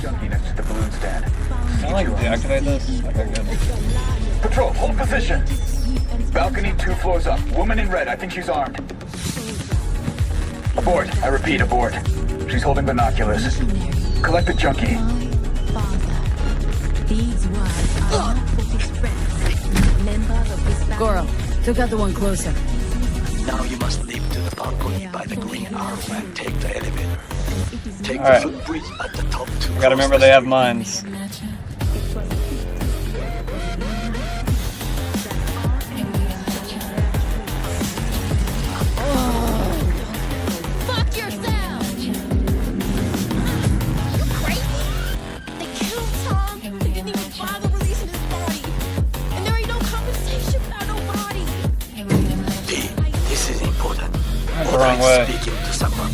Junkie next to the balloon stand. Can I like deactivate this? Okay, good. Patrol, hold position. Balcony 2 floors up. Woman in red. I think she's armed. Aboard. I repeat, aboard. She's holding binoculars. Collect the junkie. Goro, took out the one closer. Now you must leap to the balcony by the green arrow and take the elevator. Take All right. the footbridge at the top to I gotta remember they have mines. Fuck yourself! You crazy? They killed Tom. They didn't even bother releasing his body. And there ain't no compensation without no body. This is important. That's the wrong way. Speaking to someone.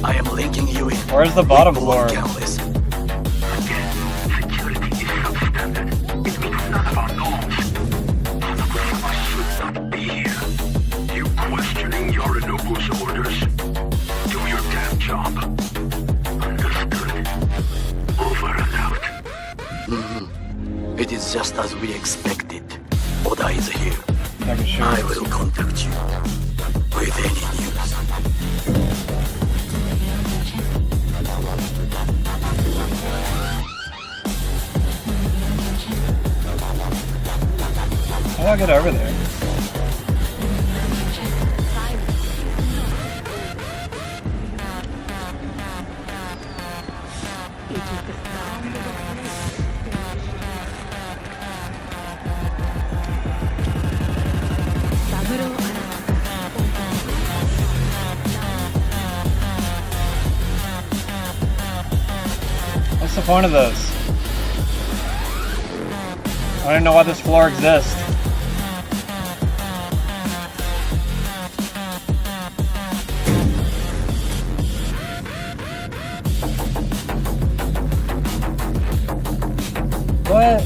I am linking you in. Where's the bottom floor? Countless. Security is substandard. It means none of our norms. Hanabu-sama should not be here. You questioning Yorinobu's orders? Do your damn job. Understood. Over and out. It is just as we expected. Oda is here. Sure. I will contact you with any news. How do I get over there? the point of this? I don't even know why this floor exists. What?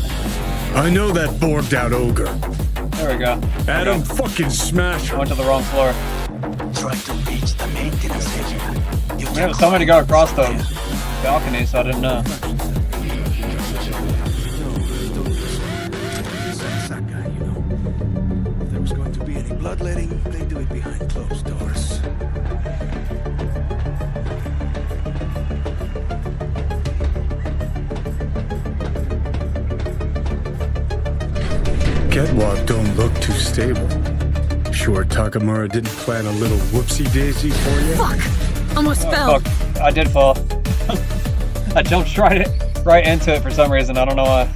I know that borged out ogre. There we go. Adam fucking smash. I went to the wrong floor. Try to reach the maintenance area. There was somebody go across the balcony, so I didn't know. If there was going to be any bloodletting, they do it behind closed doors. Catwalk don't look too stable. Sure Takamura didn't plan a little whoopsie-daisy for you? Fuck! Almost fell. Fuck. I did fall. I jumped right into it for some reason. I don't know why.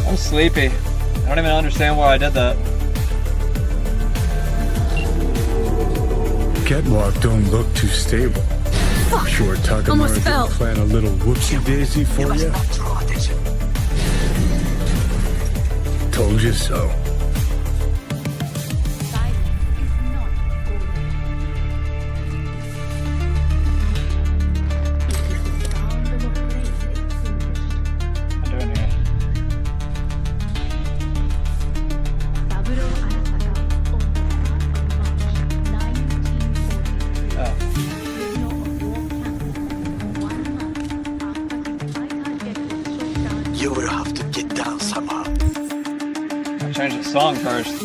I'm sleepy. I don't even understand why I did that. Catwalk don't look too stable. Fuck. Sure Takamura didn't plan a little whoopsie-daisy for you? Told you so. You will have to get down somehow. Change the song first.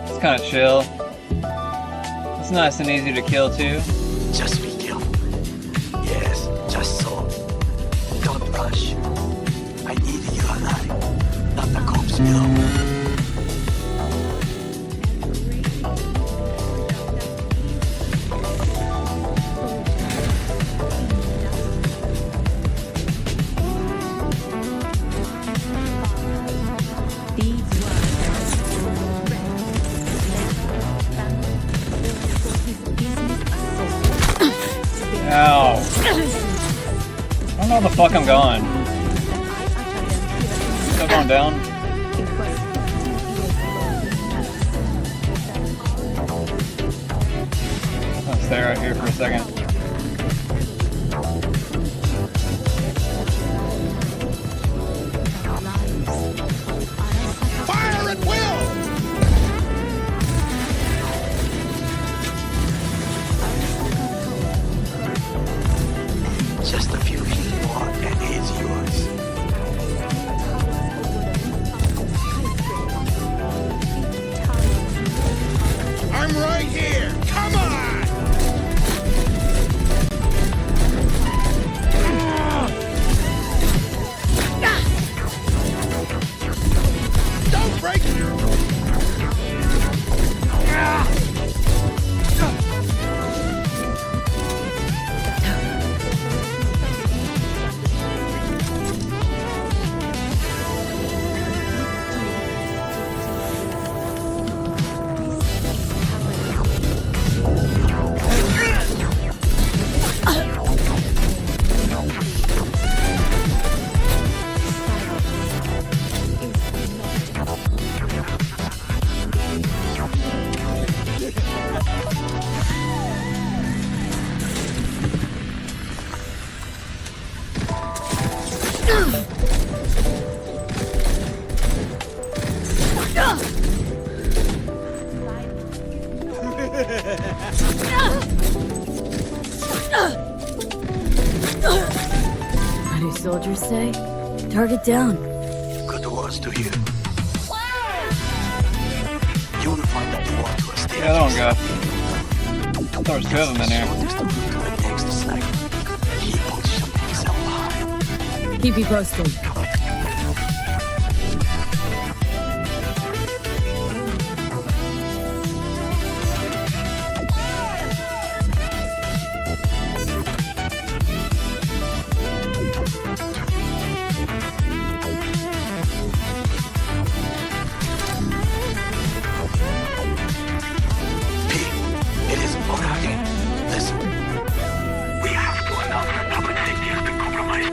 It's kind of chill. It's nice and easy to kill too. Just be careful. Yes, just so. Don't rush. I need you alive, not the corpse below. Ow. I don't know where the fuck I'm going. Still going down? I'll stay right here for a second. Fire at will! Just a few feet more and it's yours. I'm right here! Come on! Don't break it! What do soldiers say? Target down. Good words to hear. Yeah, that don't go. There's two of them in here. Keep it roasting. It is Moragi. Listen. We have to announce that public safety has been compromised.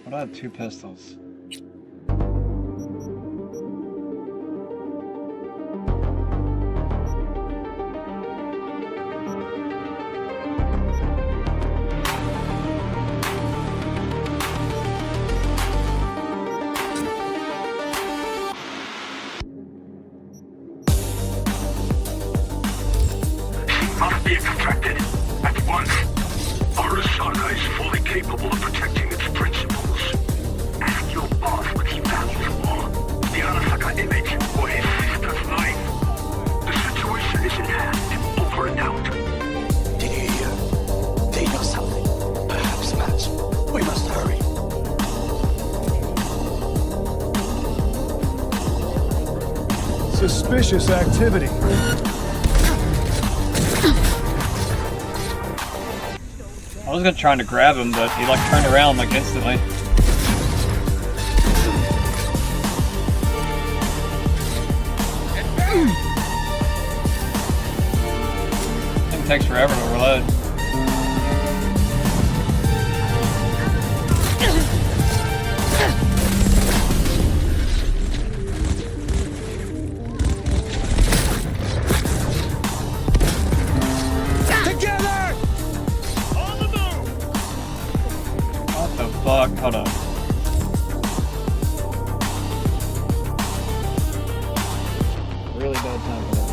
What do I have two pistols? Must be extracted at once. Arasaka is fully capable of protecting its principles. Ask your boss what he values more. The Arasaka image or his sister's life. The situation is in hand. Over and out. Did you hear? They know something. Perhaps match. We must hurry. Suspicious activity. I was gonna try to grab him, but he like turned around like instantly. It takes forever to reload. Together! What the fuck? Hold on. Really bad time for that.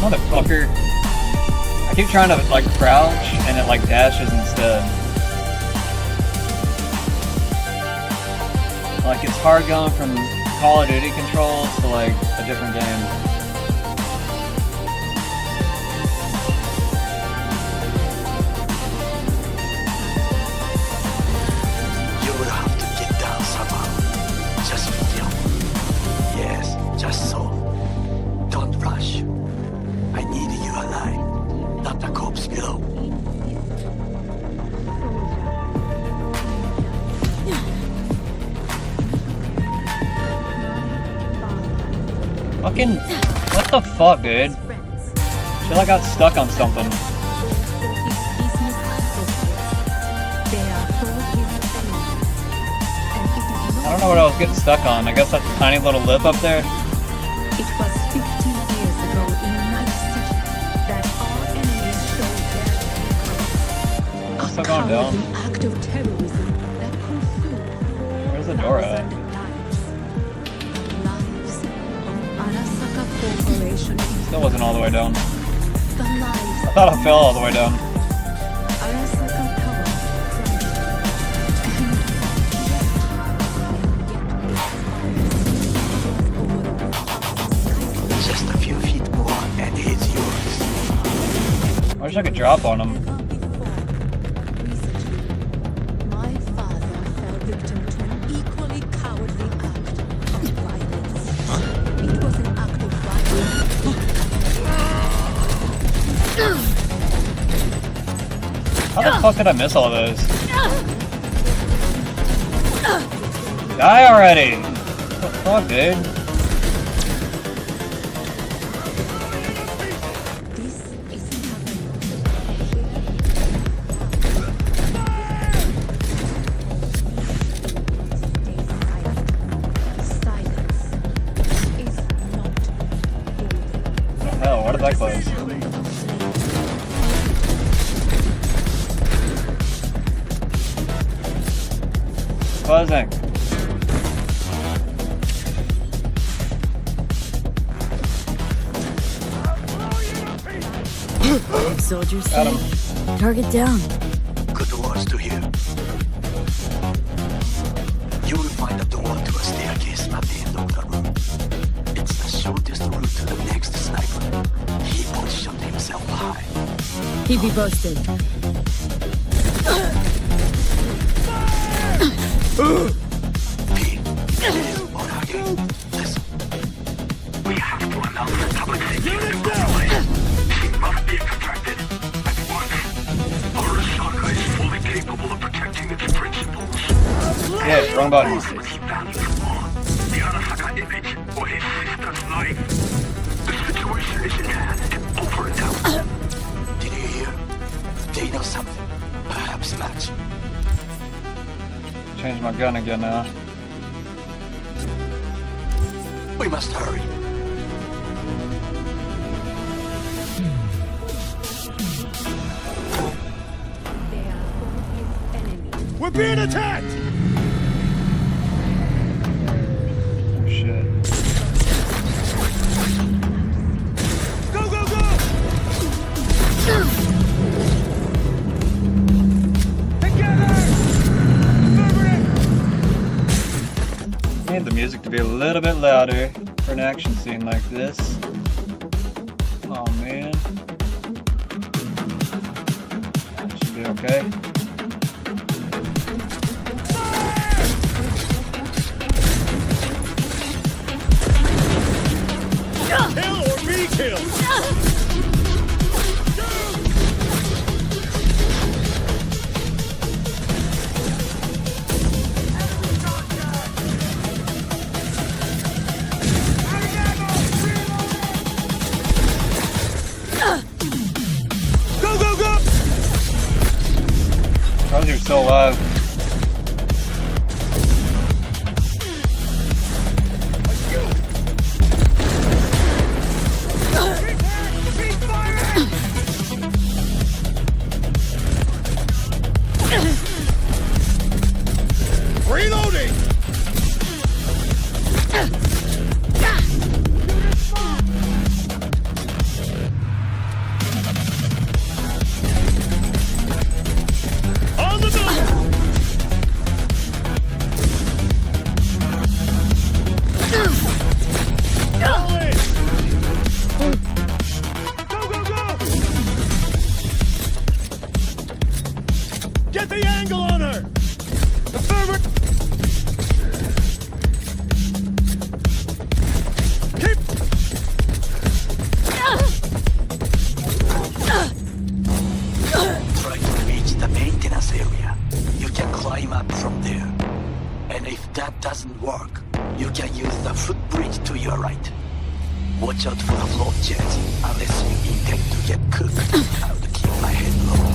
Motherfucker. I keep trying to like crouch and it like dashes instead. Like it's hard going from Call of Duty controls to like a different game. You will have to get down somehow. Just feel. Yes, just so. Don't rush. I need you alive, not the corpse below. Fucking, what the fuck, dude? I feel like I got stuck on something. I don't know what I was getting stuck on. I guess that tiny little lip up there. It was 15 years ago in Night City that our enemies showed their I'm still going down. act of terrorism that consumed Where's the door at? lives of Arasaka Corporation. Still wasn't all the way down. The lives I thought I fell all the way down. Arasaka Tower. Just a few feet more and it's yours. I wish I could drop on him. My father fell victim to an equally cowardly act of violence. It was an act of violence. How the fuck did I miss all those? Die already! What the fuck, dude? closing. Soldiers say, target down. Good words to hear. You will find a door to a staircase at the end of the room. It's the shortest route to the next sniper. He positioned himself high. Keep me posted. Pete, listen. We have to announce the public safety supervisor. She must be extracted at once. Arasaka is fully capable of protecting its principles. Yeah, wrong button. The Arasaka image or his sister's life. The situation is in hand and over and out. Did you hear? They know something. Perhaps match. Change my gun again now. We must hurry. We're being attacked! Oh shit. Go, go, go! I need the music to be a little bit louder for an action scene like this. Oh man. That should be okay. Kill or be killed! Go, go, go! How is he still alive? Reloading! On the move! All in! Go, go, go! Get the angle on her! Affirmative! Keep! Try to reach the maintenance area. You can climb up from there. And if that doesn't work, you can use the footbridge to your right. Watch out for the float jets, unless you intend to get cooked. I'll keep my head low.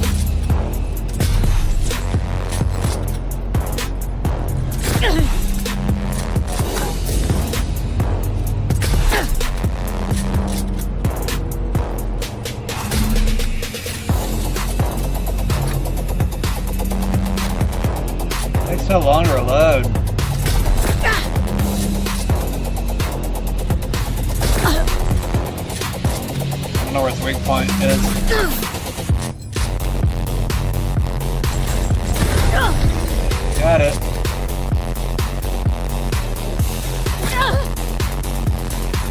Takes so long to reload. I don't know where its weak point is. Got it.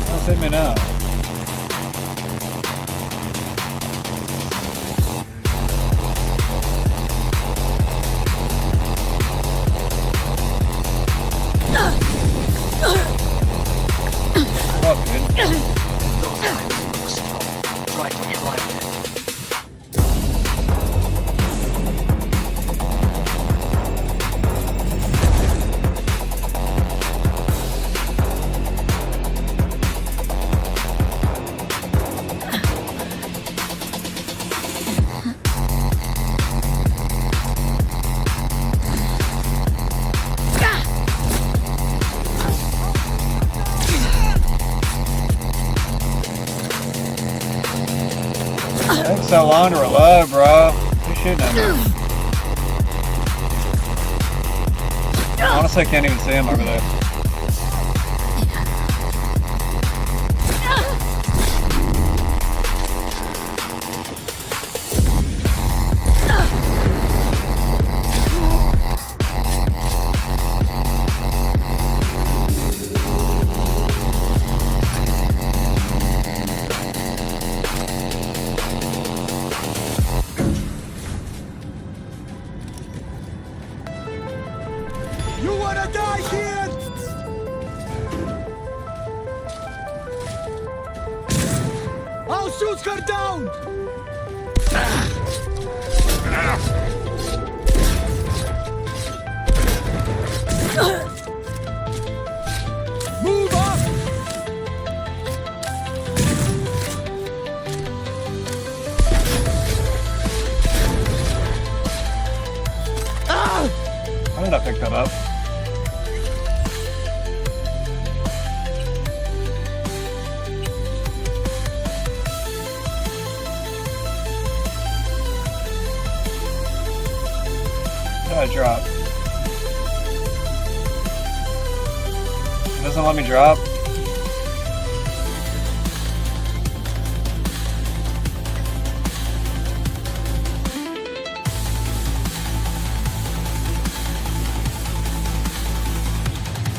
Don't hit me now. Fuck, dude. Try to climb it. Takes so long to reload, bro. You shooting at me. Oh, Honestly, I can't even see him over there. You wanna die, kid? I'll shoot her down! Move up! How did I pick that up? How did I drop? It doesn't let me drop.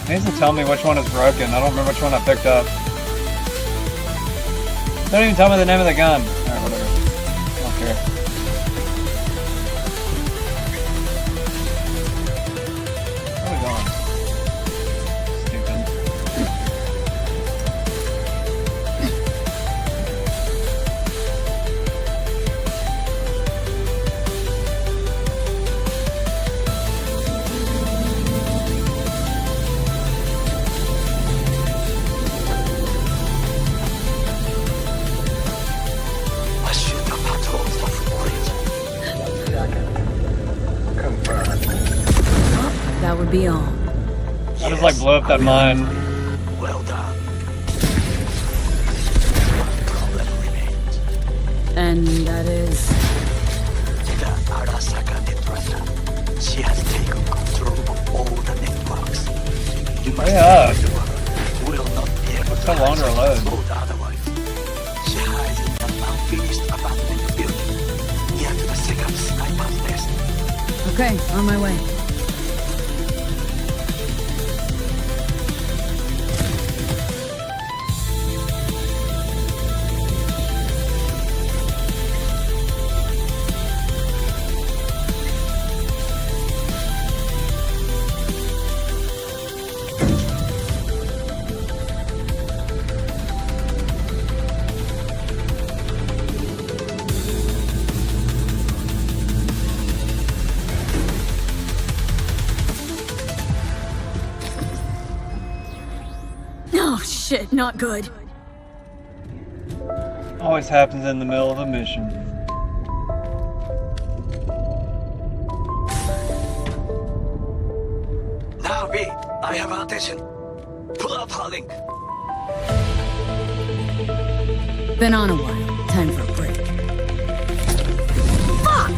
It needs to tell me which one is broken. I don't remember which one I picked up. Don't even tell me the name of the gun. Alright, whatever. I don't care. Where are we going? That would be all. I just like blew up that mine. Well done. And that is... The Arasaka Netrunner. She has taken control of all the networks. You must will not be able to longer load. Otherwise. She hides in an unfinished abandoned building near to the second sniper's nest. Okay, on my way. Oh shit, not good. Always happens in the middle of a mission. Now, B, I have attention. Pull up her link. Been on a while. Time for a break. Fuck!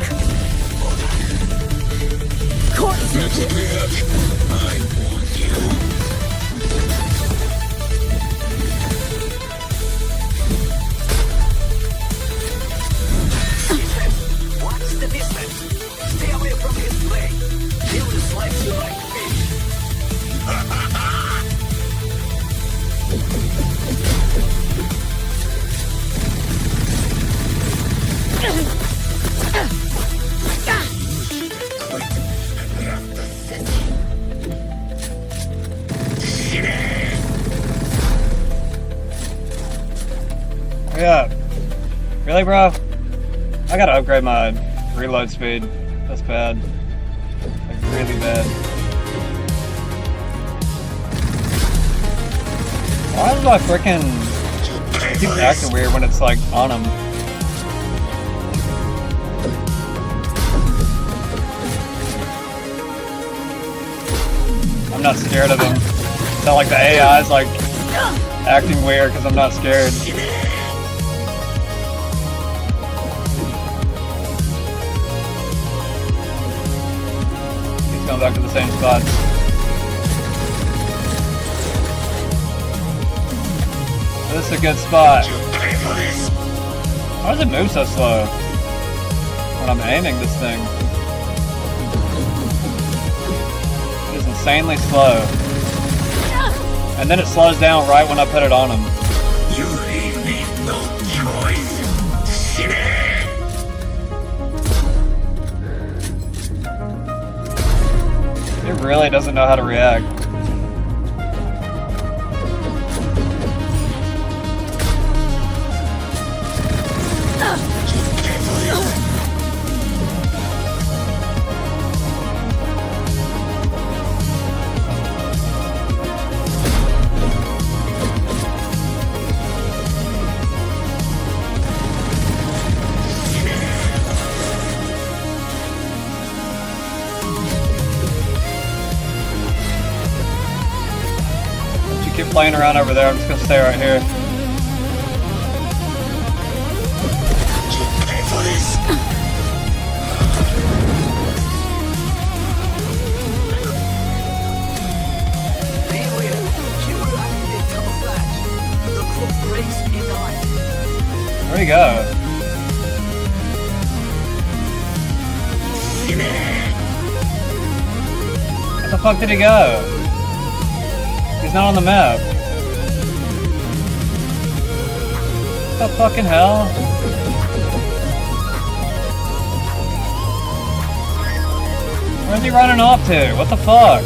What's the distance? Stay away from his blade. He will slice you like fish. Yeah. Really, bro? I gotta upgrade my reload speed. That's bad. Like, really bad. Why does my frickin' keep acting weird when it's like on him? I'm not scared of him. It's not like the AI is like acting weird because I'm not scared. He's going back to the same spot. this a good spot? Why does it move so slow when I'm aiming this thing? It is insanely slow. And then it slows down right when I put it on him. You leave me no choice. It really doesn't know how to react. Keep playing around over there. I'm just gonna stay right here. Where'd he go? Where the fuck did he go? He's not on the map. What the fucking hell? Where's he running off to? What the fuck?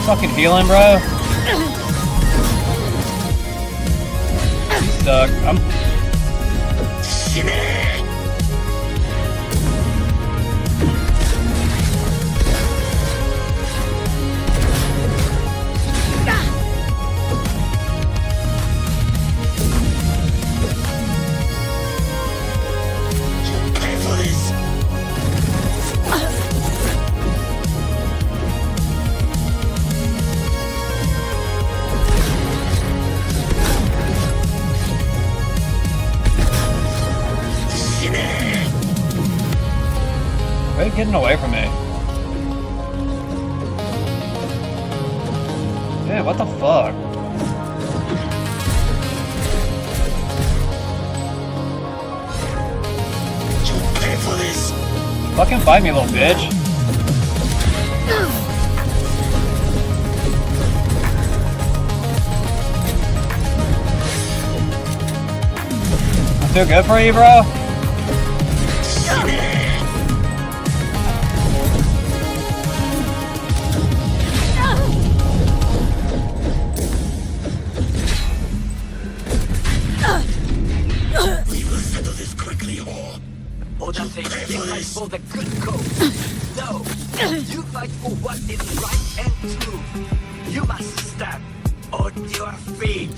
Fucking healing, bro. He's stuck. I'm. Why are you getting away from me? Dude, what the fuck? You pay for this. Fucking fight me, little bitch. I feel good for you, bro? For the good cause. No, you fight for what is right and true. You must stand on your feet.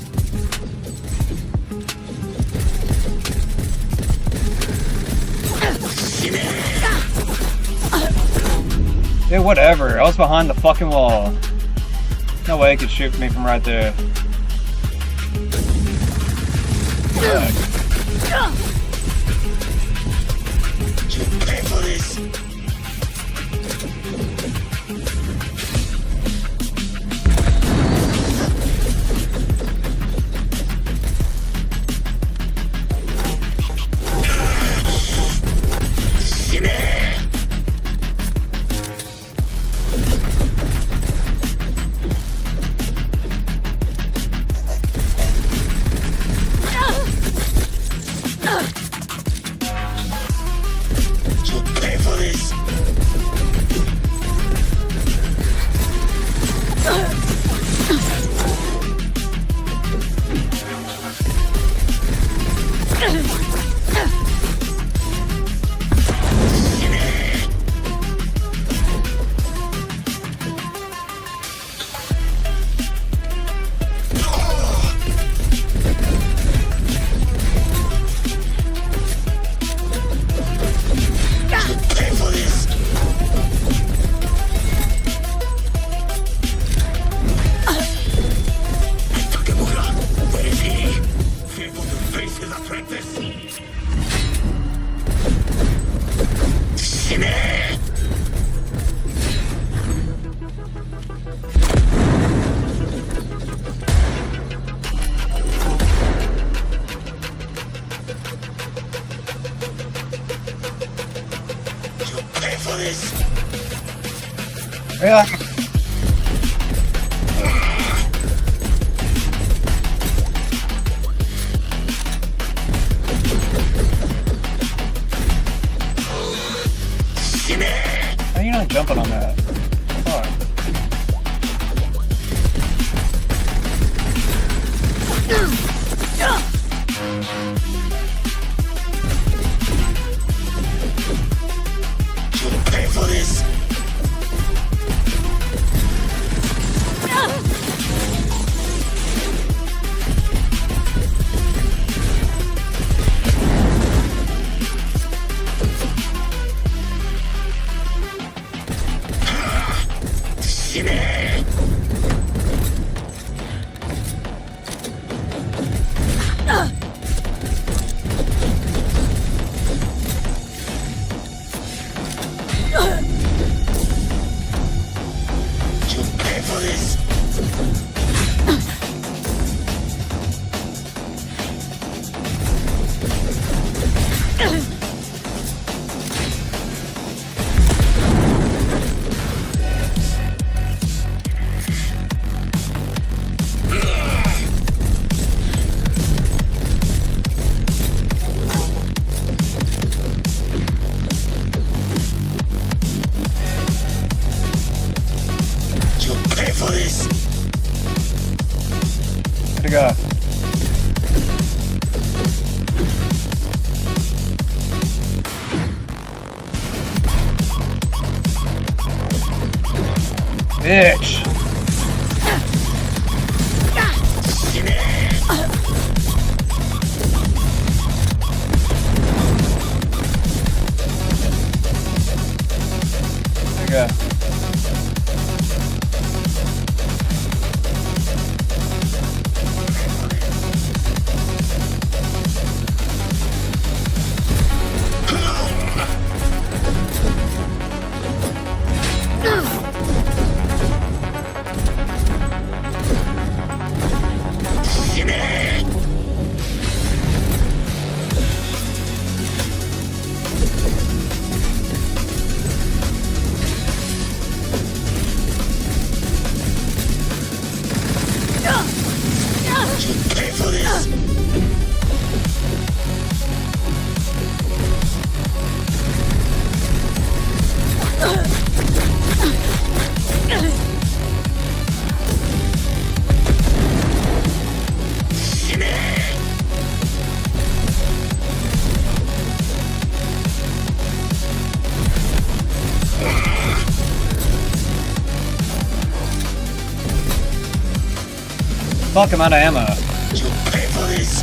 Dude, whatever. I was behind the fucking wall. No way he could shoot me from right there. Pay for this. for this. Yeah. How are you not jumping on that? Oh. You'll pay for this. To go. Bitch. There you go. Pay for this. Fuck, I'm out of ammo. You'll pay for this.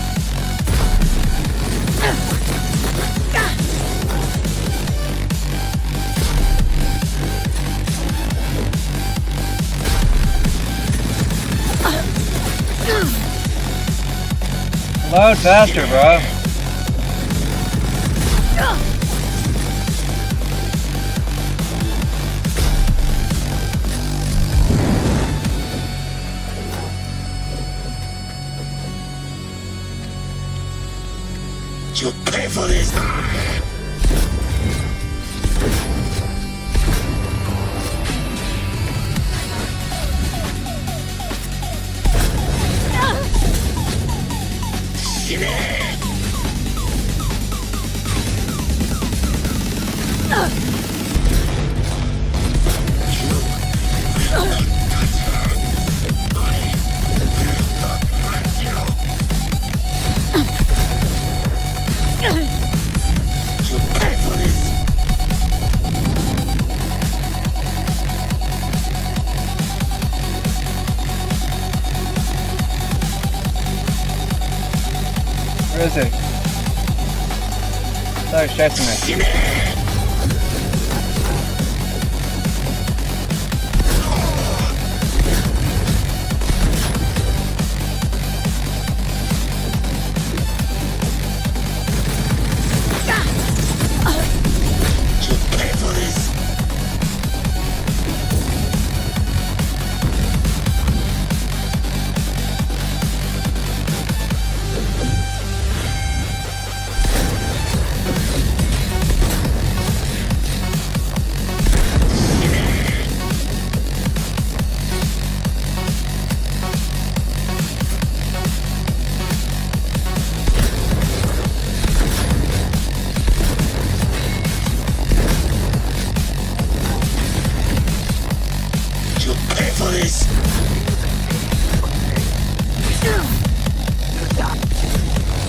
Load faster, bro. You'll pay for this. Where is he? Oh, he's chasing me.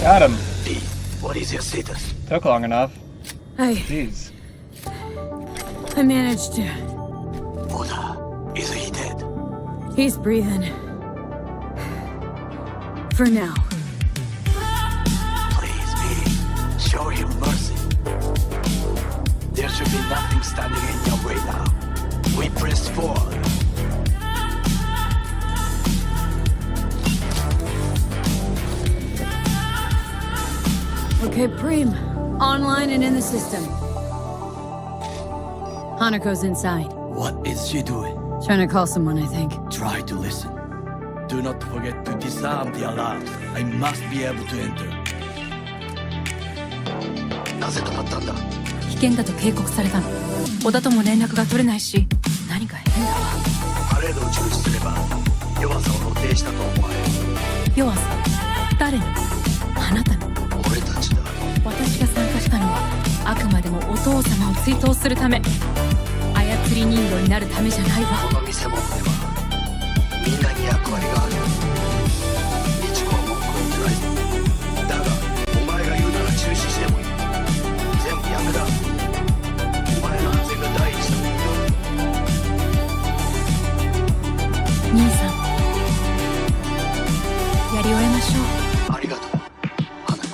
Got him. What is your status? Took long enough. Jeez. I managed to. Oda, is he dead? He's breathing. For now. Please, V, show him mercy. There should be nothing standing in your way now. We press forward. Okay, Preem. Online and in the system. Hanako's inside. What is she doing? Trying to call someone, I think. Try to listen. Do not forget to disarm the alarms. I must be able to enter. なぜ止まったんだ? 危険だと警告されたの。小田とも連絡が取れないし、何か変だわ。パレードを中止すれば、弱さを露呈したと思われる。弱さ？誰の？あなたの？俺たちだ。私が参加したのは、あくまでもお父様を追悼するため。操り人形になるためじゃないわ。この見せ物では、みんなに役割がある。美智子は文句を言ってない。だが、お前が言うなら中止してもいい。全部やめだ。お前の安全が第一だ。兄さん、やり終えましょう。ありがとう、花子。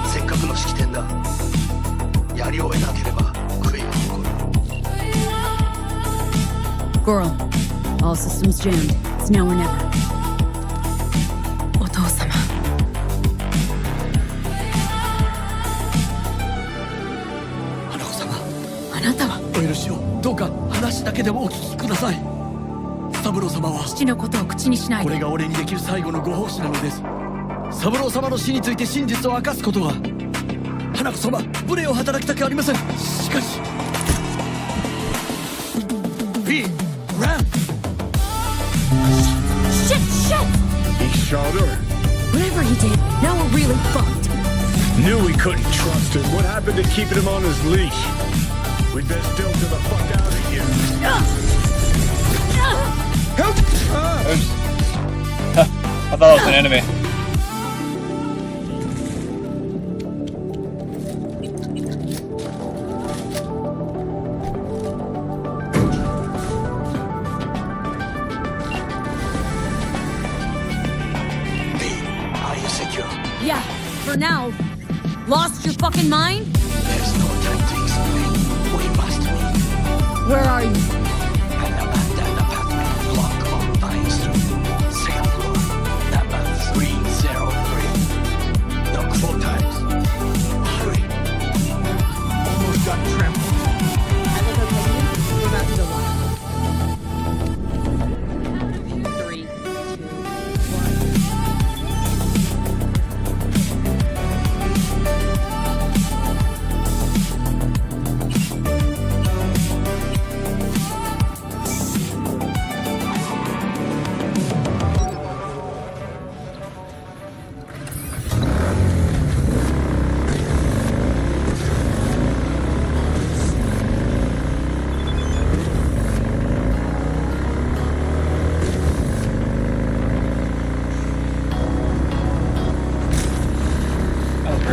せっかくの式典だ。やり終えなければ悔いが残る。Girl, all systems jammed. It's now or never. お父様。花子様。あなたは？お許しを。どうか話だけでもお聞きください。三郎様は父のことを口にしないで。これが俺にできる最後のご奉仕なのです。三郎様の死について真実を明かすことは花子様無礼を働きたくありません。しかし V Ram Shit! He shot her. Whatever he did, now we're really fucked. Knew we couldn't trust him. What happened to keeping him on his leash? We'd best still to the fuck out of here. Help! I thought it was an enemy. Yeah, for now. Lost your fucking mind? There's no time to explain. We must meet. Where are you? An abandoned apartment block on Vine Street. Second floor. Number 303. No more times. Hurry. Almost got trampled. I look okay. We're about to go live. 3, 2, 1.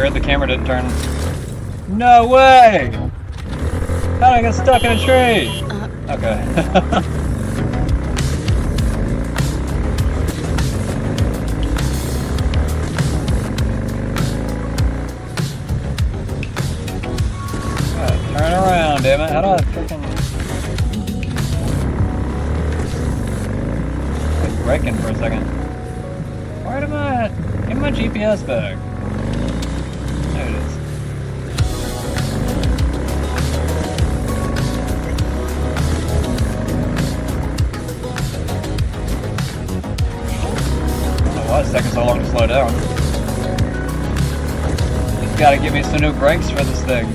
The camera didn't turn. No way! How did I get stuck in a tree? Okay. Turn around, damn it. How do I freaking... I was braking for a second. Where am I at? Give me my GPS back. There it is. I don't know why it's taking so long to slow down. You've got to give me some new brakes for this thing.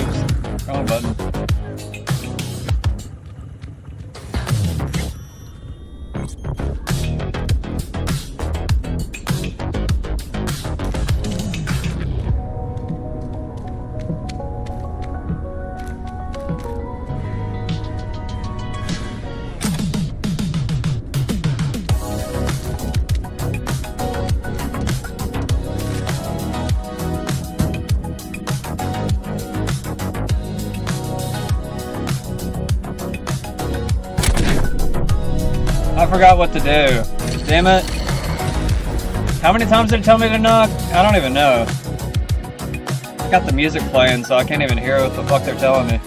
Oops. Wrong button. I forgot what to do. Damn it. How many times did it tell me to knock? I don't even know. I got the music playing, so I can't even hear what the fuck they're telling me.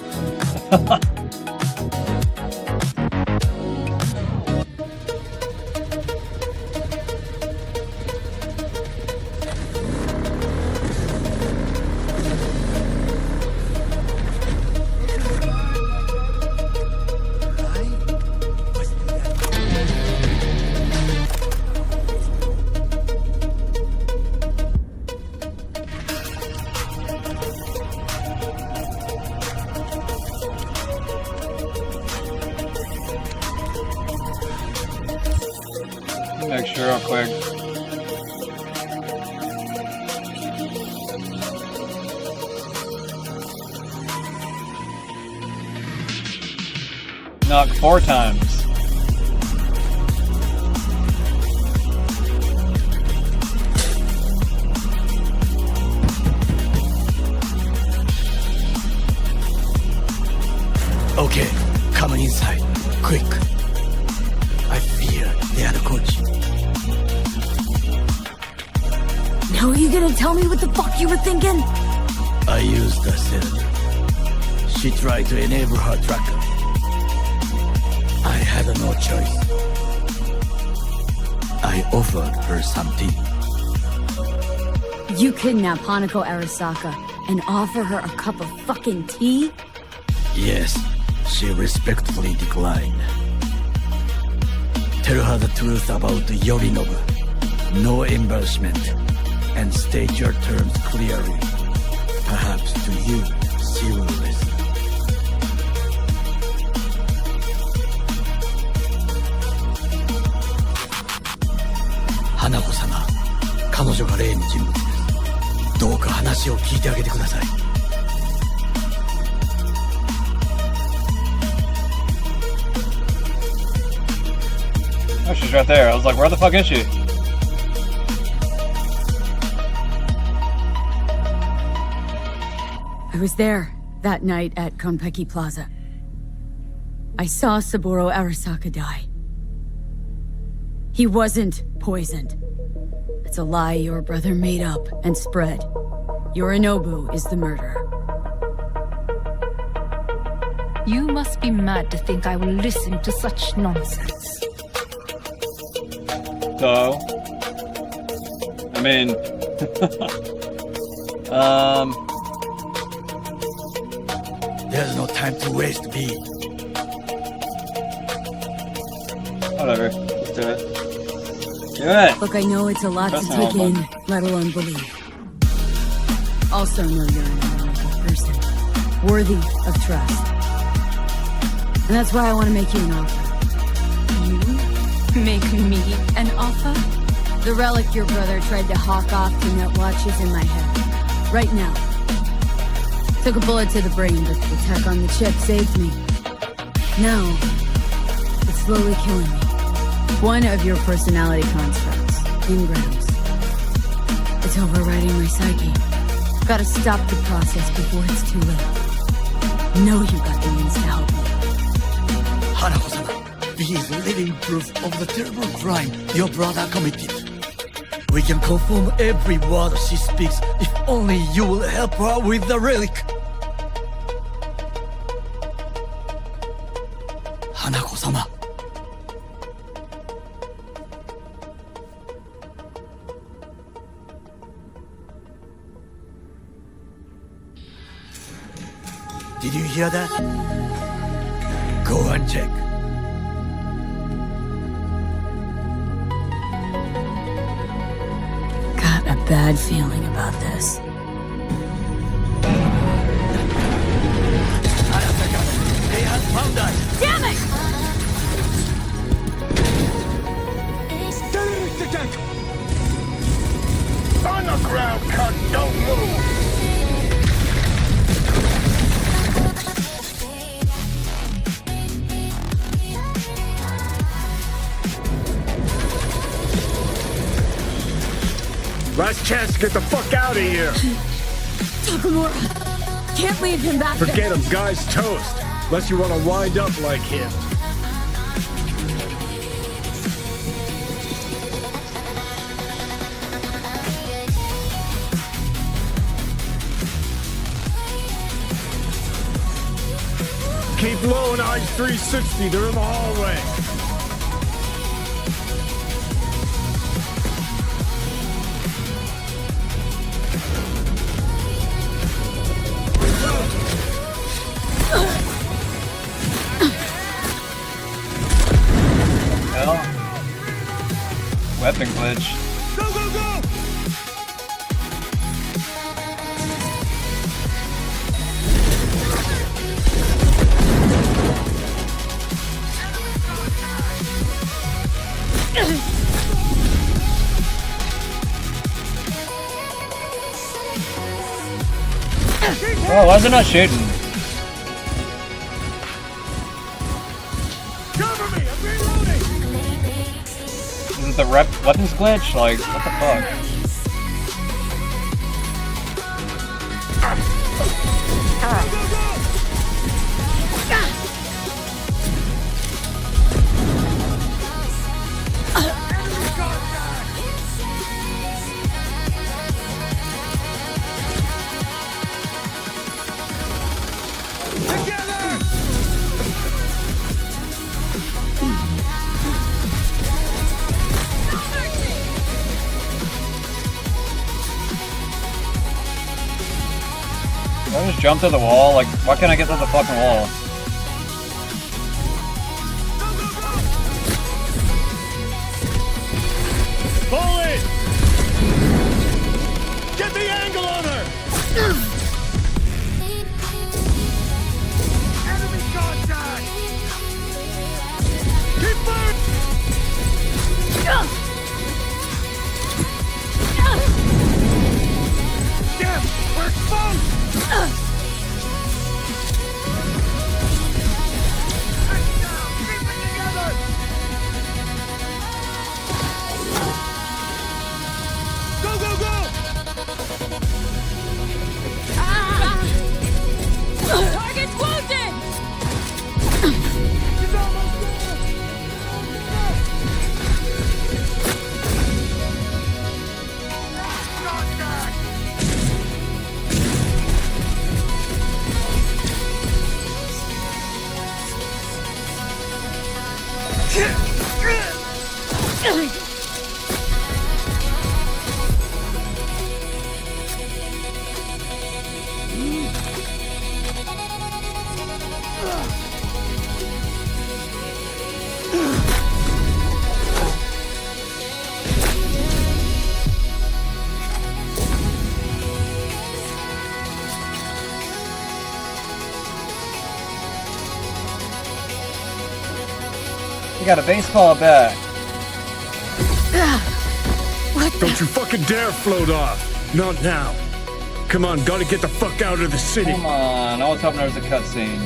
Make sure real quick. Knock 4 times. Okay, come inside, quick. I fear they are the coach. Now are you gonna tell me what the fuck you were thinking? I used the cylinder. She tried to enable her tracker. I had no choice. I offered her something. You kidnap Hanako Arasaka and offer her a cup of fucking tea? Yes, she respectfully declined. Tell her the truth about Yorinobu. No embarrassment. And state your terms clearly. Perhaps to you, she will listen. Hanako-sama, 彼女が例の人物です。どうか話を聞いてあげてください。Oh, she's right there. I was like, where the fuck is she? I was there that night at Konpeki Plaza. I saw Saburo Arasaka die. He wasn't poisoned. It's a lie your brother made up and spread. Yorinobu is the murderer. You must be mad to think I will listen to such nonsense. So, I mean, There's no time to waste, B. Whatever. Let's do it. Do it! Look, I know it's a lot That's to not take in, let alone believe. Also know you're an honorable person, worthy of trust. And that's why I want to make you an offer. You make me an offer? The relic your brother tried to hawk off to Netwatch is in my head. Right now. Took a bullet to the brain, but the tech on the chip saved me. Now, it's slowly killing me. One of your personality constructs, engrams. It's overriding my psyche. Gotta stop the process before it's too late. Know you got the means to help me. Hanako-sama, he is living proof of the terrible crime your brother committed. We can confirm every word she speaks if only you will help her with the relic. Hanako-sama. Did you hear that? Go and check. Got a bad feeling about this. They have found us! Damn it! Get deck! On the ground, cunt! Don't move! Last chance to get the fuck out of here! Takamura! Can't leave him back there! Forget him, guy's toast. Unless you want to wind up like him. Keep low and eyes 360. They're in the hallway. Hell. Weapon glitch. Go, go, go! Oh, why is it not shooting? Cover me! I'm reloading! Is it the weapons glitch? Like, what the fuck? Did I just jump through the wall? Like, why can't I get through the fucking wall? Bullet! Get the angle on her! Enemy contact! Keep firing! Damn! We're exposed! Go, go, go! Target's wounded! He's almost there! Contact! You got a baseball bat. Don't you fucking dare float off. Not now. Come on, gotta get the fuck out of the city. Come on, I was hoping there was a cutscene.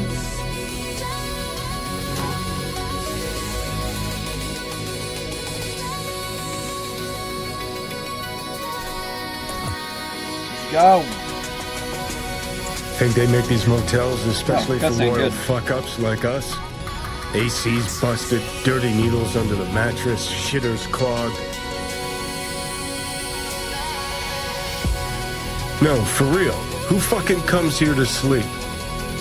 Let's go. Think they make these motels especially for cutscene, loyal good. fuck-ups like us? AC's busted, dirty needles under the mattress, shitters clogged. No, for real. Who fucking comes here to sleep?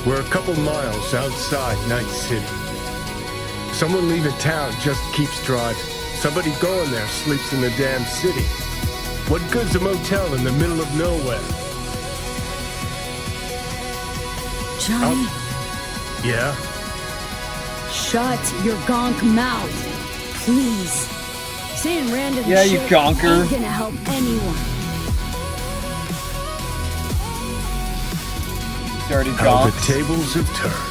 We're a couple miles outside Night City. Someone leaving town just keeps driving. Somebody going there sleeps in the damn city. What good's a motel in the middle of nowhere? Johnny, Yeah? shut your gonk mouth. Please. Saying random Yeah, you shit gonker. ain't gonna help anyone. Dirty How the donks. tables have turned.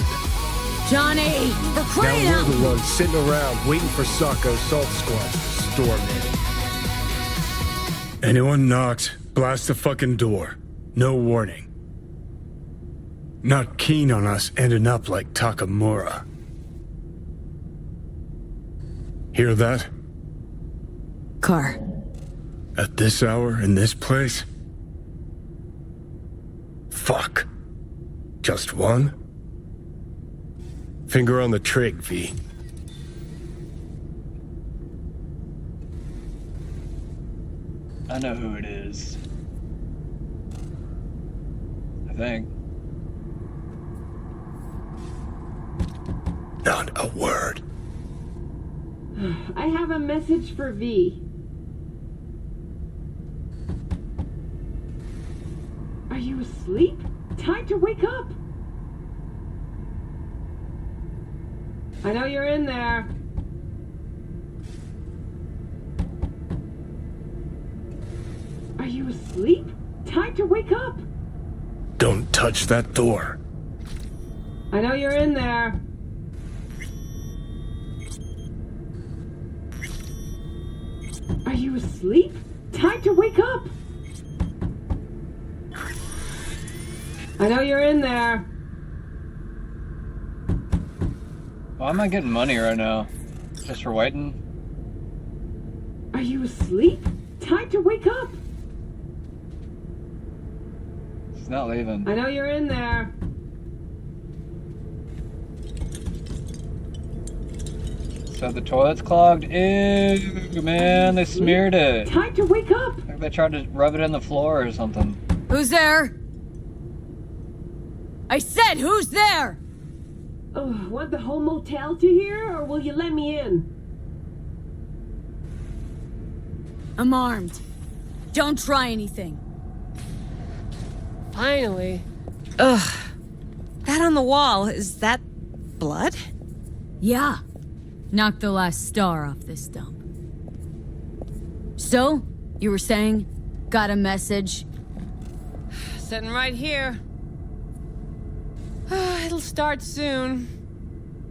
Johnny, for crying Now out we're the ones sitting around waiting for Socko Salt Squad to storm in. Anyone knocks, blast the fucking door. No warning. Not keen on us ending up like Takamura. Hear that? car. At this hour, in this place? Fuck. Just one? Finger on the trig, V. I know who it is. I think. Not a word. I have a message for V. Are you asleep? Time to wake up! I know you're in there. Are you asleep? Time to wake up! Don't touch that door. I know you're in there. Are you asleep? Time to wake up! I know you're in there. Why am I getting money right now? Just for waiting? Are you asleep? Time to wake up! He's not leaving. I know you're in there. So the toilet's clogged? Ew, man, they smeared it. Time to wake up! Like they tried to rub it in the floor or something. Who's there? I said, who's there? Oh, want the whole motel to hear, or will you let me in? I'm armed. Don't try anything. Finally. Ugh. That on the wall, is that blood? Yeah. Knocked the last star off this dump. So, you were saying, got a message? Sitting right here. It'll start soon.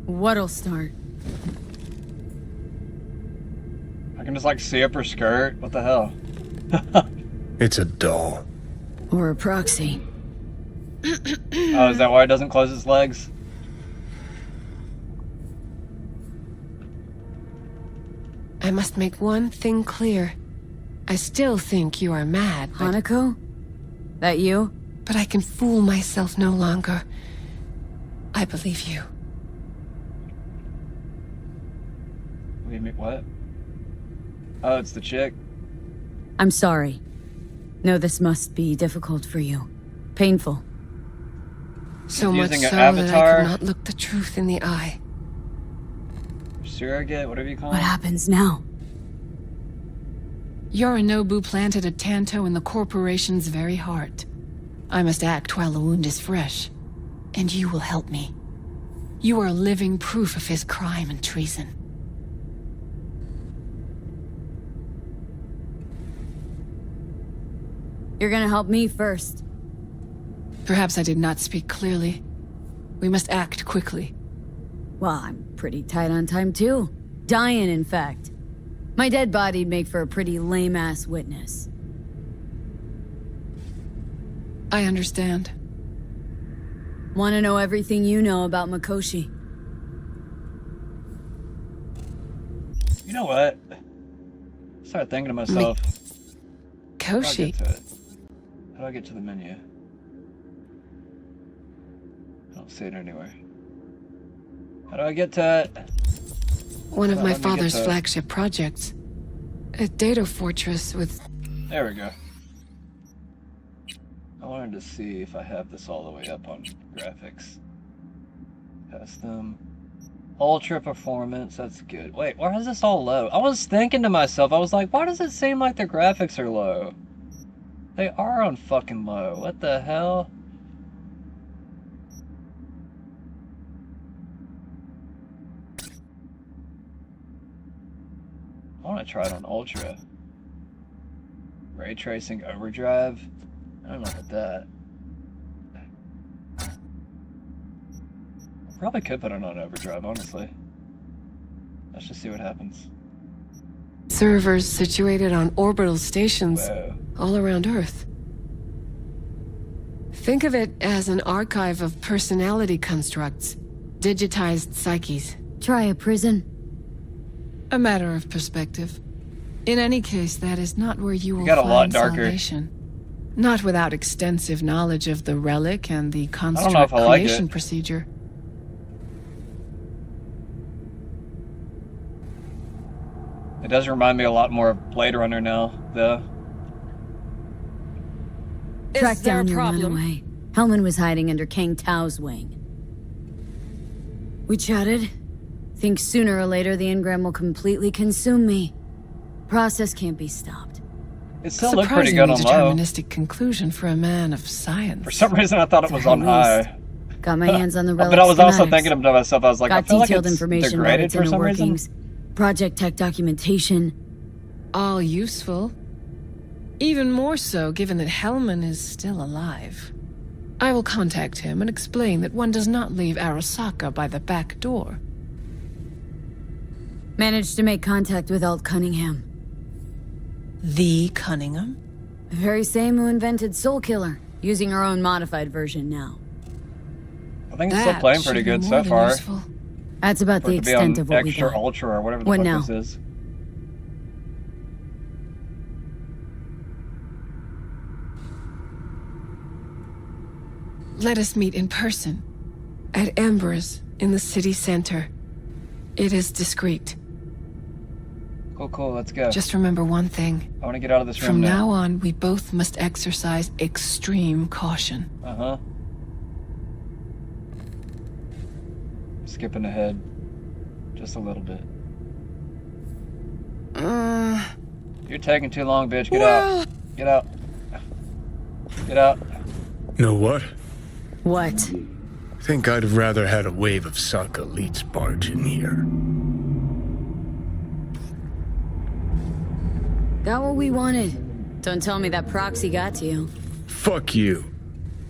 What'll start? I can just like see up her skirt. What the hell? It's a doll. Or a proxy. Oh, is that why it doesn't close its legs? I must make one thing clear. I still think you are mad, but... Hanako? That you? But I can fool myself no longer. I believe you. What? Oh, it's the chick. I'm sorry. No, this must be difficult for you. Painful. So much so Using an that I avatar? could not look the truth in the eye. Surrogate, whatever you call it. What happens now? Yorinobu planted a tanto in the corporation's very heart. I must act while the wound is fresh. And you will help me. You are living proof of his crime and treason. You're gonna help me first. Perhaps I did not speak clearly. We must act quickly. Well, I'm pretty tight on time too. Dying, in fact. My dead body'd make for a pretty lame-ass witness. I understand. Want to know everything you know about Mikoshi? You know what? I started thinking to myself. Koshi. How do I get to the menu? I don't see it anywhere. How do I get to it? One of my father's flagship projects. A data fortress with... There we go. I wanted to see if I have this all the way up on graphics. Custom. Ultra performance, that's good. Wait, why is this all low? I was thinking to myself, I was like, why does it seem like the graphics are low? They are on fucking low. What the hell? I want to try it on Ultra. Ray Tracing Overdrive? I don't know about that. I probably could put it on Overdrive, honestly. Let's just see what happens. Servers situated on orbital stations Whoa. all around Earth. Think of it as an archive of personality constructs, digitized psyches. Try a prison. A matter of perspective. In any case, that is not where you will got a lot find darker. salvation. Not without extensive knowledge of the relic and the know construct if I like creation it. procedure. It does remind me a lot more of Blade Runner now, though. Track there down a your problem? runaway. Hellman was hiding under Kang Tao's wing. We chatted. Think sooner or later the engram will completely consume me. Process can't be stopped. It still looked pretty good on low. Deterministic conclusion for a man of science. For some reason, I thought it was on high. Got my hands on the relics. But I was also schematics. thinking to myself, I was like, Got I feel like detailed it's information about degraded its for inner some reason. workings. Project tech documentation. All useful. Even more so given that Hellman is still alive. I will contact him and explain that one does not leave Arasaka by the back door. Managed to make contact with Alt Cunningham. The Cunningham? The very same who invented Soul Killer, using her own modified version now. I think it's still playing pretty good so far. That's about the extent of what we extra got. ultra or whatever the What fuck now? this is. Let us meet in person. At Amber's, in the city center. It is discreet. Cool, let's go. Just remember one thing. I want to get out of this room From now on, we both must exercise extreme caution. Uh-huh. Skipping ahead. Just a little bit. You're taking too long, bitch. Get out. Get out. Get out. Know what? What? Think I'd have rather had a wave of Sunk elites barge in here. Got what we wanted. Don't tell me that proxy got to you. Fuck you.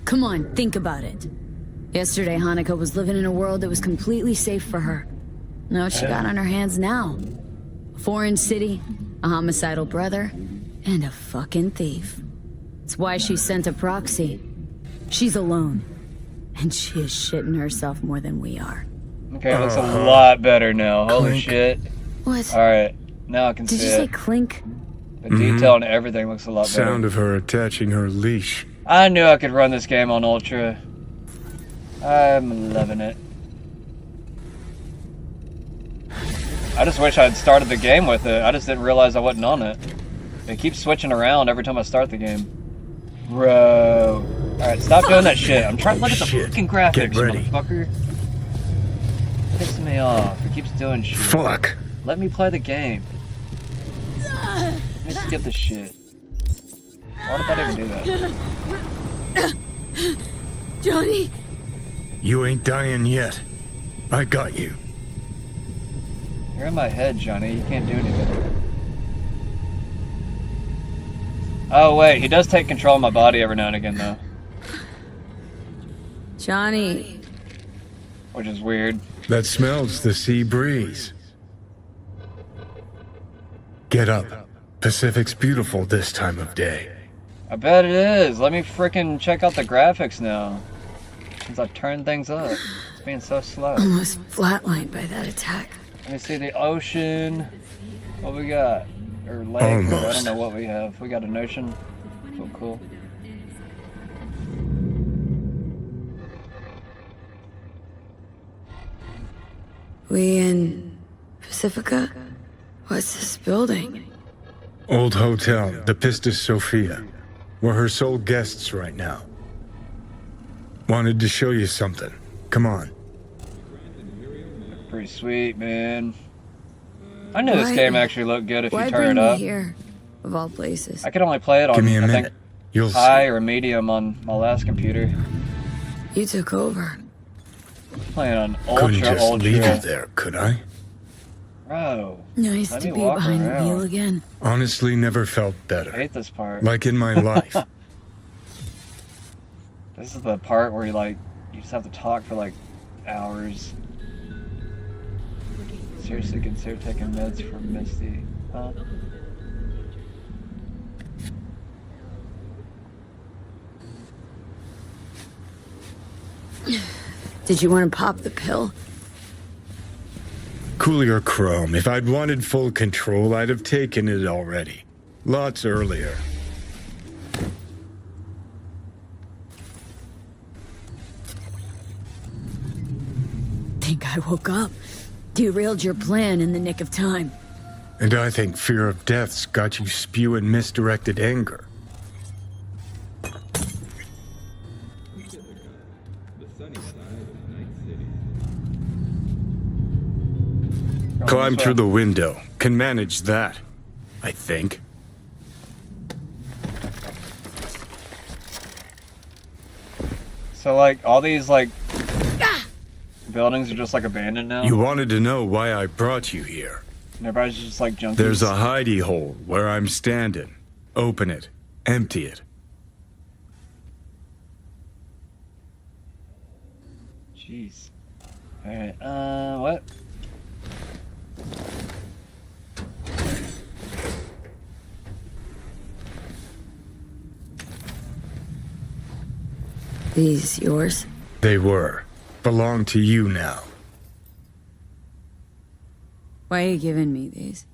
Come on, think about it. Yesterday, Hanukkah was living in a world that was completely safe for her. Know what she got on her hands now? A foreign city, a homicidal brother, and a fucking thief. It's why she sent a proxy. She's alone. And she is shitting herself more than we are. Okay, it looks a lot better now. Holy shit. What? Alright, now I can Did see you say it. clink? The detail and everything looks a lot better. Sound of her attaching her leash. I knew I could run this game on Ultra. I'm loving it. I just wish I'd started the game with it. I just didn't realize I wasn't on it. It keeps switching around every time I start the game. Bro. Alright, stop doing that shit. I'm trying to look at the fucking graphics, Get ready. motherfucker. Pisses me off. It keeps doing shit. Fuck. Let me play the game. Let me skip this shit. Why did that even do that? Johnny! You ain't dying yet. I got you. You're in my head, Johnny. You can't do anything. Oh, wait. He does take control of my body every now and again, though. Johnny. Which is weird. That smells the sea breeze. Get up. Pacific's beautiful this time of day. I bet it is. Let me frickin' check out the graphics now. Since I've turned things up. It's being so slow. Almost flatlined by that attack. Let me see the ocean. What we got? Or lake. I don't know what we have. We got an ocean. So cool. We in Pacifica? What's this building? Old hotel, the Pistis Sophia. We're her sole guests right now. Wanted to show you something. Come on. Pretty sweet, man. I knew this game actually looked good if you Why turn it bring me up. here, of all places? I could only play it on, Give me a I minute. think, You'll high or medium on my last computer. You took over. Playing on Couldn't ultra, just leave you ultra. there, could I? Bro, Nice let to me be walk behind the around. wheel again. Honestly, never felt I better. hate this part. Like in my life. This is the part where you just have to talk for like hours. Seriously consider taking meds for Misty, huh? Did you want to pop the pill? Coolier Chrome, if I'd wanted full control, I'd have taken it already. Lots earlier. Think I woke up. Derailed your plan in the nick of time. And I think fear of death's got you spewing misdirected anger. climb this through way. the window. Can manage that, I think. So like all these like buildings are just like abandoned now. You wanted to know why I brought you here. And everybody's just like junkies. There's a hidey hole where I'm standing. Open it. Empty it. Jeez. Alright, what? These yours? They were. Belong to you now. Why are you giving me these?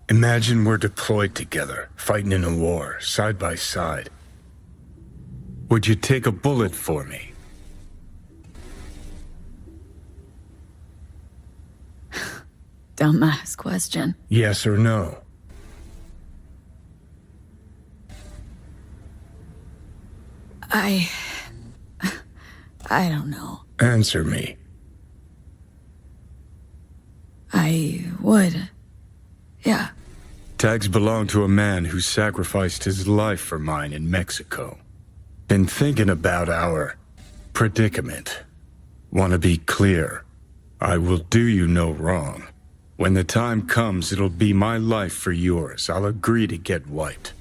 Imagine we're deployed together, fighting in a war, side by side. Would you take a bullet for me? Dumbass question. Yes or no? I don't know. Answer me. I would. Yeah. Tags belong to a man who sacrificed his life for mine in Mexico. Been thinking about our predicament. Want to be clear. I will do you no wrong. When the time comes, it'll be my life for yours. I'll agree to get wiped.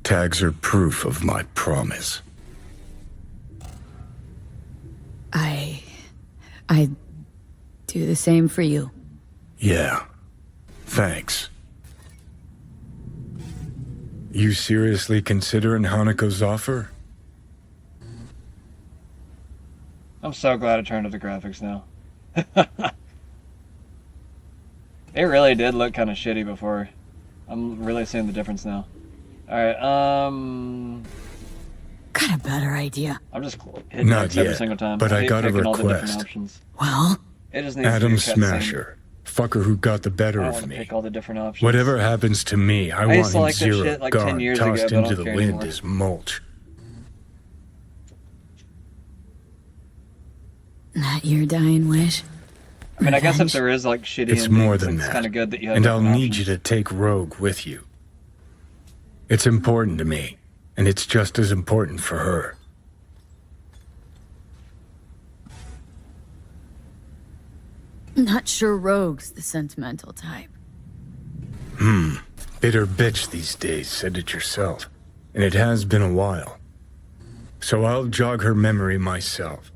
Tags are proof of my promise. I'd do the same for you. Yeah. Thanks. You seriously considering Hanako's offer? I'm so glad I turned up the graphics now. It really did look kind of shitty before. I'm really seeing the difference now. Alright, Got a better idea. I'm just hitting Not X every yet, single time. but I hate got a picking all the different request. options. Well? It just needs to Adam be a cutscene. Smasher. Fucker who got the better I of want to me. pick all the different options. Whatever happens to me, I I want used to him like that zero, shit like 10 gone, years ago, tossed but I into don't the care wind anymore. as mulch. Not your dying wish? I mean, I guess if Revenge? there is like shitty It's endings, more than it's that. kind of good that you have And I'll different need options. you to take Rogue with you. It's important to me, and it's just as important for her. Not sure Rogue's the sentimental type. Bitter bitch these days, said it yourself. And it has been a while. So I'll jog her memory myself.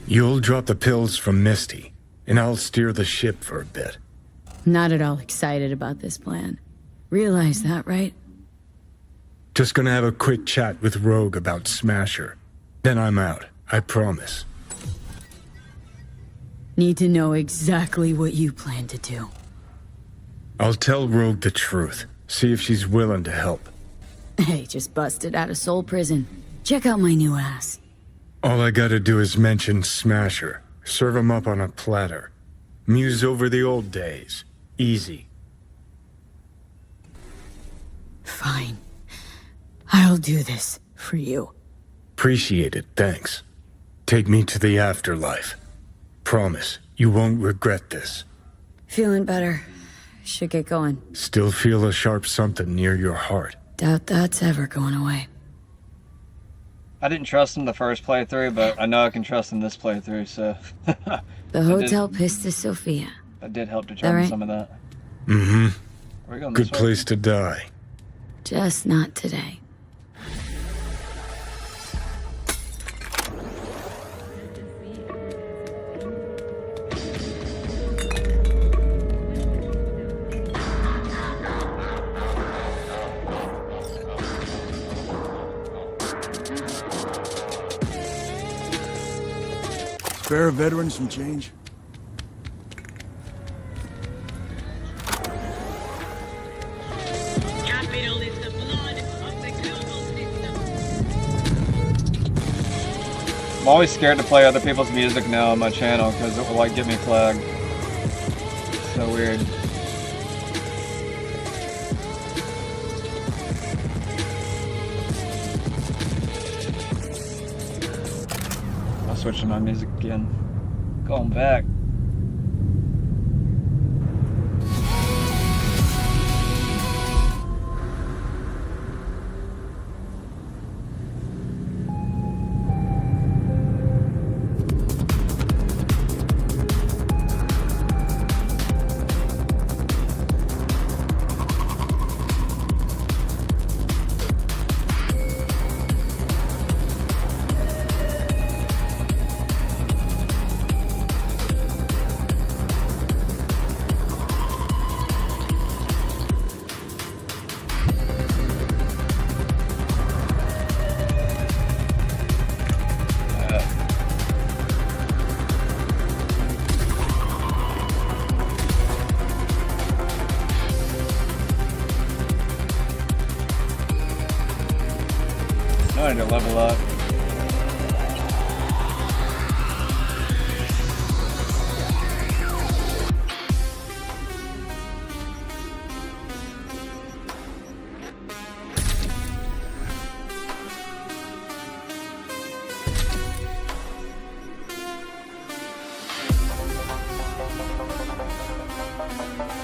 You'll drop the pills from Misty, and I'll steer the ship for a bit. Not at all excited about this plan. Realize that, right? Just gonna have a quick chat with Rogue about Smasher. Then I'm out, I promise. Need to know exactly what you plan to do. I'll tell Rogue the truth. See if she's willing to help. Hey, just busted out of soul prison. Check out my new ass. All I gotta do is mention Smasher. Serve him up on a platter. Muse over the old days. Easy. Fine. I'll do this for you. Appreciate it, thanks. Take me to the afterlife. Promise, you won't regret this. Feeling better. Should get going. Still feel a sharp something near your heart. Doubt that's ever going away. I didn't trust him the first playthrough, but I know I can trust him this playthrough, so... The Hotel Pistis Sophia. That did help determine right? some of that. Mm-hmm. Are we going Good this way? place to die. Just not today. Spare a veteran some change? I'm always scared to play other people's music now on my channel because it will like get me flagged. So weird. I'll switch to my music again. Going back. I need to level up.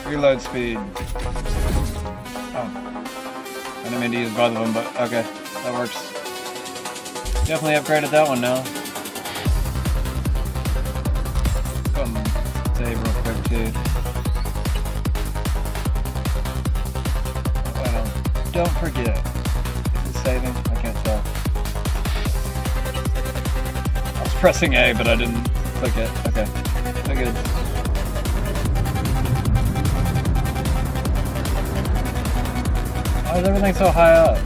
Reload speed. Oh. I didn't mean to use both of them, but okay. That works. Definitely upgraded that one now. Go ahead and save real quick too. Well, don't forget. Is it saving? I can't tell. I was pressing A, but I didn't click it. Okay. So good. Why is everything so high up?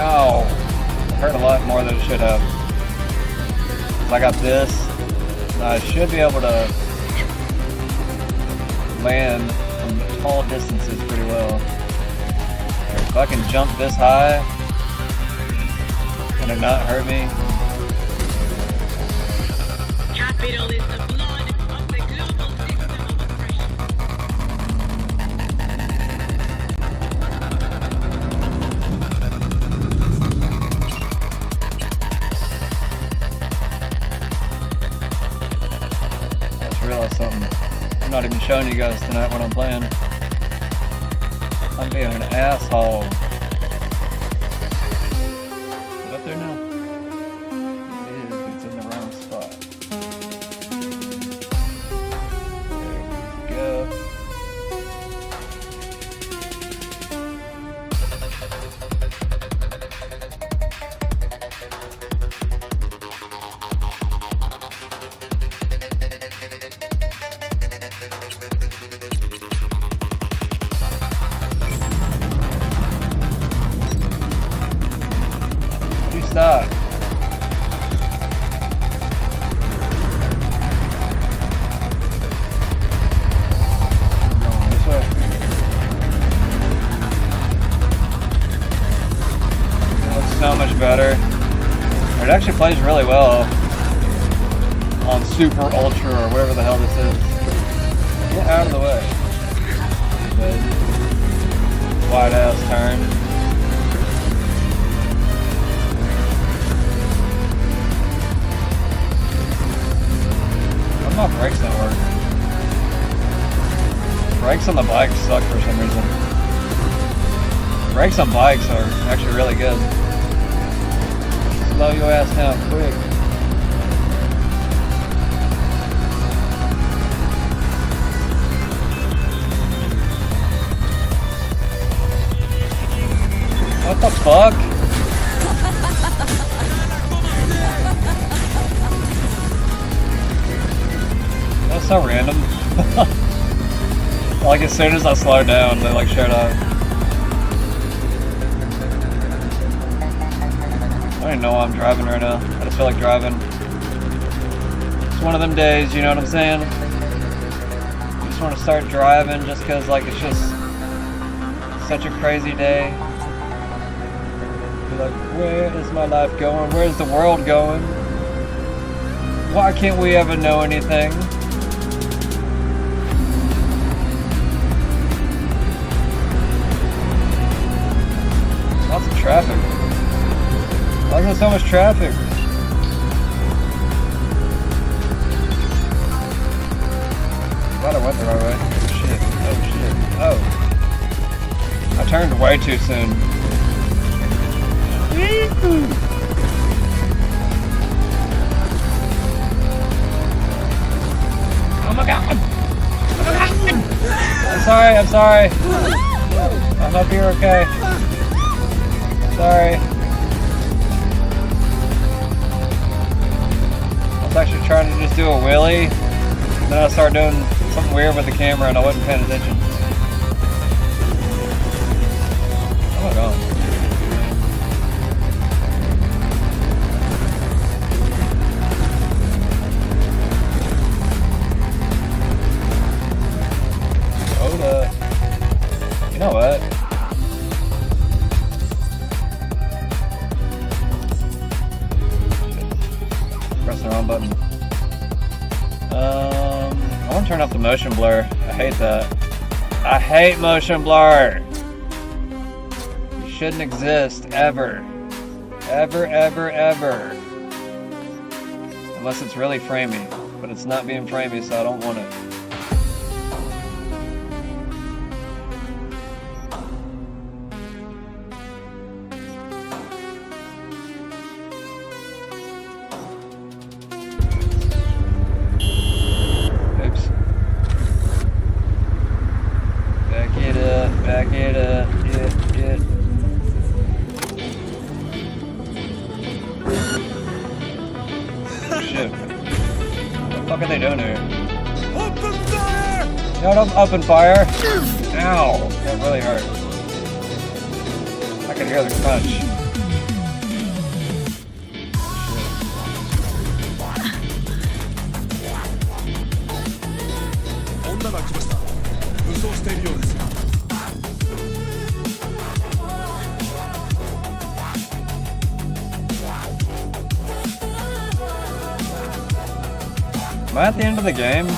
Ow! It hurt a lot more than it should have. I got this. I should be able to land from tall distances pretty well. If I can jump this high and it not hurt me. Capital is the blood of the global system of oppression. I just realized something. I'm not even showing you guys tonight what I'm playing. I'm being an asshole. Is it up there now? It is, but it's in the wrong spot. There we go. You stop. This way. It looks so much better. It actually plays really well on Super Ultra or whatever the hell this is. Get out of the way. Wide ass turn. My brakes don't work. Brakes on the bike suck for some reason. Brakes on bikes are actually really good. Slow your ass down quick. What the fuck? That's so random. Like as soon as I slowed down, they like showed up. I don't even know why I'm driving right now. I just feel like driving. It's one of them days, you know what I'm saying? I just want to start driving just because like it's just such a crazy day. You're like, where is my life going? Where's the world going? Why can't we ever know anything? Lots of traffic. Why is there so much traffic? Glad I went the right way. Oh shit. Oh shit. Oh. I turned way too soon. Oh my god! Oh my god! I'm sorry, I'm sorry. I hope you're okay. Sorry. I was actually trying to just do a wheelie, and then I started doing something weird with the camera and I wasn't paying attention. Oh my god. Hold up. pressing the wrong button. I want to turn off the motion blur. I hate that. I hate motion blur. It shouldn't exist ever. Ever, ever, ever. Unless it's really framey. But it's not being framey, so I don't want it. Back it up, yeah. Shit. What the fuck are they doing here? Open fire! No, don't open fire! Ow! That really hurt. I could hear the crunch. Am I at the end of the game? I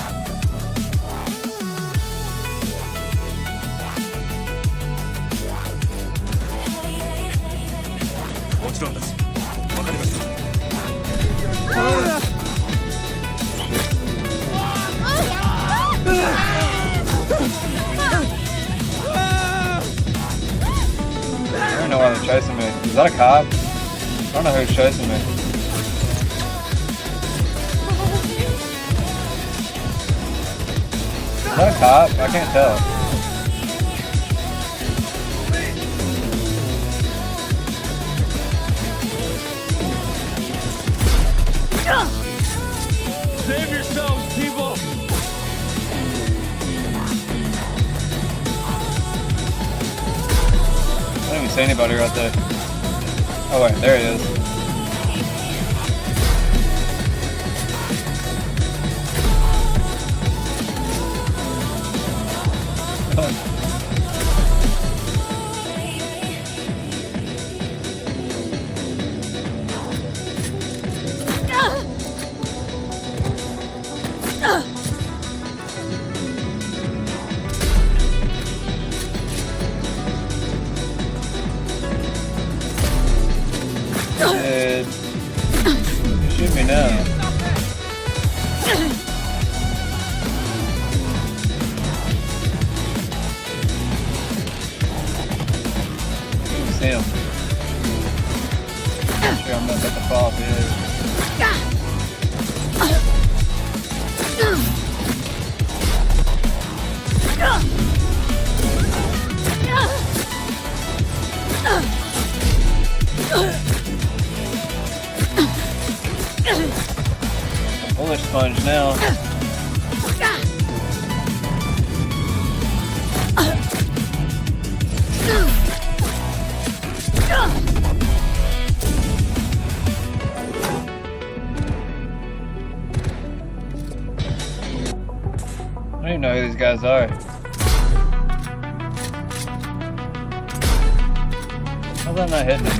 don't know why they're chasing me. Is that a cop? I don't know who's chasing me. Is that a cop? I can't tell. Save yourselves, people! I don't even see anybody right there. Oh wait, there he is. Dude, shoot me now. See him. Sure, I'm not about to fall off the edge. Bullet sponge now. I don't even know who these guys are. How's that not hitting him?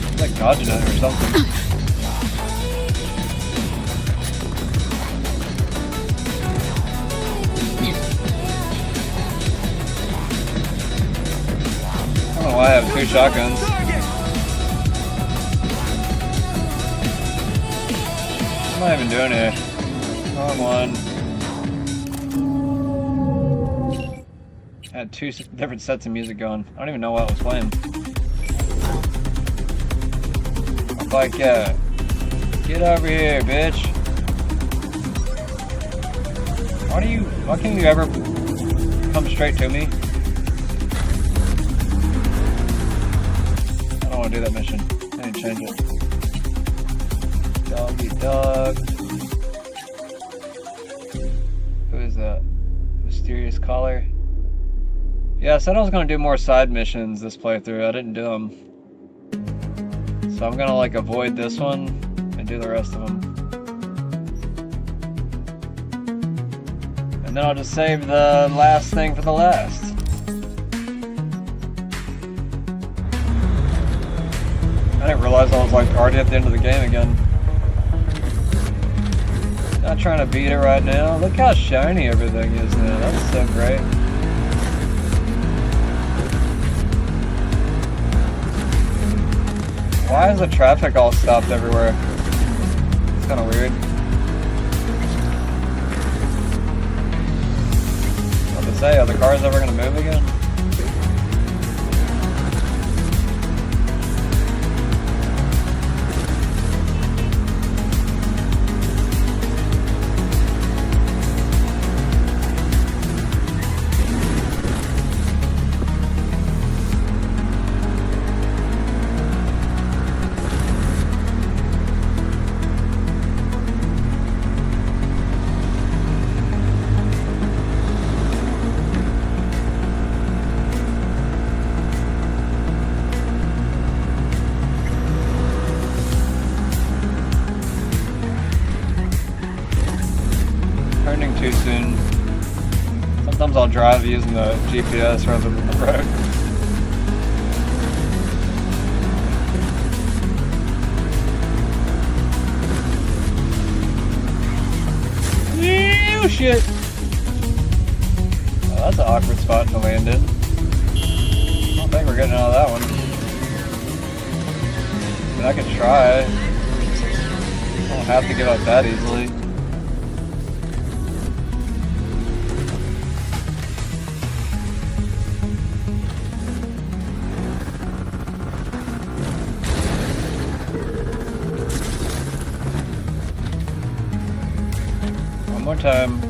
It's like dodging it or something. I don't know why I have two shotguns. What am I even doing here? Wrong one. I had two different sets of music going. I don't even know what was playing. I'm like, get over here, bitch. Why can't you ever come straight to me? I don't want to do that mission. I need to change it. Doggy dog. Who is that? Mysterious caller. Yeah, I said I was going to do more side missions this playthrough. I didn't do them. So I'm going to like avoid this one and do the rest of them. And then I'll just save the last thing for the last. I didn't realize I was like already at the end of the game again. Not trying to beat it right now. Look how shiny everything is now. That's so great. Why is the traffic all stopped everywhere? It's kind of weird. What to say? Are the cars ever going to move again? Too soon. Sometimes I'll drive using the GPS rather than the road. Oh shit! Oh, that's an awkward spot to land in. I don't think we're getting out of that one. I mean, I could try. I don't have to give up that easily. One more time.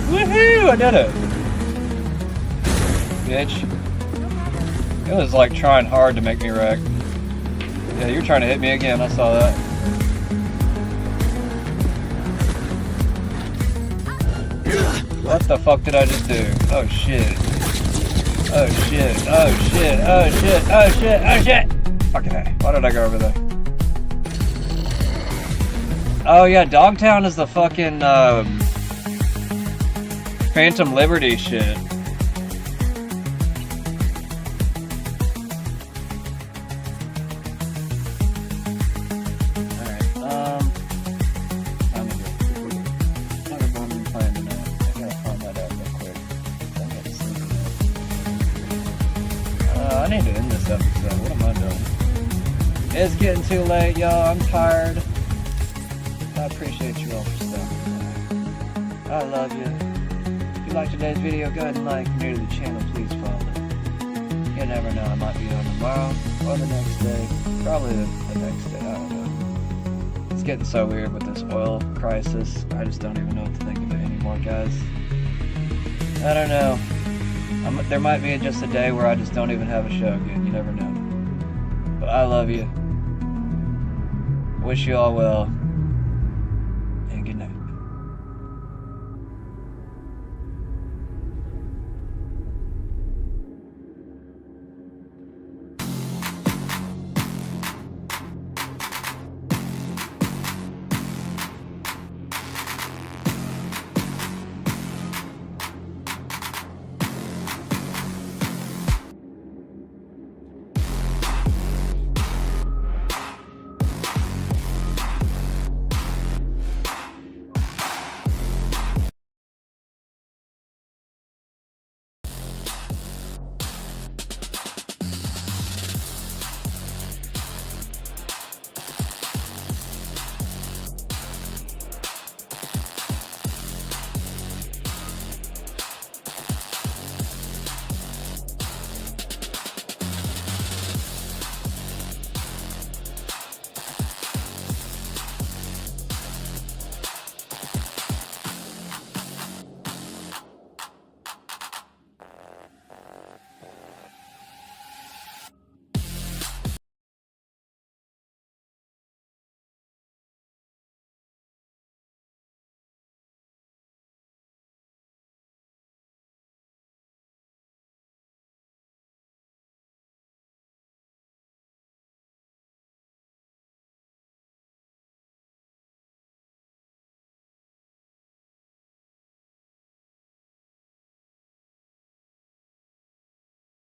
Woohoo! I did it! Bitch. It was like trying hard to make me wreck. Yeah, you're trying to hit me again, I saw that. What the fuck did I just do? Oh shit. Oh shit, oh shit, oh shit, oh shit, oh shit! Fucking A. Why did I go over there? Oh yeah, Dogtown is the fucking Phantom Liberty shit. I need to end this episode. What am I doing? It's getting too late, y'all. I'm tired. I appreciate you all for stopping by. I love you. If you liked today's video, go ahead and like. If you're new to the channel, please follow. You never know, I might be on tomorrow or the next day. Probably the next day, I don't know. It's getting so weird with this oil crisis. I just don't even know what to think of it anymore, guys. I don't know. There might be just a day where I just don't even have a show again. You never know. But I love you. Wish you all well.